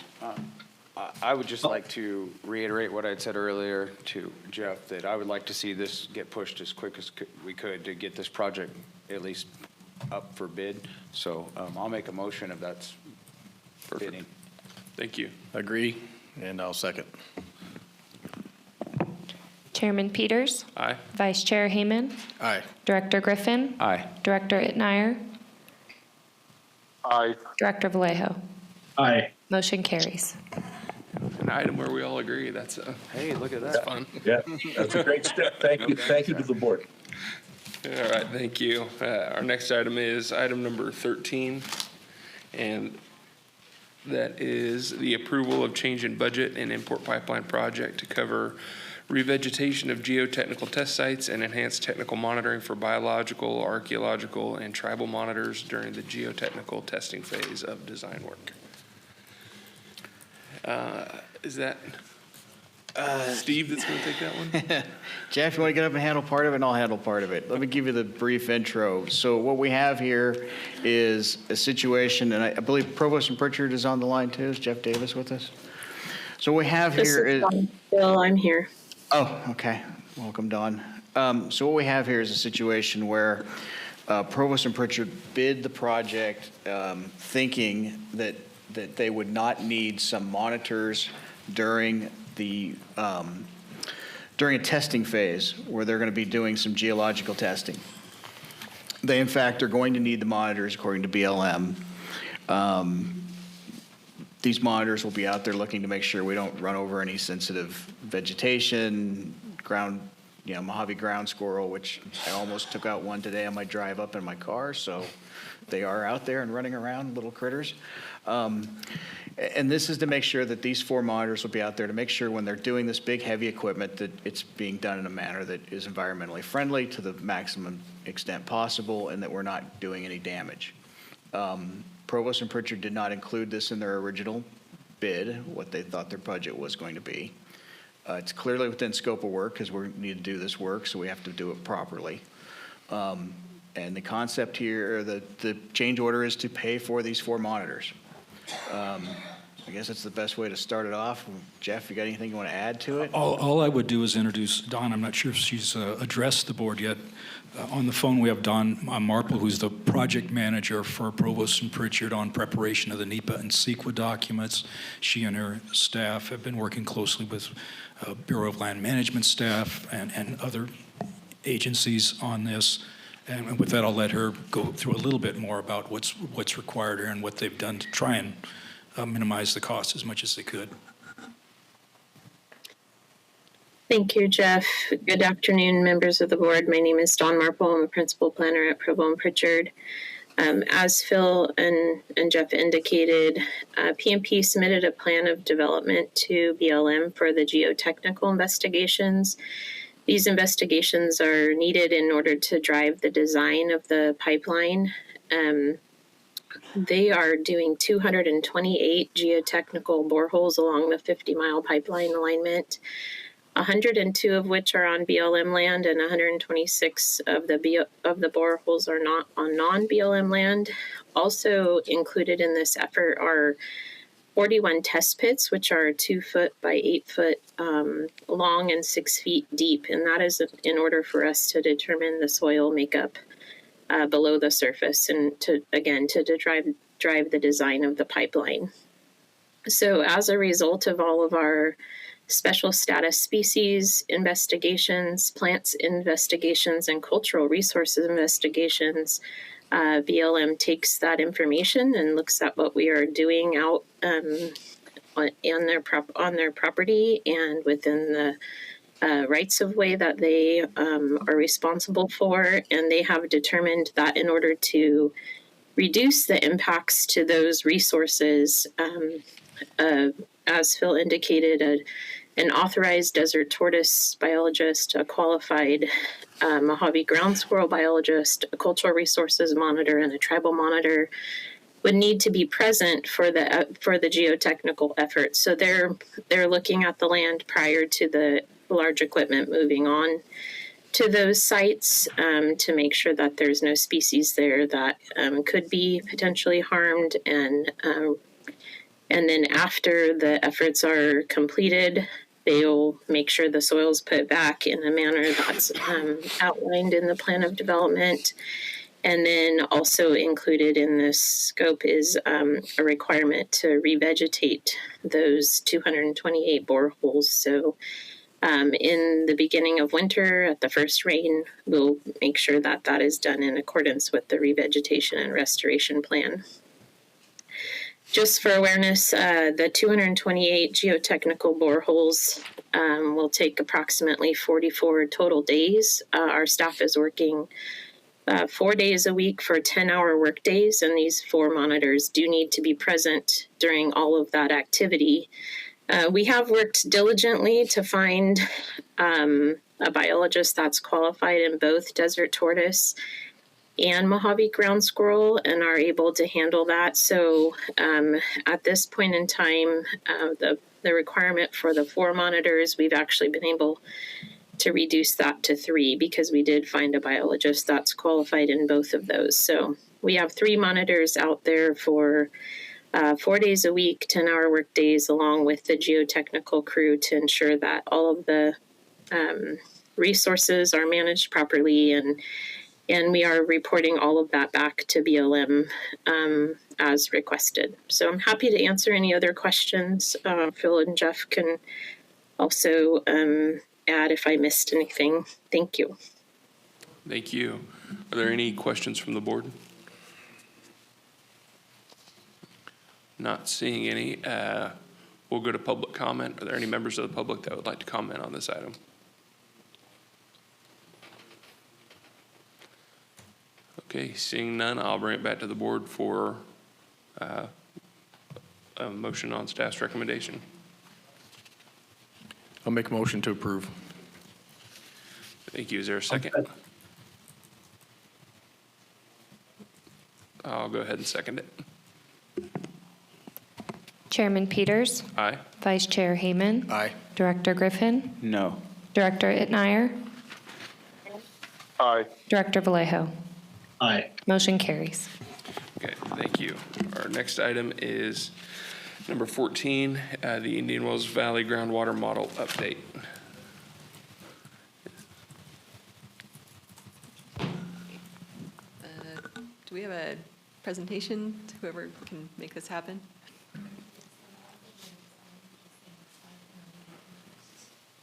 I would just like to reiterate what I'd said earlier to Jeff, that I would like to see this get pushed as quick as we could to get this project at least up for bid. So I'll make a motion if that's fitting. Thank you. Agree, and I'll second. Chairman Peters, Aye. Vice Chair Hayman, Aye. Director Griffin, Aye. Director Itnire, Aye. Director Vallejo. Aye. Motion carries. An item where we all agree. That's Hey, look at that's that. fun. Yeah, that's a great step. Thank you. Thank you to the board. All right, thank you. Our next item is item number 13, and that is the approval of change in budget and import pipeline project to cover revegetation of geotechnical test sites and enhanced technical monitoring for biological, archaeological, and tribal monitors during the geotechnical testing phase of design work. Is that Steve that's going to take that one? Jeff, you want to get up and handle part of it, and I'll handle part of it. Let me give you the brief intro. So what we have here is a situation, and I believe Provost and Pritchard is on the line too. Is Jeff Davis with us? So what we have here is... Bill, I'm here. Oh, okay. Welcome, Dawn. So what we have here is a situation where Provost and Pritchard bid the project thinking that they would not need some monitors during a testing phase where they're going to be doing some geological testing. They, in fact, are going to need the monitors according to BLM. These monitors will be out there looking to make sure we don't run over any sensitive vegetation, Mojave ground squirrel, which I almost took out one today on my drive up in my car, so they are out there and running around, little critters. And this is to make sure that these 4 monitors will be out there to make sure when they're doing this big, heavy equipment that it's being done in a manner that is environmentally friendly to the maximum extent possible and that we're not doing any damage. Provost and Pritchard did not include this in their original bid, what they thought their budget was going to be. It's clearly within scope of work because we need to do this work, so we have to do it properly. And the concept here, the change order is to pay for these 4 monitors. I guess that's the best way to start it off. Jeff, you got anything you want to add to it? All I would do is introduce Dawn. I'm not sure if she's addressed the board yet. On the phone, we have Dawn Marple, who's the project manager for Provost and Pritchard on preparation of the NEPA and CEQA documents. She and her staff have been working closely with Bureau of Land Management staff and other agencies on this. And with that, I'll let her go through a little bit more about what's required here and what they've done to try and minimize the cost as much as they could. Thank you, Jeff. Good afternoon, members of the board. My name is Dawn Marple. I'm a principal planner at Provo and Pritchard. As Phil and Jeff indicated, PMP submitted a plan of development to BLM for the geotechnical investigations. These investigations are needed in order to drive the design of the pipeline. They are doing 228 geotechnical boreholes along the 50-mile pipeline alignment, 102 of which are on BLM land, and 126 of the boreholes are not on non-BLM land. Also included in this effort are 41 test pits, which are 2 foot by 8 foot long and 6 feet deep, and that is in order for us to determine the soil makeup below the surface and to drive the design of the pipeline. So as a result of all of our special status species investigations, plants investigations, and cultural resources investigations, BLM takes that information and looks at what we are doing out on their property and within the rights of way that they are responsible for, and they have determined that in order to reduce the impacts to those resources, as Phil indicated, an authorized desert tortoise biologist, a qualified Mojave ground squirrel biologist, a cultural resources monitor, and a tribal monitor would need to be present for the geotechnical effort. So they're looking at the land prior to the large equipment moving on to those sites to make sure that there's no species there that could be potentially harmed, and then after the efforts are completed, they'll make sure the soil is put back in a manner that's outlined in the plan of development. And then also included in this scope is a requirement to revegetate those 228 boreholes. So in the beginning of winter, at the first rain, we'll make sure that that is done in accordance with the revegetation and restoration plan. Just for awareness, the 228 geotechnical boreholes will take approximately 44 total days. Our staff is working 4 days a week for 10-hour work days, and these 4 monitors do need to be present during all of that activity. We have worked diligently to find a biologist that's qualified in both desert tortoise and Mojave ground squirrel and are able to handle that. So at this point in time, the requirement for the 4 monitors, we've actually been able to reduce that to 3 because we did find a biologist that's qualified in both of those. So we have 3 monitors out there for 4 days a week, 10-hour work days, along with the geotechnical crew to ensure that all of the resources are managed properly, and we are reporting all of that back to BLM as requested. So I'm happy to answer any other questions. Phil and Jeff can also add if I missed anything. Thank you. Thank you. Are there any questions from the board? Not seeing any. We'll go to public comment. Are there any members of the public that would like to comment on this item? Okay, seeing none, I'll bring it back to the board for a motion on staff's recommendation. I'll make a motion to approve. Thank you. Is there a second? I'll go ahead and second it. Chairman Peters. Aye. Vice Chair Hayman. Aye. Director Griffin. No. Director Itmeyer. Aye. Director Vallejo. Aye. Motion carries. Okay, thank you. Our next item is number 14, the Indian Wells Valley Groundwater Model Update. Do we have a presentation to whoever can make this happen?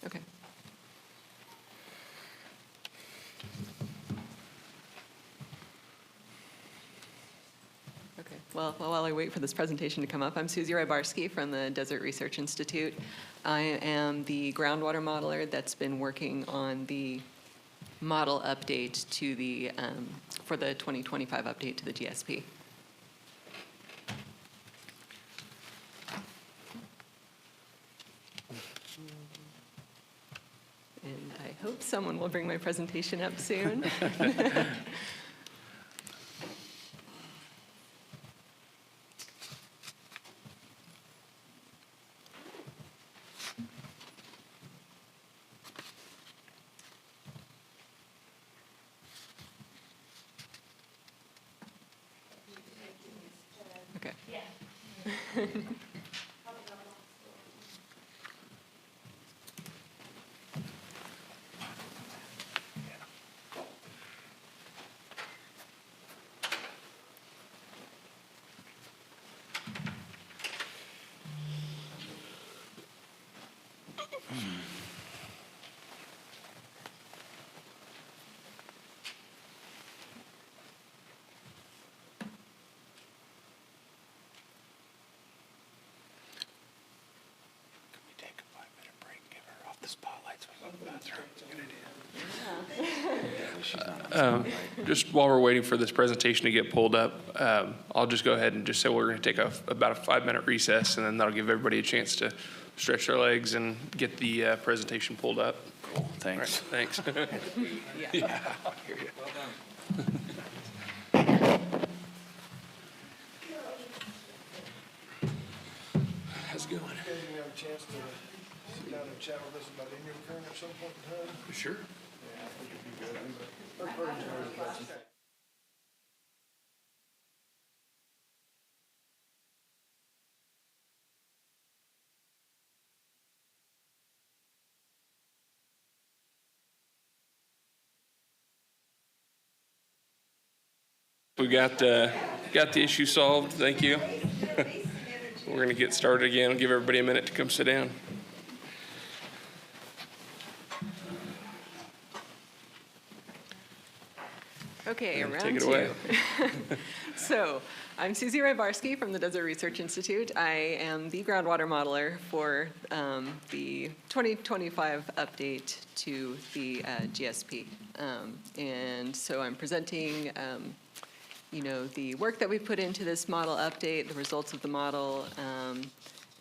Okay. Well, while I wait for this presentation to come up, I'm Susie Rybarski from the Desert Research Institute. I am the groundwater modeler that's been working on the model update to the, for the 2025 update to the GSP. And I hope someone will bring my presentation up soon. Okay. Just while we're waiting for this presentation to get pulled up, I'll just go ahead and just say we're going to take about a 5-minute recess, and then that'll give everybody a chance to stretch their legs and get the presentation pulled up. Cool, thanks. All right, thanks. Yeah. How's it going? You guys gonna have a chance to sit down and chat with us about Indian current at some point in time? Sure. Yeah, I think it'd be good. I'm very enjoying the presentation. We got the issue solved. Thank you. We're going to get started again. I'll give everybody a minute to come sit down. Okay, And round take it two. away. So I'm Susie Rybarski from the Desert Research Institute. I am the groundwater modeler for the 2025 update to the GSP. And so I'm presenting the work that we put into this model update, the results of the model,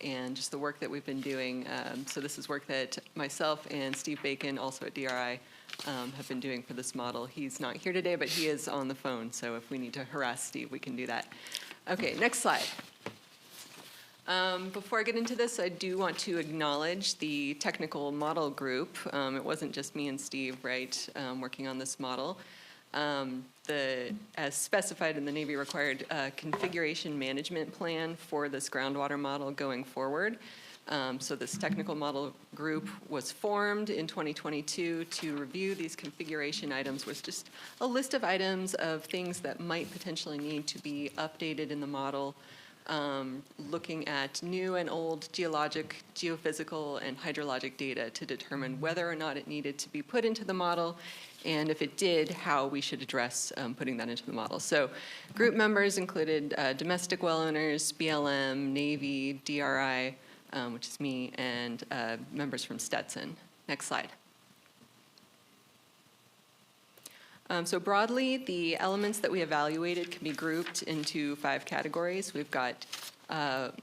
and just the work that we've been doing. So this is work that myself and Steve Bacon, also at DRI, have been doing for this model. He's not here today, but he is on the phone, so if we need to harass Steve, we can do that. Okay, next slide. Before I get into this, I do want to acknowledge the technical model group. It wasn't just me and Steve, right, working on this model. As specified in the Navy required configuration management plan for this groundwater model going forward. So this technical model group was formed in 2022 to review these configuration items, was just a list of items of things that might potentially need to be updated in the model, looking at new and old geologic, geophysical, and hydrologic data to determine whether or not it needed to be put into the model, and if it did, how we should address putting that into the model. So group members included domestic well owners, BLM, Navy, DRI, which is me, and members from Stetson. Next slide. So broadly, the elements that we evaluated can be grouped into 5 categories. We've got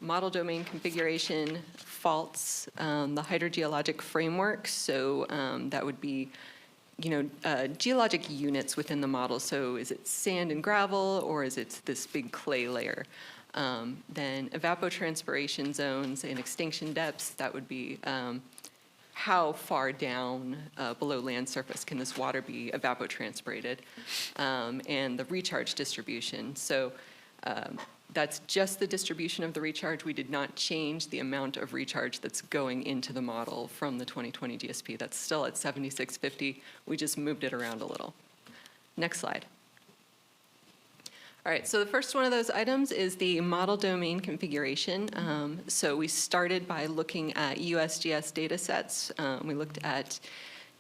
model domain configuration, faults, the hydrogeologic framework. So that would be geologic units within the model. So is it sand and gravel, or is it this big clay layer? Then evapotranspiration zones and extinction depths, that would be how far down below land surface can this water be evapotranspirated, and the recharge distribution. So that's just the distribution of the recharge. We did not change the amount of recharge that's going into the model from the 2020 GSP. That's still at 7650. We just moved it around a little. Next slide. All right, so the first one of those items is the model domain configuration. So we started by looking at USGS data sets. We looked at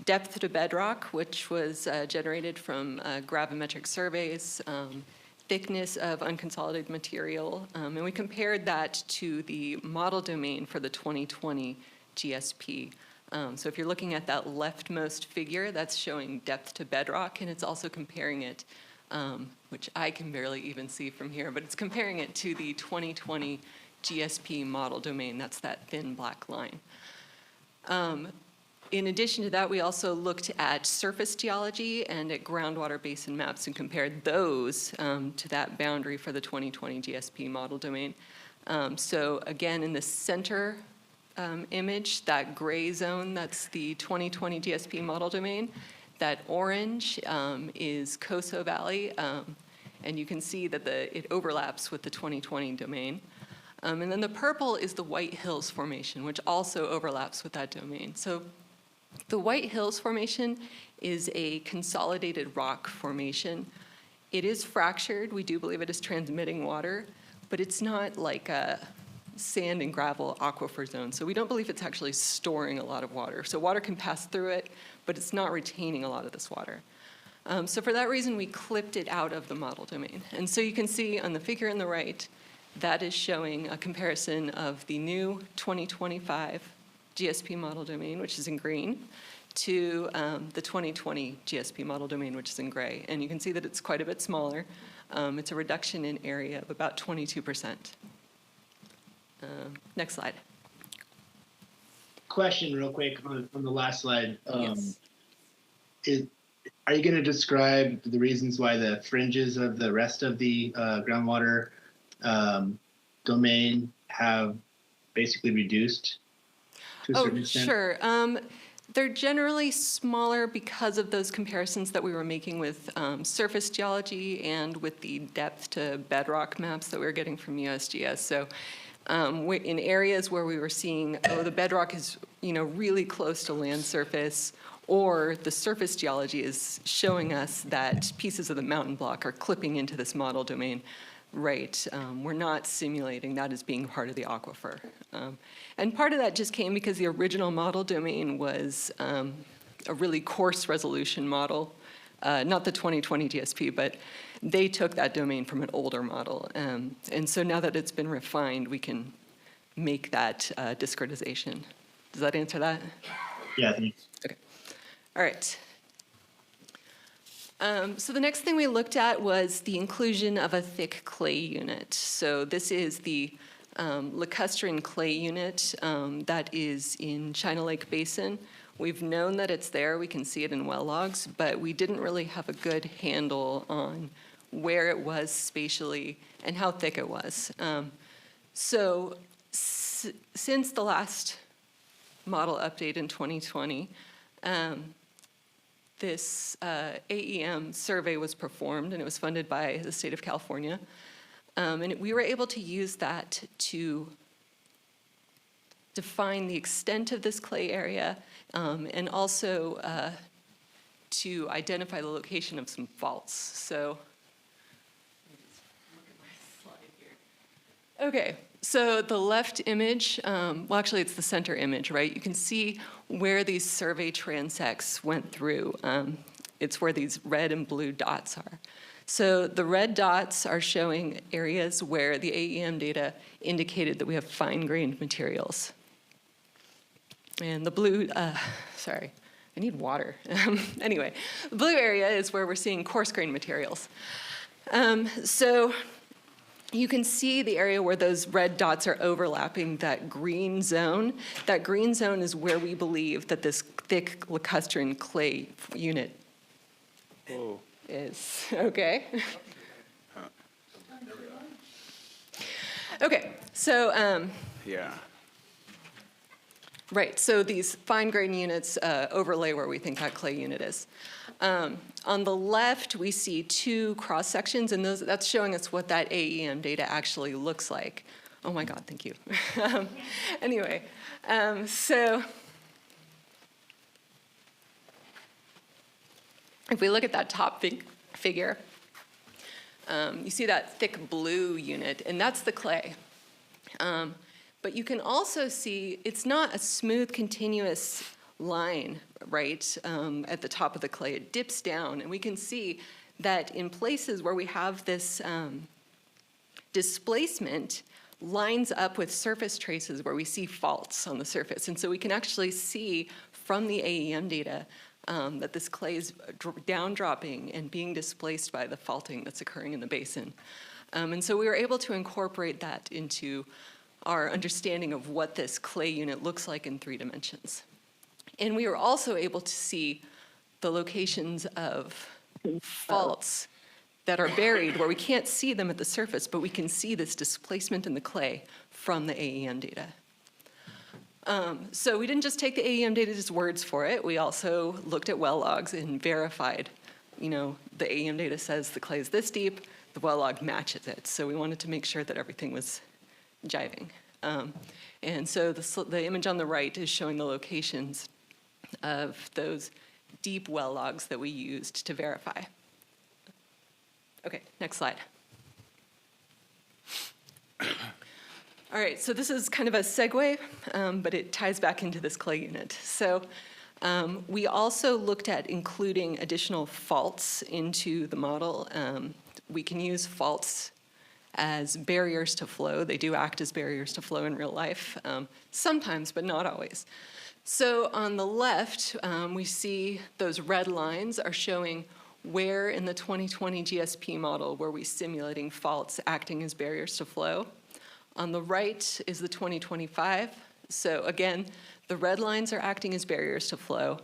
depth to bedrock, which was generated from gravimetric surveys, thickness of unconsolidated material, and we compared that to the model domain for the 2020 GSP. So if you're looking at that leftmost figure, that's showing depth to bedrock, and it's also comparing it, which I can barely even see from here, but it's comparing it to the 2020 GSP model domain. That's that thin black line. In addition to that, we also looked at surface geology and at groundwater basin maps and compared those to that boundary for the 2020 GSP model domain. So again, in the center image, that gray zone, that's the 2020 GSP model domain. That orange is Coso Valley, and you can see that it overlaps with the 2020 domain. And then the purple is the White Hills Formation, which also overlaps with that domain. So the White Hills Formation is a consolidated rock formation. It is fractured. We do believe it is transmitting water, but it's not like a sand and gravel aquifer zone. So we don't believe it's actually storing a lot of water. So water can pass through it, but it's not retaining a lot of this water. So for that reason, we clipped it out of the model domain. And so you can see on the figure on the right, that is showing a comparison of the new 2025 GSP model domain, which is in green, to the 2020 GSP model domain, which is in gray. And you can see that it's quite a bit smaller. It's a reduction in area of about 22%. Next slide. Question real quick on the last slide. Yes. Are you going to describe the reasons why the fringes of the rest of the groundwater domain have basically reduced to a certain extent? Sure. They're generally smaller because of those comparisons that we were making with surface geology and with the depth to bedrock maps that we were getting from USGS. So in areas where we were seeing, the bedrock is really close to land surface, or the surface geology is showing us that pieces of the mountain block are clipping into this model domain. Right, we're not simulating that as being part of the aquifer. And part of that just came because the original model domain was a really coarse resolution model, not the 2020 GSP, but they took that domain from an older model. And so now that it's been refined, we can make that discretization. Does that answer that? Yeah, thanks. Okay. All right. So the next thing we looked at was the inclusion of a thick clay unit. So this is the lacustrine clay unit that is in China Lake Basin. We've known that it's there. We can see it in well logs, but we didn't really have a good handle on where it was spatially and how thick it was. So since the last model update in 2020, this AEM survey was performed, and it was funded by the state of California. And we were able to use that to define the extent of this clay area and also to identify the location of some faults. So, okay, so the left image, well, actually, it's the center image, right? You can see where these survey transects went through. It's where these red and blue dots are. So the red dots are showing areas where the AEM data indicated that we have fine-grained materials. And the blue, sorry, I need water. Anyway, the blue area is where we're seeing coarse-grained materials. So you can see the area where those red dots are overlapping that green zone. That green zone is where we believe that this thick lacustrine clay unit is. Okay. Okay, so Yeah. right, so these fine-grained units overlay where we think that clay unit is. On the left, we see two cross-sections, and that's showing us what that AEM data actually looks like. Oh my God, thank you. Anyway, so if we look at that top figure, you see that thick blue unit, and that's the clay. But you can also see it's not a smooth, continuous line, right, at the top of the clay. It dips down, and we can see that in places where we have this displacement lines up with surface traces where we see faults on the surface. And so we can actually see from the AEM data that this clay is down dropping and being displaced by the faulting that's occurring in the basin. And so we were able to incorporate that into our understanding of what this clay unit looks like in 3 dimensions. And we were also able to see the locations of faults that are buried where we can't see them at the surface, but we can see this displacement in the clay from the AEM data. So we didn't just take the AEM data's words for it. We also looked at well logs and verified, the AEM data says the clay is this deep, the well log matches it. So we wanted to make sure that everything was jiving. And so the image on the right is showing the locations of those deep well logs that we used to verify. Okay, next slide. All right, so this is kind of a segue, but it ties back into this clay unit. So we also looked at including additional faults into the model. We can use faults as barriers to flow. They do act as barriers to flow in real life, sometimes, but not always. So on the left, we see those red lines are showing where in the 2020 GSP model were we simulating faults acting as barriers to flow. On the right is the 2025. So again, the red lines are acting as barriers to flow.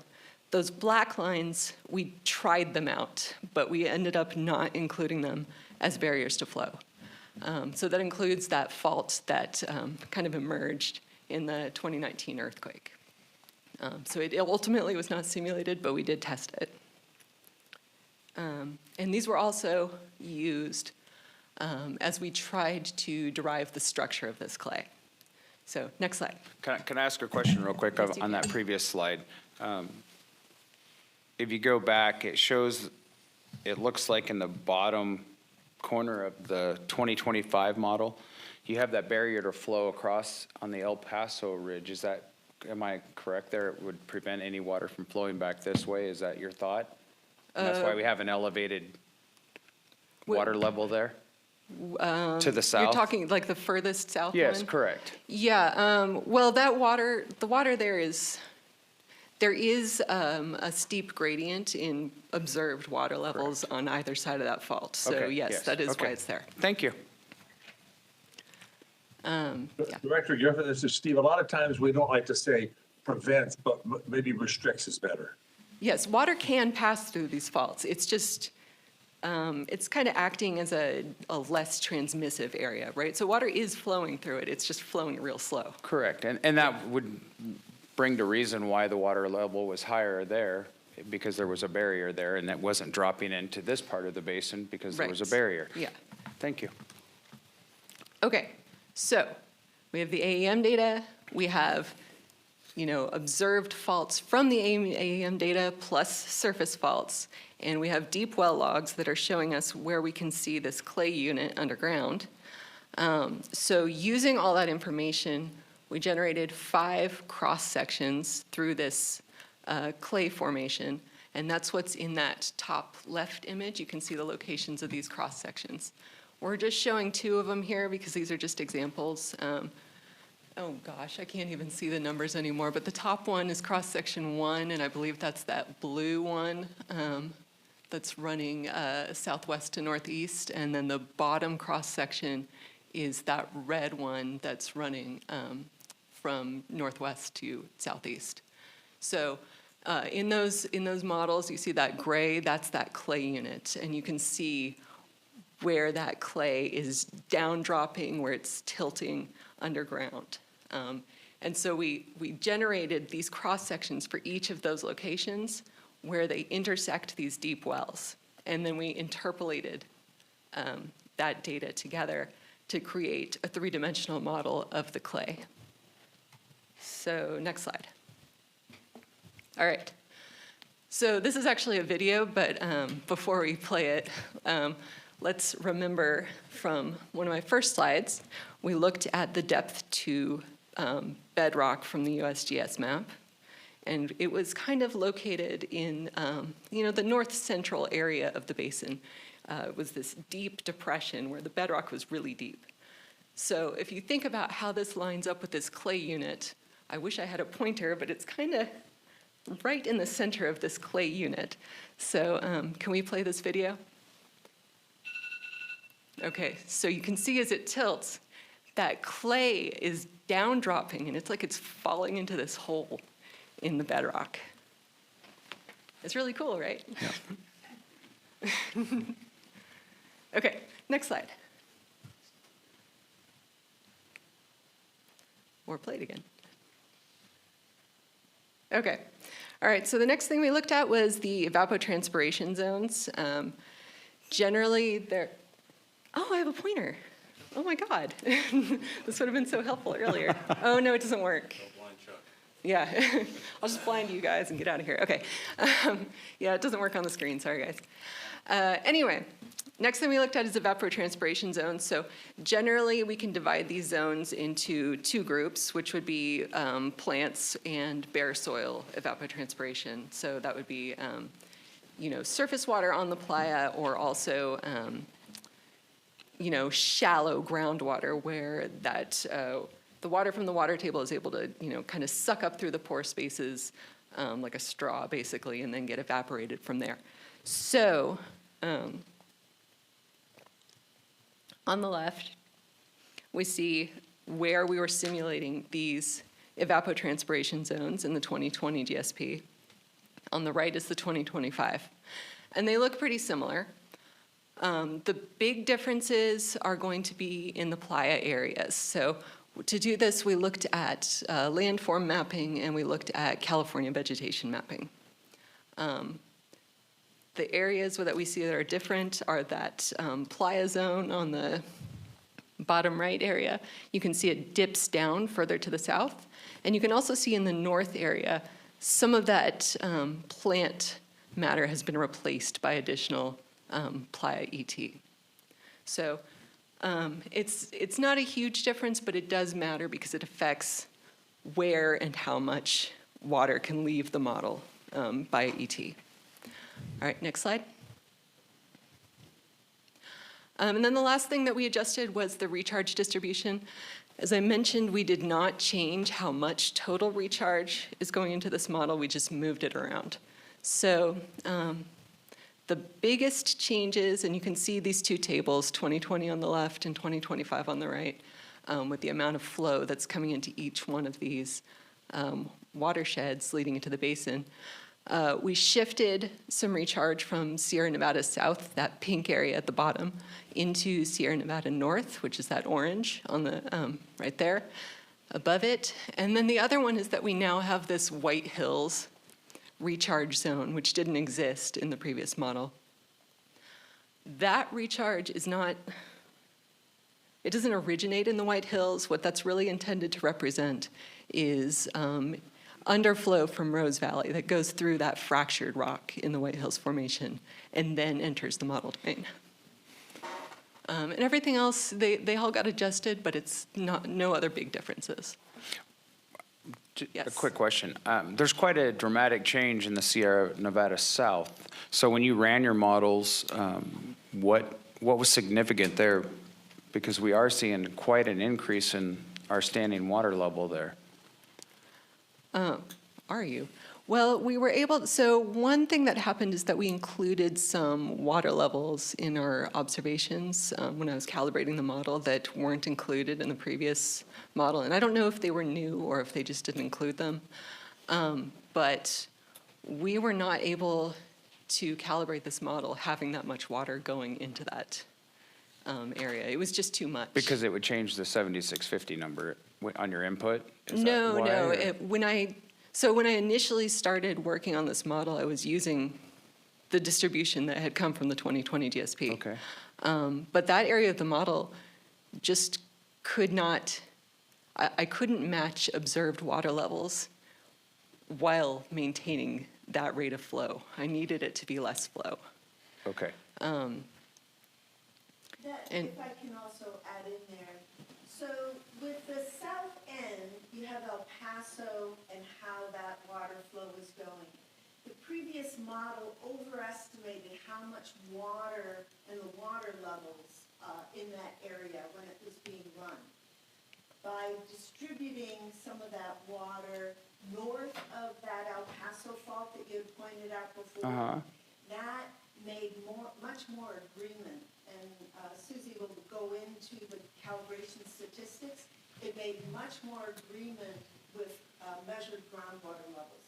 Those black lines, we tried them out, but we ended up not including them as barriers to flow. So that includes that fault that kind of emerged in the 2019 earthquake. So it ultimately was not simulated, but we did test it. And these were also used as we tried to derive the structure of this clay. So next slide. Can I ask a question real quick on that previous slide? If you go back, it looks like in the bottom corner of the 2025 model, you have that barrier to flow across on the El Paso Ridge. Am I correct there? It would prevent any water from flowing back this way. Is that your thought? And that's why we have an elevated water level there? To the south? You're talking like the furthest south Yes, one? correct. Yeah, well, the water there is a steep gradient in observed water levels on either side of that fault. So Okay, yes, that is okay. why it's there. Thank you. Yeah. Director Griffin, this is Steve. A lot of times we don't like to say prevents, but maybe restricts is better. Yes, water can pass through these faults. It's just, it's kind of acting as a less transmissive area, right? So water is flowing through it. It's just flowing real slow. Correct. And that would bring to reason why the water level was higher there, because there was a barrier there, and that wasn't dropping into this part of the basin because there was a Right. barrier. Yeah. Thank you. Okay, so we have the AEM data. We have, observed faults from the AEM data plus surface faults. And we have deep well logs that are showing us where we can see this clay unit underground. So using all that information, we generated 5 cross sections through this clay formation. And that's what's in that top left image. You can see the locations of these cross sections. We're just showing 2 of them here because these are just examples. Oh gosh, I can't even see the numbers anymore, but the top one is cross-section 1, and I believe that's that blue one that's running southwest to northeast, and then the bottom cross-section is that red one that's running from northwest to southeast. So in those models, you see that gray, that's that clay unit, and you can see where that clay is down dropping, where it's tilting underground. And so we generated these cross sections for each of those locations where they intersect these deep wells. And then we interpolated that data together to create a 3-dimensional model of the clay. So next slide. All right. So this is actually a video, but before we play it, let's remember from one of my first slides, we looked at the depth to bedrock from the USGS map. And it was kind of located in, the north central area of the basin. It was this deep depression where the bedrock was really deep. So if you think about how this lines up with this clay unit, I wish I had a pointer, but it's kind of right in the center of this clay unit. So can we play this video? Okay, so you can see as it tilts, that clay is down dropping, and it's like it's falling into this hole in the bedrock. It's really cool, right? Yeah. Okay, next slide. Or play it again. Okay. All right, so the next thing we looked at was the evapotranspiration zones. Generally, they're... Oh, I have a pointer. Oh my God. This would have been so helpful earlier. Oh, no, it doesn't work. Yeah, I'll just blind you guys and get out of here. Okay. Yeah, it doesn't work on the screen. Sorry, guys. Anyway, next thing we looked at is evapotranspiration zones. So generally, we can divide these zones into two groups, which would be plants and bare soil evapotranspiration. So that would be, surface water on the playa, or also, shallow groundwater where that the water from the water table is able to, kind of suck up through the pore spaces like a straw, basically, and then get evaporated from there. So on the left, we see where we were simulating these evapotranspiration zones in the 2020 GSP. On the right is the 2025. And they look pretty similar. The big differences are going to be in the playa areas. So to do this, we looked at landform mapping, and we looked at California vegetation mapping. The areas that we see that are different are that playa zone on the bottom right area. You can see it dips down further to the south. And you can also see in the north area, some of that plant matter has been replaced by additional playa ET. So it's not a huge difference, but it does matter because it affects where and how much water can leave the model by ET. All right, next slide. And then the last thing that we adjusted was the recharge distribution. As I mentioned, we did not change how much total recharge is going into this model. We just moved it around. So the biggest changes, and you can see these two tables, 2020 on the left and 2025 on the right, with the amount of flow that's coming into each one of these watersheds leading into the basin. We shifted some recharge from Sierra Nevada South, that pink area at the bottom, into Sierra Nevada North, which is that orange on the right there above it. And then the other one is that we now have this White Hills recharge zone, which didn't exist in the previous model. That recharge is not, it doesn't originate in the White Hills. What that's really intended to represent is underflow from Rose Valley that goes through that fractured rock in the White Hills Formation and then enters the model domain. And everything else, they all got adjusted, but it's no other big differences. Yes. A quick question. There's quite a dramatic change in the Sierra Nevada South. So when you ran your models, what was significant there? Because we are seeing quite an increase in our standing water level there. Are you? Well, we were able, so one thing that happened is that we included some water levels in our observations when I was calibrating the model that weren't included in the previous model. And I don't know if they were new or if they just didn't include them. But we were not able to calibrate this model having that much water going into that area. It was just too much. Because it would change the 7650 number on your input? No. When I initially started working on this model, I was using the distribution that had come from the 2020 GSP. Okay. But that area of the model just could not, I couldn't match observed water levels while maintaining that rate of flow. I needed it to be less flow. Okay. If I can also add in there, so with the south end, you have El Paso and how that water flows previous model overestimated how much water and the water levels in that area when it was being run. By distributing some of that water north of that El Paso fault that you had pointed out before, that made much more agreement. And Susie will go into the calibration statistics. It made much more agreement with measured groundwater levels.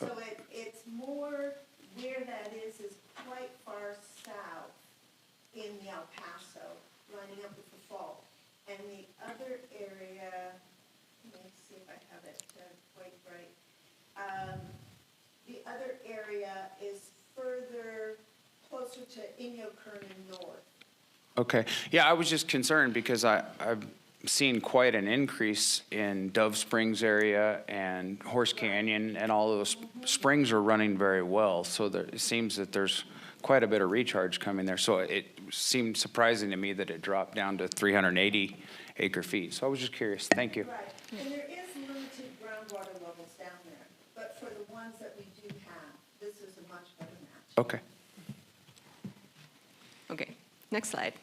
So it's more, where that is quite far south in the El Paso, lining up with the fault. And the other area, let me see if I have it quite right. The other area is further, closer to Inyo Kernan North. Okay. Yeah, I was just concerned because I've seen quite an increase in Dove Springs area and Horse Canyon, and all those springs are running very well. So it seems that there's quite a bit of recharge coming there. So it seemed surprising to me that it dropped down to 380 acre feet. So I was just curious. Thank you. Right. And there is limited groundwater levels down there, but for the ones that we do have, this is a much better match. Okay. Okay, next slide.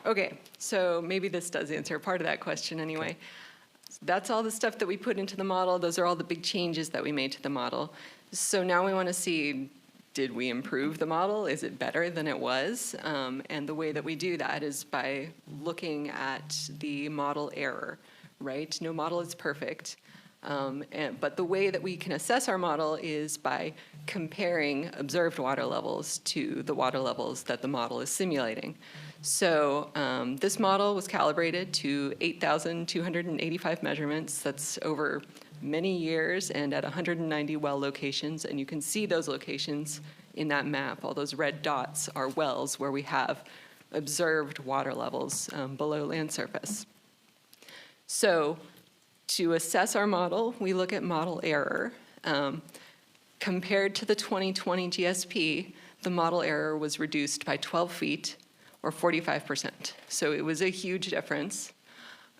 Okay, so maybe this does answer part of that question anyway. That's all the stuff that we put into the model. Those are all the big changes that we made to the model. So now we want to see, did we improve the model? Is it better than it was? And the way that we do that is by looking at the model error, right? No model is perfect. But the way that we can assess our model is by comparing observed water levels to the water levels that the model is simulating. So this model was calibrated to 8,285 measurements. That's over many years and at 190 well locations. And you can see those locations in that map. All those red dots are wells where we have observed water levels below land surface. So to assess our model, we look at model error. Compared to the 2020 GSP, the model error was reduced by 12 feet or 45%. So it was a huge difference.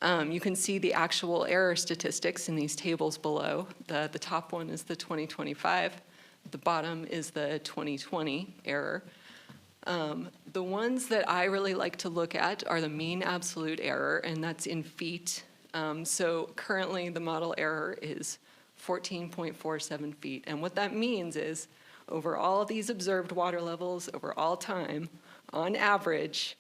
You can see the actual error statistics in these tables below. The top one is the 2025. The bottom is the 2020 error. The ones that I really like to look at are the mean absolute error, and that's in feet. So currently the model error is 14.47 feet. And what that means is over all these observed water levels over all time, on average,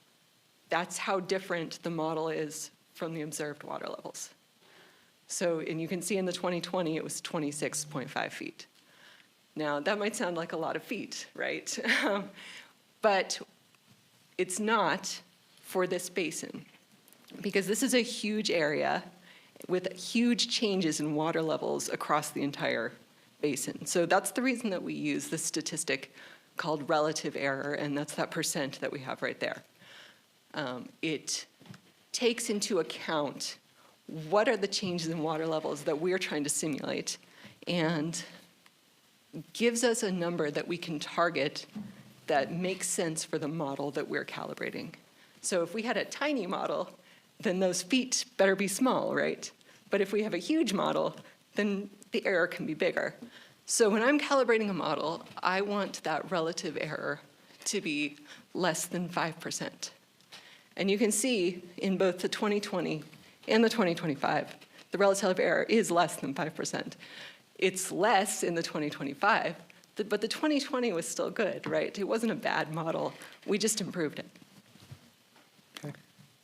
that's how different the model is from the observed water levels. So, and you can see in the 2020, it was 26.5 feet. Now, that might sound like a lot of feet, right? But it's not for this basin, because this is a huge area with huge changes in water levels across the entire basin. So that's the reason that we use this statistic called relative error, and that's that percent that we have right there. It takes into account what are the changes in water levels that we're trying to simulate, and gives us a number that we can target that makes sense for the model that we're calibrating. So if we had a tiny model, then those feet better be small, right? But if we have a huge model, then the error can be bigger. So when I'm calibrating a model, I want that relative error to be less than 5%. And you can see in both the 2020 and the 2025, the relative error is less than 5%. It's less in the 2025, but the 2020 was still good, right? It wasn't a bad model. We just improved it.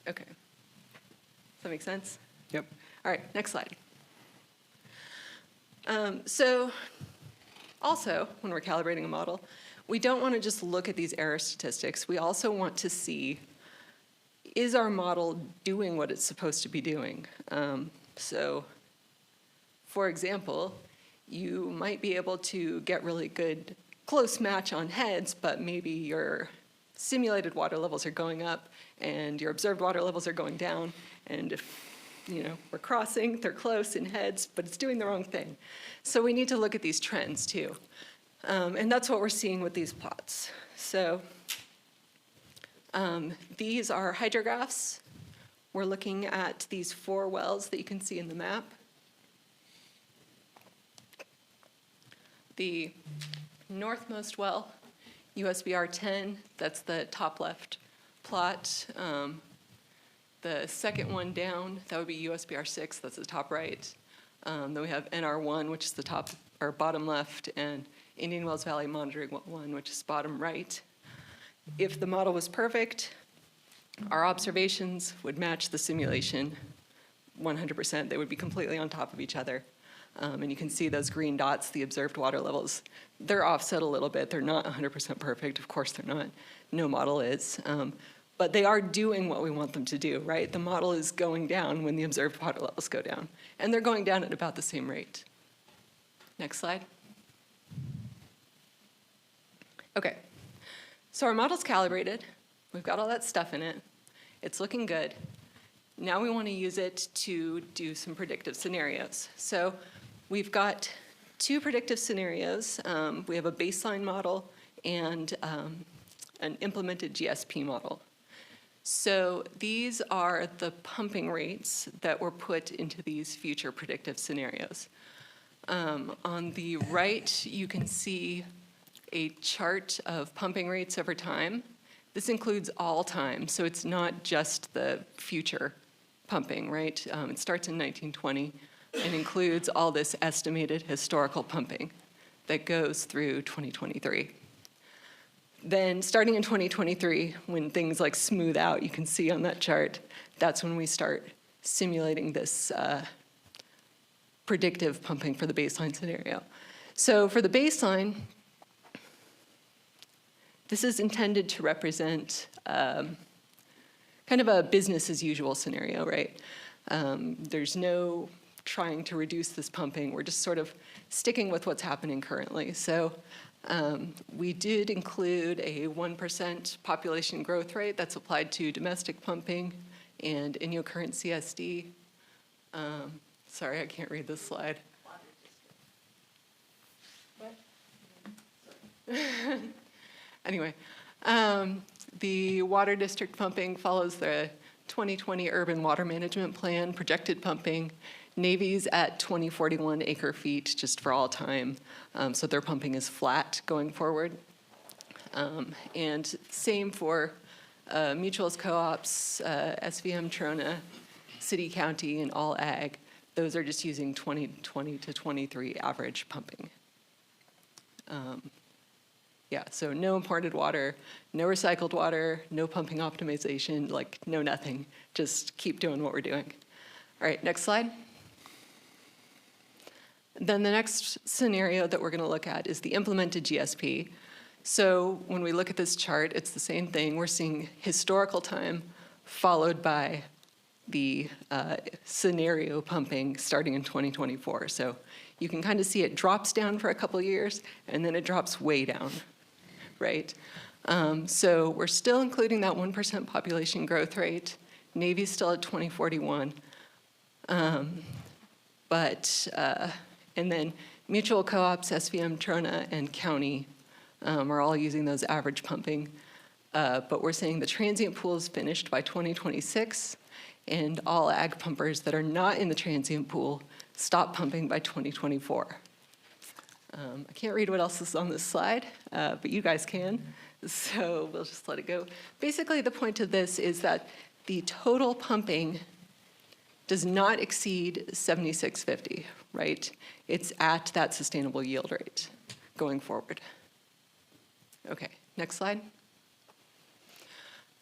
Okay. Does that make sense? Yep. All right, next slide. So also, when we're calibrating a model, we don't want to just look at these error statistics. We also want to see, is our model doing what it's supposed to be doing? So, for example, you might be able to get really good close match on heads, but maybe your simulated water levels are going up and your observed water levels are going down. And if we're crossing, they're close in heads, but it's doing the wrong thing. So we need to look at these trends too. And that's what we're seeing with these plots. So these are hydrographs. We're looking at these 4 wells that you can see in the map. The northmost well, USBR 10, that's the top left plot. The second one down, that would be USBR 6, that's the top right. Then we have NR1, which is the top or bottom left, and Indian Wells Valley Monitoring 1, which is bottom right. If the model was perfect, our observations would match the simulation 100%. They would be completely on top of each other. And you can see those green dots, the observed water levels. They're offset a little bit. They're not 100% perfect. Of course they're not. No model is. But they are doing what we want them to do, right? The model is going down when the observed water levels go down. And they're going down at about the same rate. Next slide. Okay. So our model's calibrated. We've got all that stuff in it. It's looking good. Now we want to use it to do some predictive scenarios. So we've got two predictive scenarios. We have a baseline model and an implemented GSP model. So these are the pumping rates that were put into these future predictive scenarios. On the right, you can see a chart of pumping rates over time. This includes all time, so it's not just the future pumping, right? It starts in 1920 and includes all this estimated historical pumping that goes through 2023. Then starting in 2023, when things like smooth out, you can see on that chart, that's when we start simulating this predictive pumping for the baseline scenario. So for the baseline, this is intended to represent kind of a business as usual scenario, right? There's no trying to reduce this pumping. We're just sort of sticking with what's happening currently. So we did include a 1% population growth rate that's applied to domestic pumping and in your current CSD. Sorry, I can't read this slide. Anyway, the water district pumping follows the 2020 Urban Water Management Plan projected pumping. Navy's at 2041 acre feet just for all time, so their pumping is flat going forward. And same for mutuals, co-ops, SVM, Trona, city, county, and all ag. Those are just using 2020 to 23 average pumping. Yeah, so no imported water, no recycled water, no pumping optimization, like no nothing. Just keep doing what we're doing. All right, next slide. Then the next scenario that we're going to look at is the implemented GSP. So when we look at this chart, it's the same thing. We're seeing historical time followed by the scenario pumping starting in 2024. So you can kind of see it drops down for a couple years, and then it drops way down, right? So we're still including that 1% population growth rate. Navy's still at 2041. And then mutual co-ops, SVM, Trona, and county are all using those average pumping. But we're saying the transient pool is finished by 2026, and all ag pumpers that are not in the transient pool stop pumping by 2024. I can't read what else is on this slide, but you guys can, so we'll just let it go. Basically, the point of this is that the total pumping does not exceed 7650, right? It's at that sustainable yield rate going forward. Okay, next slide.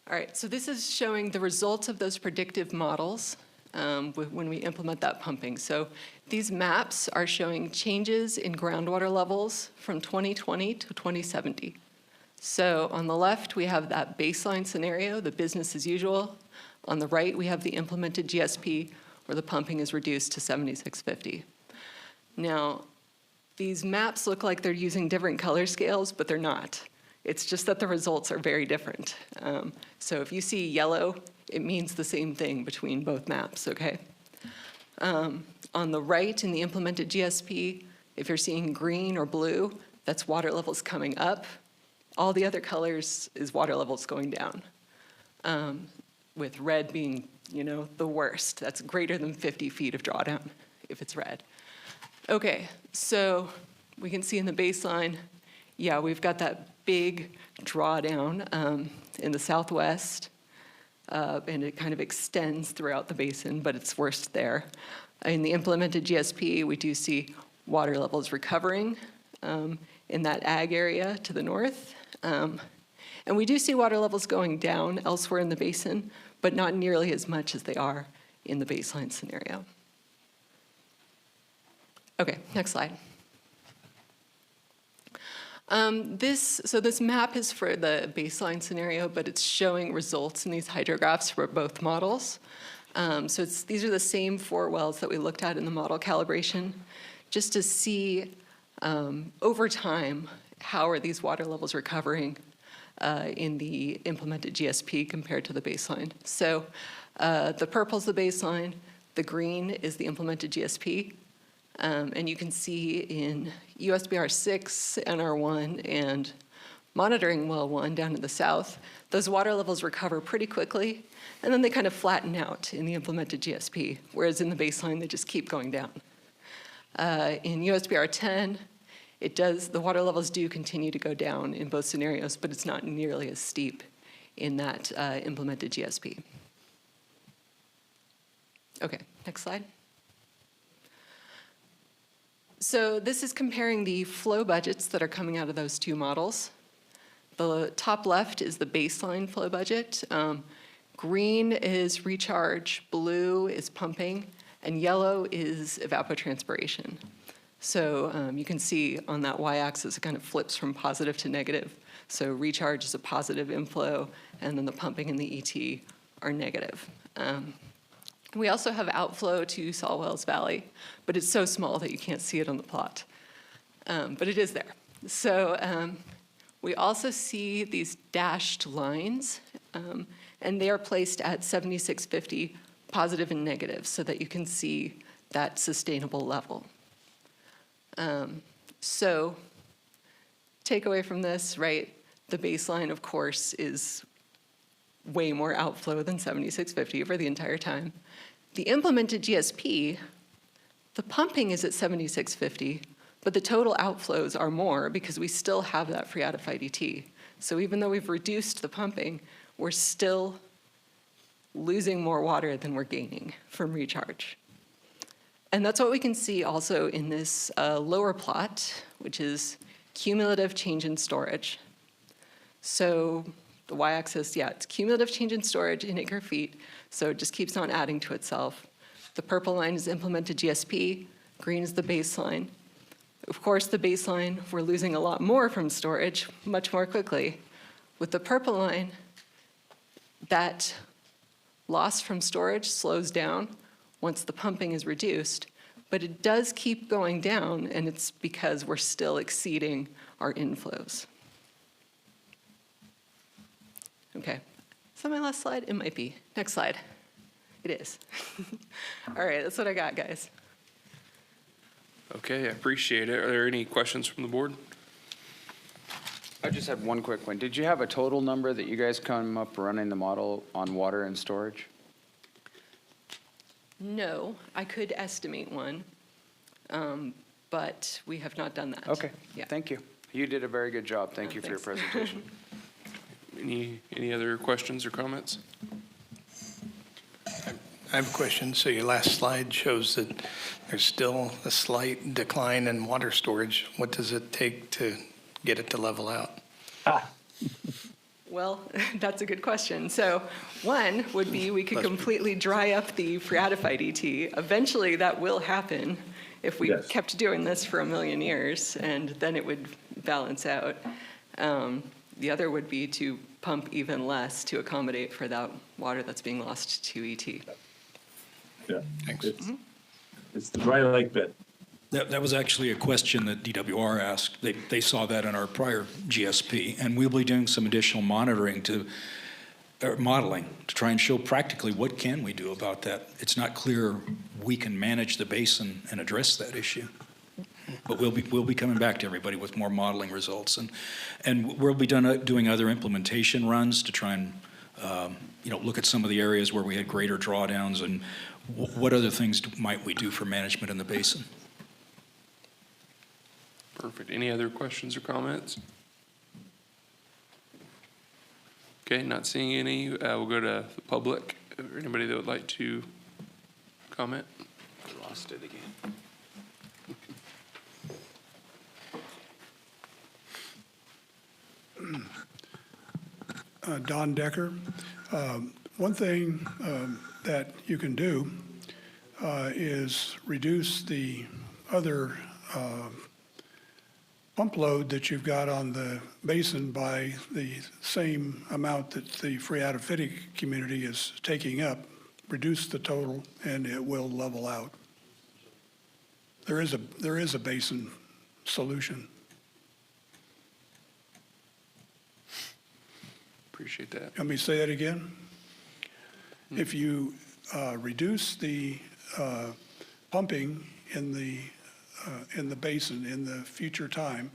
All right, so this is showing the results of those predictive models when we implement that pumping. So these maps are showing changes in groundwater levels from 2020 to 2070. So on the left, we have that baseline scenario, the business as usual. On the right, we have the implemented GSP, where the pumping is reduced to 7650. Now, these maps look like they're using different color scales, but they're not. It's just that the results are very different. So if you see yellow, it means the same thing between both maps, okay? On the right, in the implemented GSP, if you're seeing green or blue, that's water levels coming up. All the other colors is water levels going down, with red being, the worst. That's greater than 50 feet of drawdown if it's red. Okay, so We can see in the baseline, yeah, we've got that big drawdown in the southwest, and it kind of extends throughout the basin, but it's worst there. In the implemented GSP, we do see water levels recovering in that ag area to the north. And we do see water levels going down elsewhere in the basin, but not nearly as much as they are in the baseline scenario. Okay, next slide. This map is for the baseline scenario, but it's showing results in these hydrographs for both models. These are the same 4 wells that we looked at in the model calibration, just to see over time, how are these water levels recovering in the implemented GSP compared to the baseline. So the purple is the baseline, the green is the implemented GSP, and you can see in USBR 6, NR1, and monitoring well 1 down in the south, those water levels recover pretty quickly, and then they kind of flatten out in the implemented GSP, whereas in the baseline, they just keep going down. In USBR 10, the water levels do continue to go down in both scenarios, but it's not nearly as steep in that implemented GSP. Okay, next slide. So this is comparing the flow budgets that are coming out of those 2 models. The top left is the baseline flow budget. Green is recharge, blue is pumping, and yellow is evapotranspiration. So you can see on that y-axis, it kind of flips from positive to negative. So recharge is a positive inflow, and then the pumping and the ET are negative. We also have outflow to Saw Wells Valley, but it's so small that you can't see it on the plot. But it is there. So we also see these dashed lines, and they are placed at 7650, positive and negative, so that you can see that sustainable level. So takeaway from this, right? The baseline, of course, is way more outflow than 7650 for the entire time. The implemented GSP, the pumping is at 7650, but the total outflows are more because we still have that phreatified ET. So even though we've reduced the pumping, we're still losing more water than we're gaining from recharge. And that's what we can see also in this lower plot, which is cumulative change in storage. So the y-axis, yeah, it's cumulative change in storage in acre feet, so it just keeps on adding to itself. The purple line is implemented GSP, green is the baseline. Of course, the baseline, we're losing a lot more from storage much more quickly. With the purple line, that loss from storage slows down once the pumping is reduced, but it does keep going down, and it's because we're still exceeding our inflows. Okay, is that my last slide? It might be. Next slide. It is. All right, that's what I got, guys. Okay, I appreciate it. Are there any questions from the board? I just have one quick one. Did you have a total number that you guys come up running the model on water and storage? No, I could estimate one, but we have not done that. Okay, Yeah. thank you. You did a very good job. Thank you for your thanks. presentation. Any other questions or comments? I have a question. So your last slide shows that there's still a slight decline in water storage. What does it take to get it to level out? Well, that's a good question. So one would be we could completely dry up the phreatified ET. Eventually, that will happen if we kept doing this for 1 million years, and then it would balance out. The other would be to pump even less to accommodate for that water that's being lost to ET. Yeah, thanks. It's the dry lake bed. That was actually a question that DWR asked. They saw that in our prior GSP, and we'll be doing some additional modeling to try and show practically what can we do about that. It's not clear we can manage the basin and address that issue. But we'll be coming back to everybody with more modeling results, and we'll be doing other implementation runs to try and look at some of the areas where we had greater drawdowns and what other things might we do for management in the basin. Perfect. Any other questions or comments? Okay, not seeing any. We'll go to the public. Anybody that would like to comment? I lost it again. Don Decker. One thing that you can do is reduce the other pump load that you've got on the basin by the same amount that the phreatophytic community is taking up. Reduce the total, and it will level out. There is a basin solution. Appreciate that. Let me say that again. If you reduce the pumping in the basin in the future time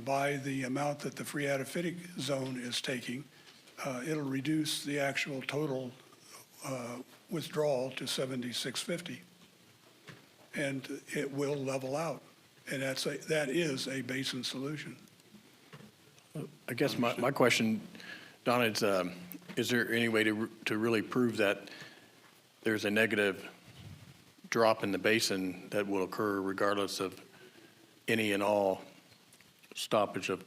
by the amount that the phreatophytic zone is taking, it'll reduce the actual total withdrawal to 7650, and it will level out, and that is a basin solution. I guess my question, Donna, is there any way to really prove that there's a negative drop in the basin that will occur regardless of any and all stoppage of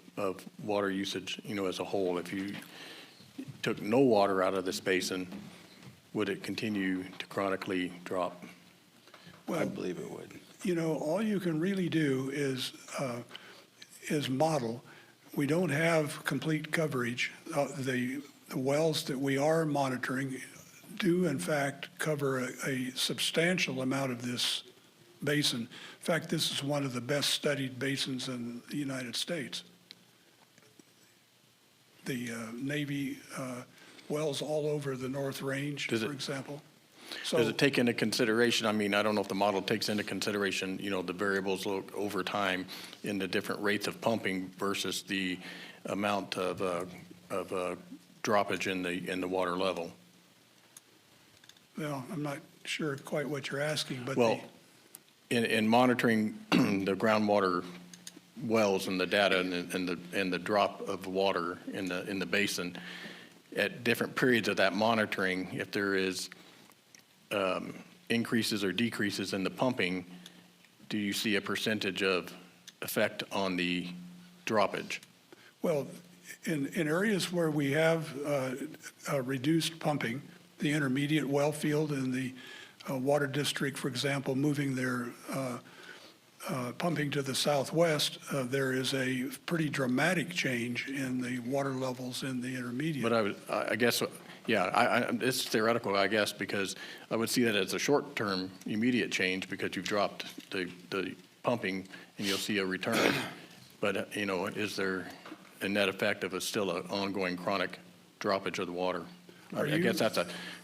water usage, as a whole? If you took no water out of this basin, would it continue to chronically drop? Well, I believe it would. All you can really do is model. We don't have complete coverage. The wells that we are monitoring do, in fact, cover a substantial amount of this basin. In fact, this is one of the best studied basins in the United States. The Navy wells all over the North Range, for example. Does it take into consideration, I don't know if the model takes into consideration, the variables over time in the different rates of pumping versus the amount of droppage in the water level? Well, I'm not sure quite what you're asking, but Well, in monitoring the groundwater wells and the data and the drop of water in the basin, at different periods of that monitoring, if there is increases or decreases in the pumping, do you see a percentage of effect on the droppage? Well, in areas where we have reduced pumping, the intermediate well field and the water district, for example, moving their pumping to the southwest, there is a pretty dramatic change in the water levels in the intermediate. But I guess, yeah, it's theoretical, I guess, because I would see that as a short-term immediate change because you've dropped the pumping and you'll see a return. But, is there a net effect of still an ongoing chronic droppage of the water? I guess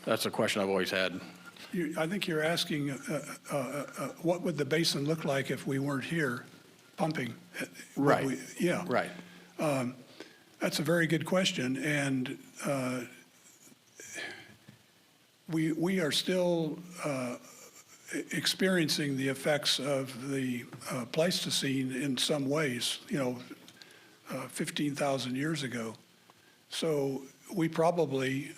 that's a question I've always had. I think you're asking what would the basin look like if we weren't here pumping? Right. Yeah. Right. That's a very good question, and we are still experiencing the effects of the Pleistocene in some ways, 15,000 years ago. So we probably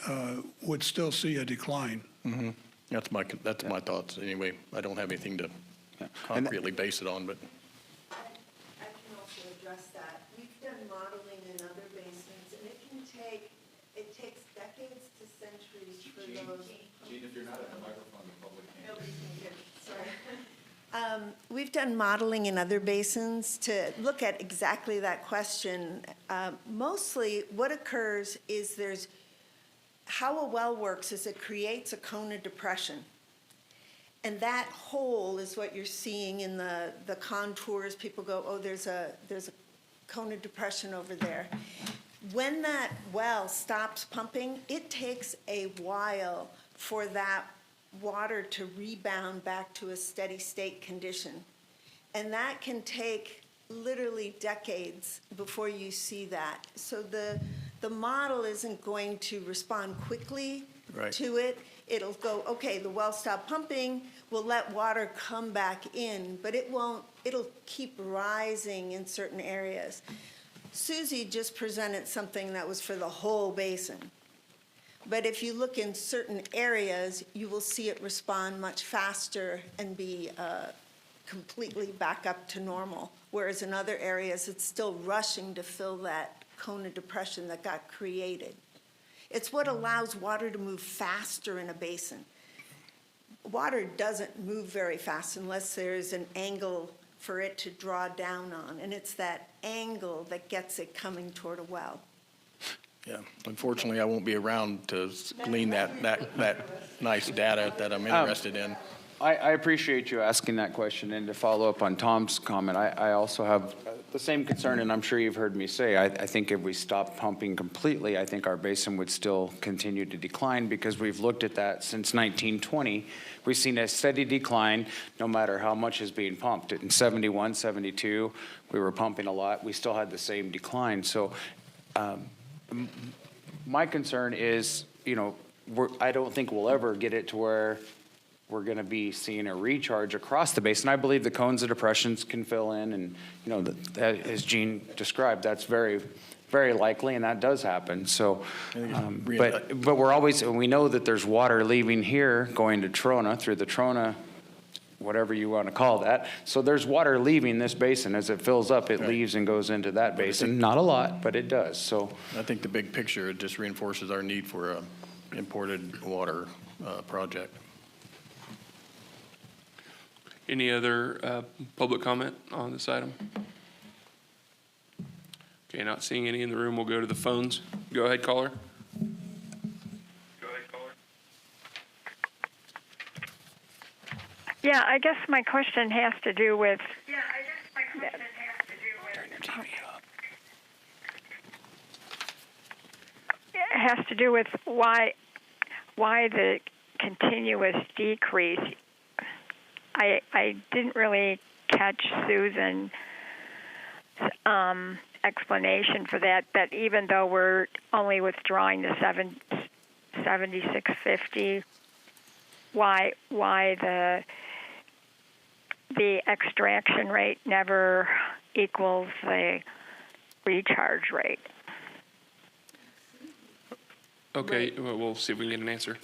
would still see a decline. Mm-hmm. That's my thoughts. Anyway, I don't have anything to concretely base it on, but. I can also address that. We've done modeling in other basins, and it takes decades to centuries for those. Gene, if you're not at the microphone, the public can't. Nobody can hear. Sorry. We've done modeling in other basins to look at exactly that question. Mostly what occurs is how a well works is it creates a cone of depression. And that hole is what you're seeing in the contours. People go, oh, there's a cone of depression over there. When that well stops pumping, it takes a while for that water to rebound back to a steady state condition. And that can take literally decades before you see that. So the model isn't going to respond quickly Right. to it. it'll go, okay, the well stopped pumping, we'll let water come back in, but it won't, it'll keep rising in certain areas. Susie just presented something that was for the whole basin. But if you look in certain areas, you will see it respond much faster and be completely back up to normal. Whereas in other areas, it's still rushing to fill that cone of depression that got created. It's what allows water to move faster in a basin. Water doesn't move very fast unless there's an angle for it to draw down on, and it's that angle that gets it coming toward a well. Yeah, unfortunately, I won't be around to glean that nice data that I'm interested in. I appreciate you asking that question, and to follow up on Tom's comment, I also have the same concern, and I'm sure you've heard me say, I think if we stop pumping completely, I think our basin would still continue to decline, because we've looked at that since 1920. We've seen a steady decline no matter how much is being pumped. In 71, 72, we were pumping a lot. We still had the same decline. So my concern is, I don't think we'll ever get it to where we're going to be seeing a recharge across the basin. I believe the cones of depressions can fill in, and that, as Gene described, that's very, very likely, and that does happen. So, but we know that there's water leaving here going to Trona through the Trona, whatever you want to call that. So there's water leaving this basin. As it fills up, it leaves and goes into that basin. Not a lot, but it does. So I think the big picture, it just reinforces our need for a imported water project. Any other public comment on this item? Okay, not seeing any in the room, we'll go to the phones. Go ahead, caller. Yeah, I guess my question has to do with. It has to do with why the continuous decrease. I didn't really catch Susan's explanation for that even though we're only withdrawing the 7650, why the extraction rate never equals the recharge rate. Okay, well, we'll see if we can get an answer.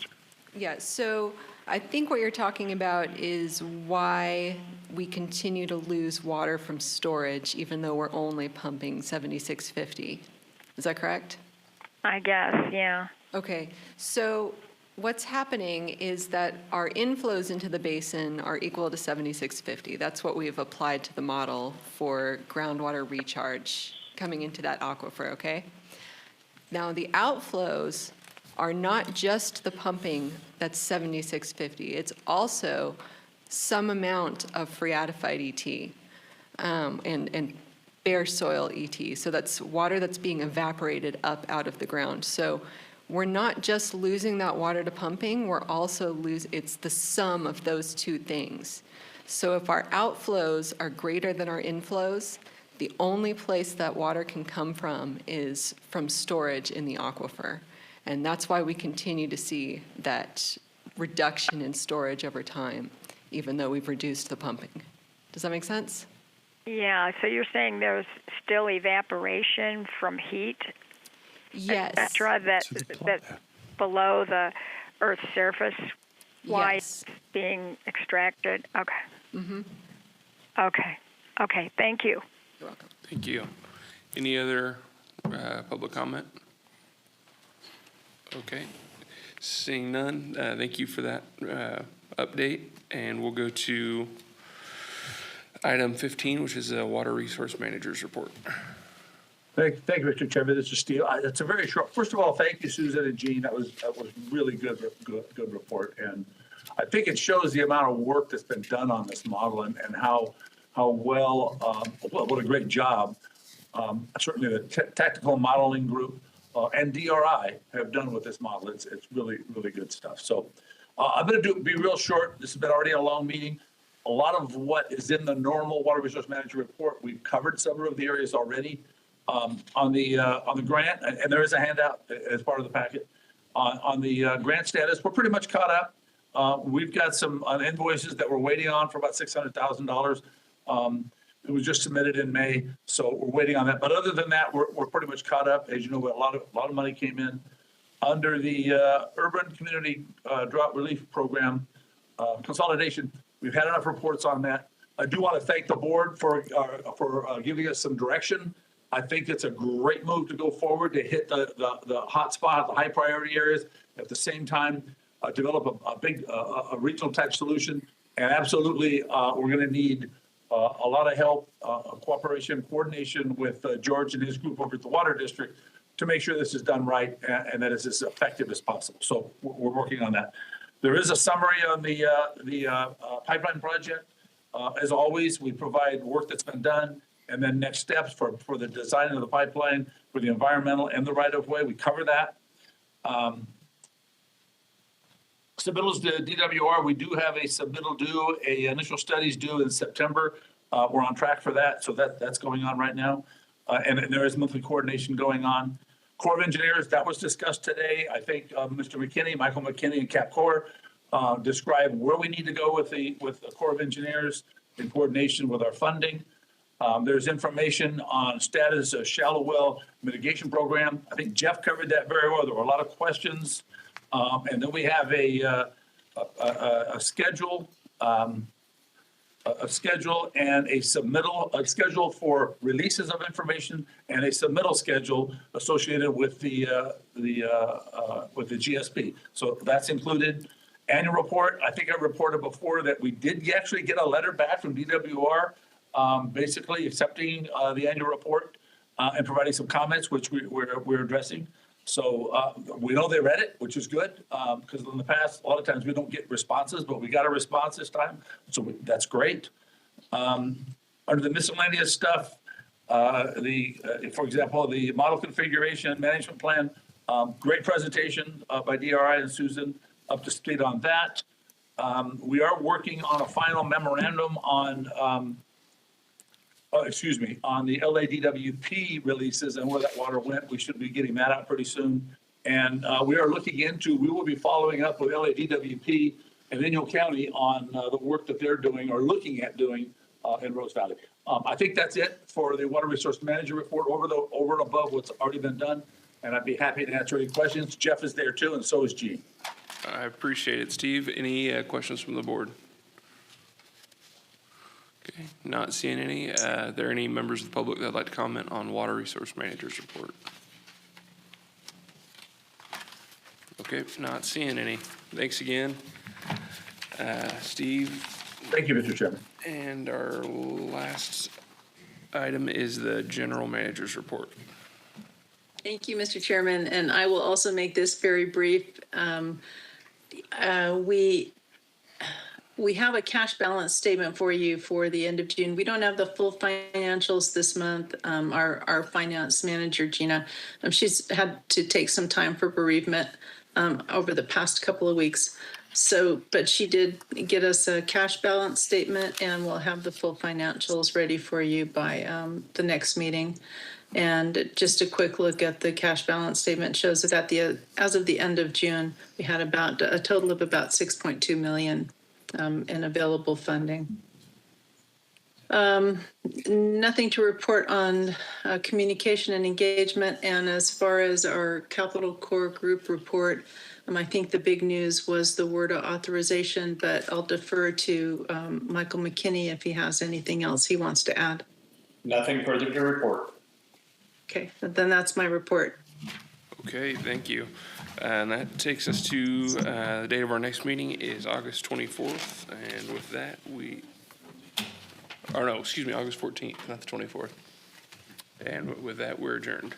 Yeah, so I think what you're talking about is why we continue to lose water from storage even though we're only pumping 7650. Is that correct? I guess, yeah. Okay, so what's happening is that our inflows into the basin are equal to 7650. That's what we've applied to the model for groundwater recharge coming into that aquifer, okay? Now, the outflows are not just the pumping that's 7650. It's also some amount of phreatified ET and bare soil ET. So that's water that's being evaporated up out of the ground. So we're not just losing that water to pumping, we're also it's the sum of those two things. So if our outflows are greater than our inflows, the only place that water can come from is from storage in the aquifer. And that's why we continue to see that reduction in storage over time, even though we've reduced the pumping. Does that make sense? Yeah, so you're saying there's still evaporation from heat, yes, et cetera, that's below the Earth's surface while it's being extracted? Okay. Mm-hmm. Okay, thank you. You're welcome. Thank you. Any other public comment? Okay, seeing none, thank you for that update, and we'll go to item 15, which is a Water Resource Manager's Report. Thank you, Mr. Chairman. This is Steve. It's a very short. First of all, thank you, Susan and Gene. That was really good report, and I think it shows the amount of work that's been done on this model and how well what a great job certainly the technical modeling group and DRI have done with this model. It's really good stuff. So I'm going to be real short. This has been already a long meeting. A lot of what is in the normal Water Resource Manager report, we've covered some of the areas already on the grant, and there is a handout as part of the packet. on the grant status. We're pretty much caught up. We've got some invoices that we're waiting on for about $600,000. It was just submitted in May, so we're waiting on that. But other than that, we're pretty much caught up. As you know, a lot of money came in under the Urban Community Drought Relief Program consolidation. We've had enough reports on that. I do want to thank the board for giving us some direction. I think it's a great move to go forward to hit the hot spot, the high priority areas. At the same time, develop a big regional type solution. And absolutely, we're going to need a lot of help, cooperation, coordination with George and his group over at the Water District to make sure this is done right and that it's as effective as possible. So we're working on that. There is a summary on the pipeline project. As always, we provide work that's been done and then next steps for the design of the pipeline, for the environmental and the right-of-way. We cover that. Submittals to DWR, we do have a submittal due, initial studies due in September. We're on track for that, so that's going on right now. And there is monthly coordination going on. Corps of Engineers, that was discussed today. I think Mr. McKinney, Michael McKinney and Cap Corps described where we need to go with the Corps of Engineers in coordination with our funding. There's information on status of shallow well mitigation program. I think Jeff covered that very well. There were a lot of questions. And then we have a schedule, and a schedule for releases of information, and a submittal schedule associated with the GSP. So that's included. Annual report. I think I reported before that we did actually get a letter back from DWR, basically accepting the annual report and providing some comments, which we're addressing. So we know they read it, which is good, because in the past, a lot of times we don't get responses, but we got a response this time. So that's great. Under the miscellaneous stuff, for example, the model configuration management plan, great presentation by DRI and Susan, up to speed on that. We are working on a final memorandum on on the LADWP releases and where that water went. We should be getting that out pretty soon. And we will be following up with LADWP and Inyo County on the work that they're doing or looking at doing in Rose Valley. I think that's it for the Water Resource Manager report over and above what's already been done. And I'd be happy to answer any questions. Jeff is there too, and so is Gene. I appreciate it. Steve, any questions from the board? Okay, not seeing any. Are there any members of the public that would like to comment on Water Resource Manager's report? Okay, not seeing any. Thanks again. Steve? Thank you, Mr. Chairman. And our last item is the General Manager's report. Thank you, Mr. Chairman, and I will also make this very brief. We have a cash balance statement for you for the end of June. We don't have the full financials this month. Our finance manager, Gina, she's had to take some time for bereavement over the past couple of weeks. But she did get us a cash balance statement, and we'll have the full financials ready for you by the next meeting. And just a quick look at the cash balance statement shows that as of the end of June, we had about a total of about $6.2 million in available funding. Nothing to report on communication and engagement. And as far as our Capital Core Group report, I think the big news was the WRDA authorization, but I'll defer to Michael McKinney if he has anything else he wants to add. Nothing further to report. Okay, then that's my report. Okay, thank you. And that takes us to the date of our next meeting is August 24th. And with that, August 14th, not the 24th. And with that, we're adjourned.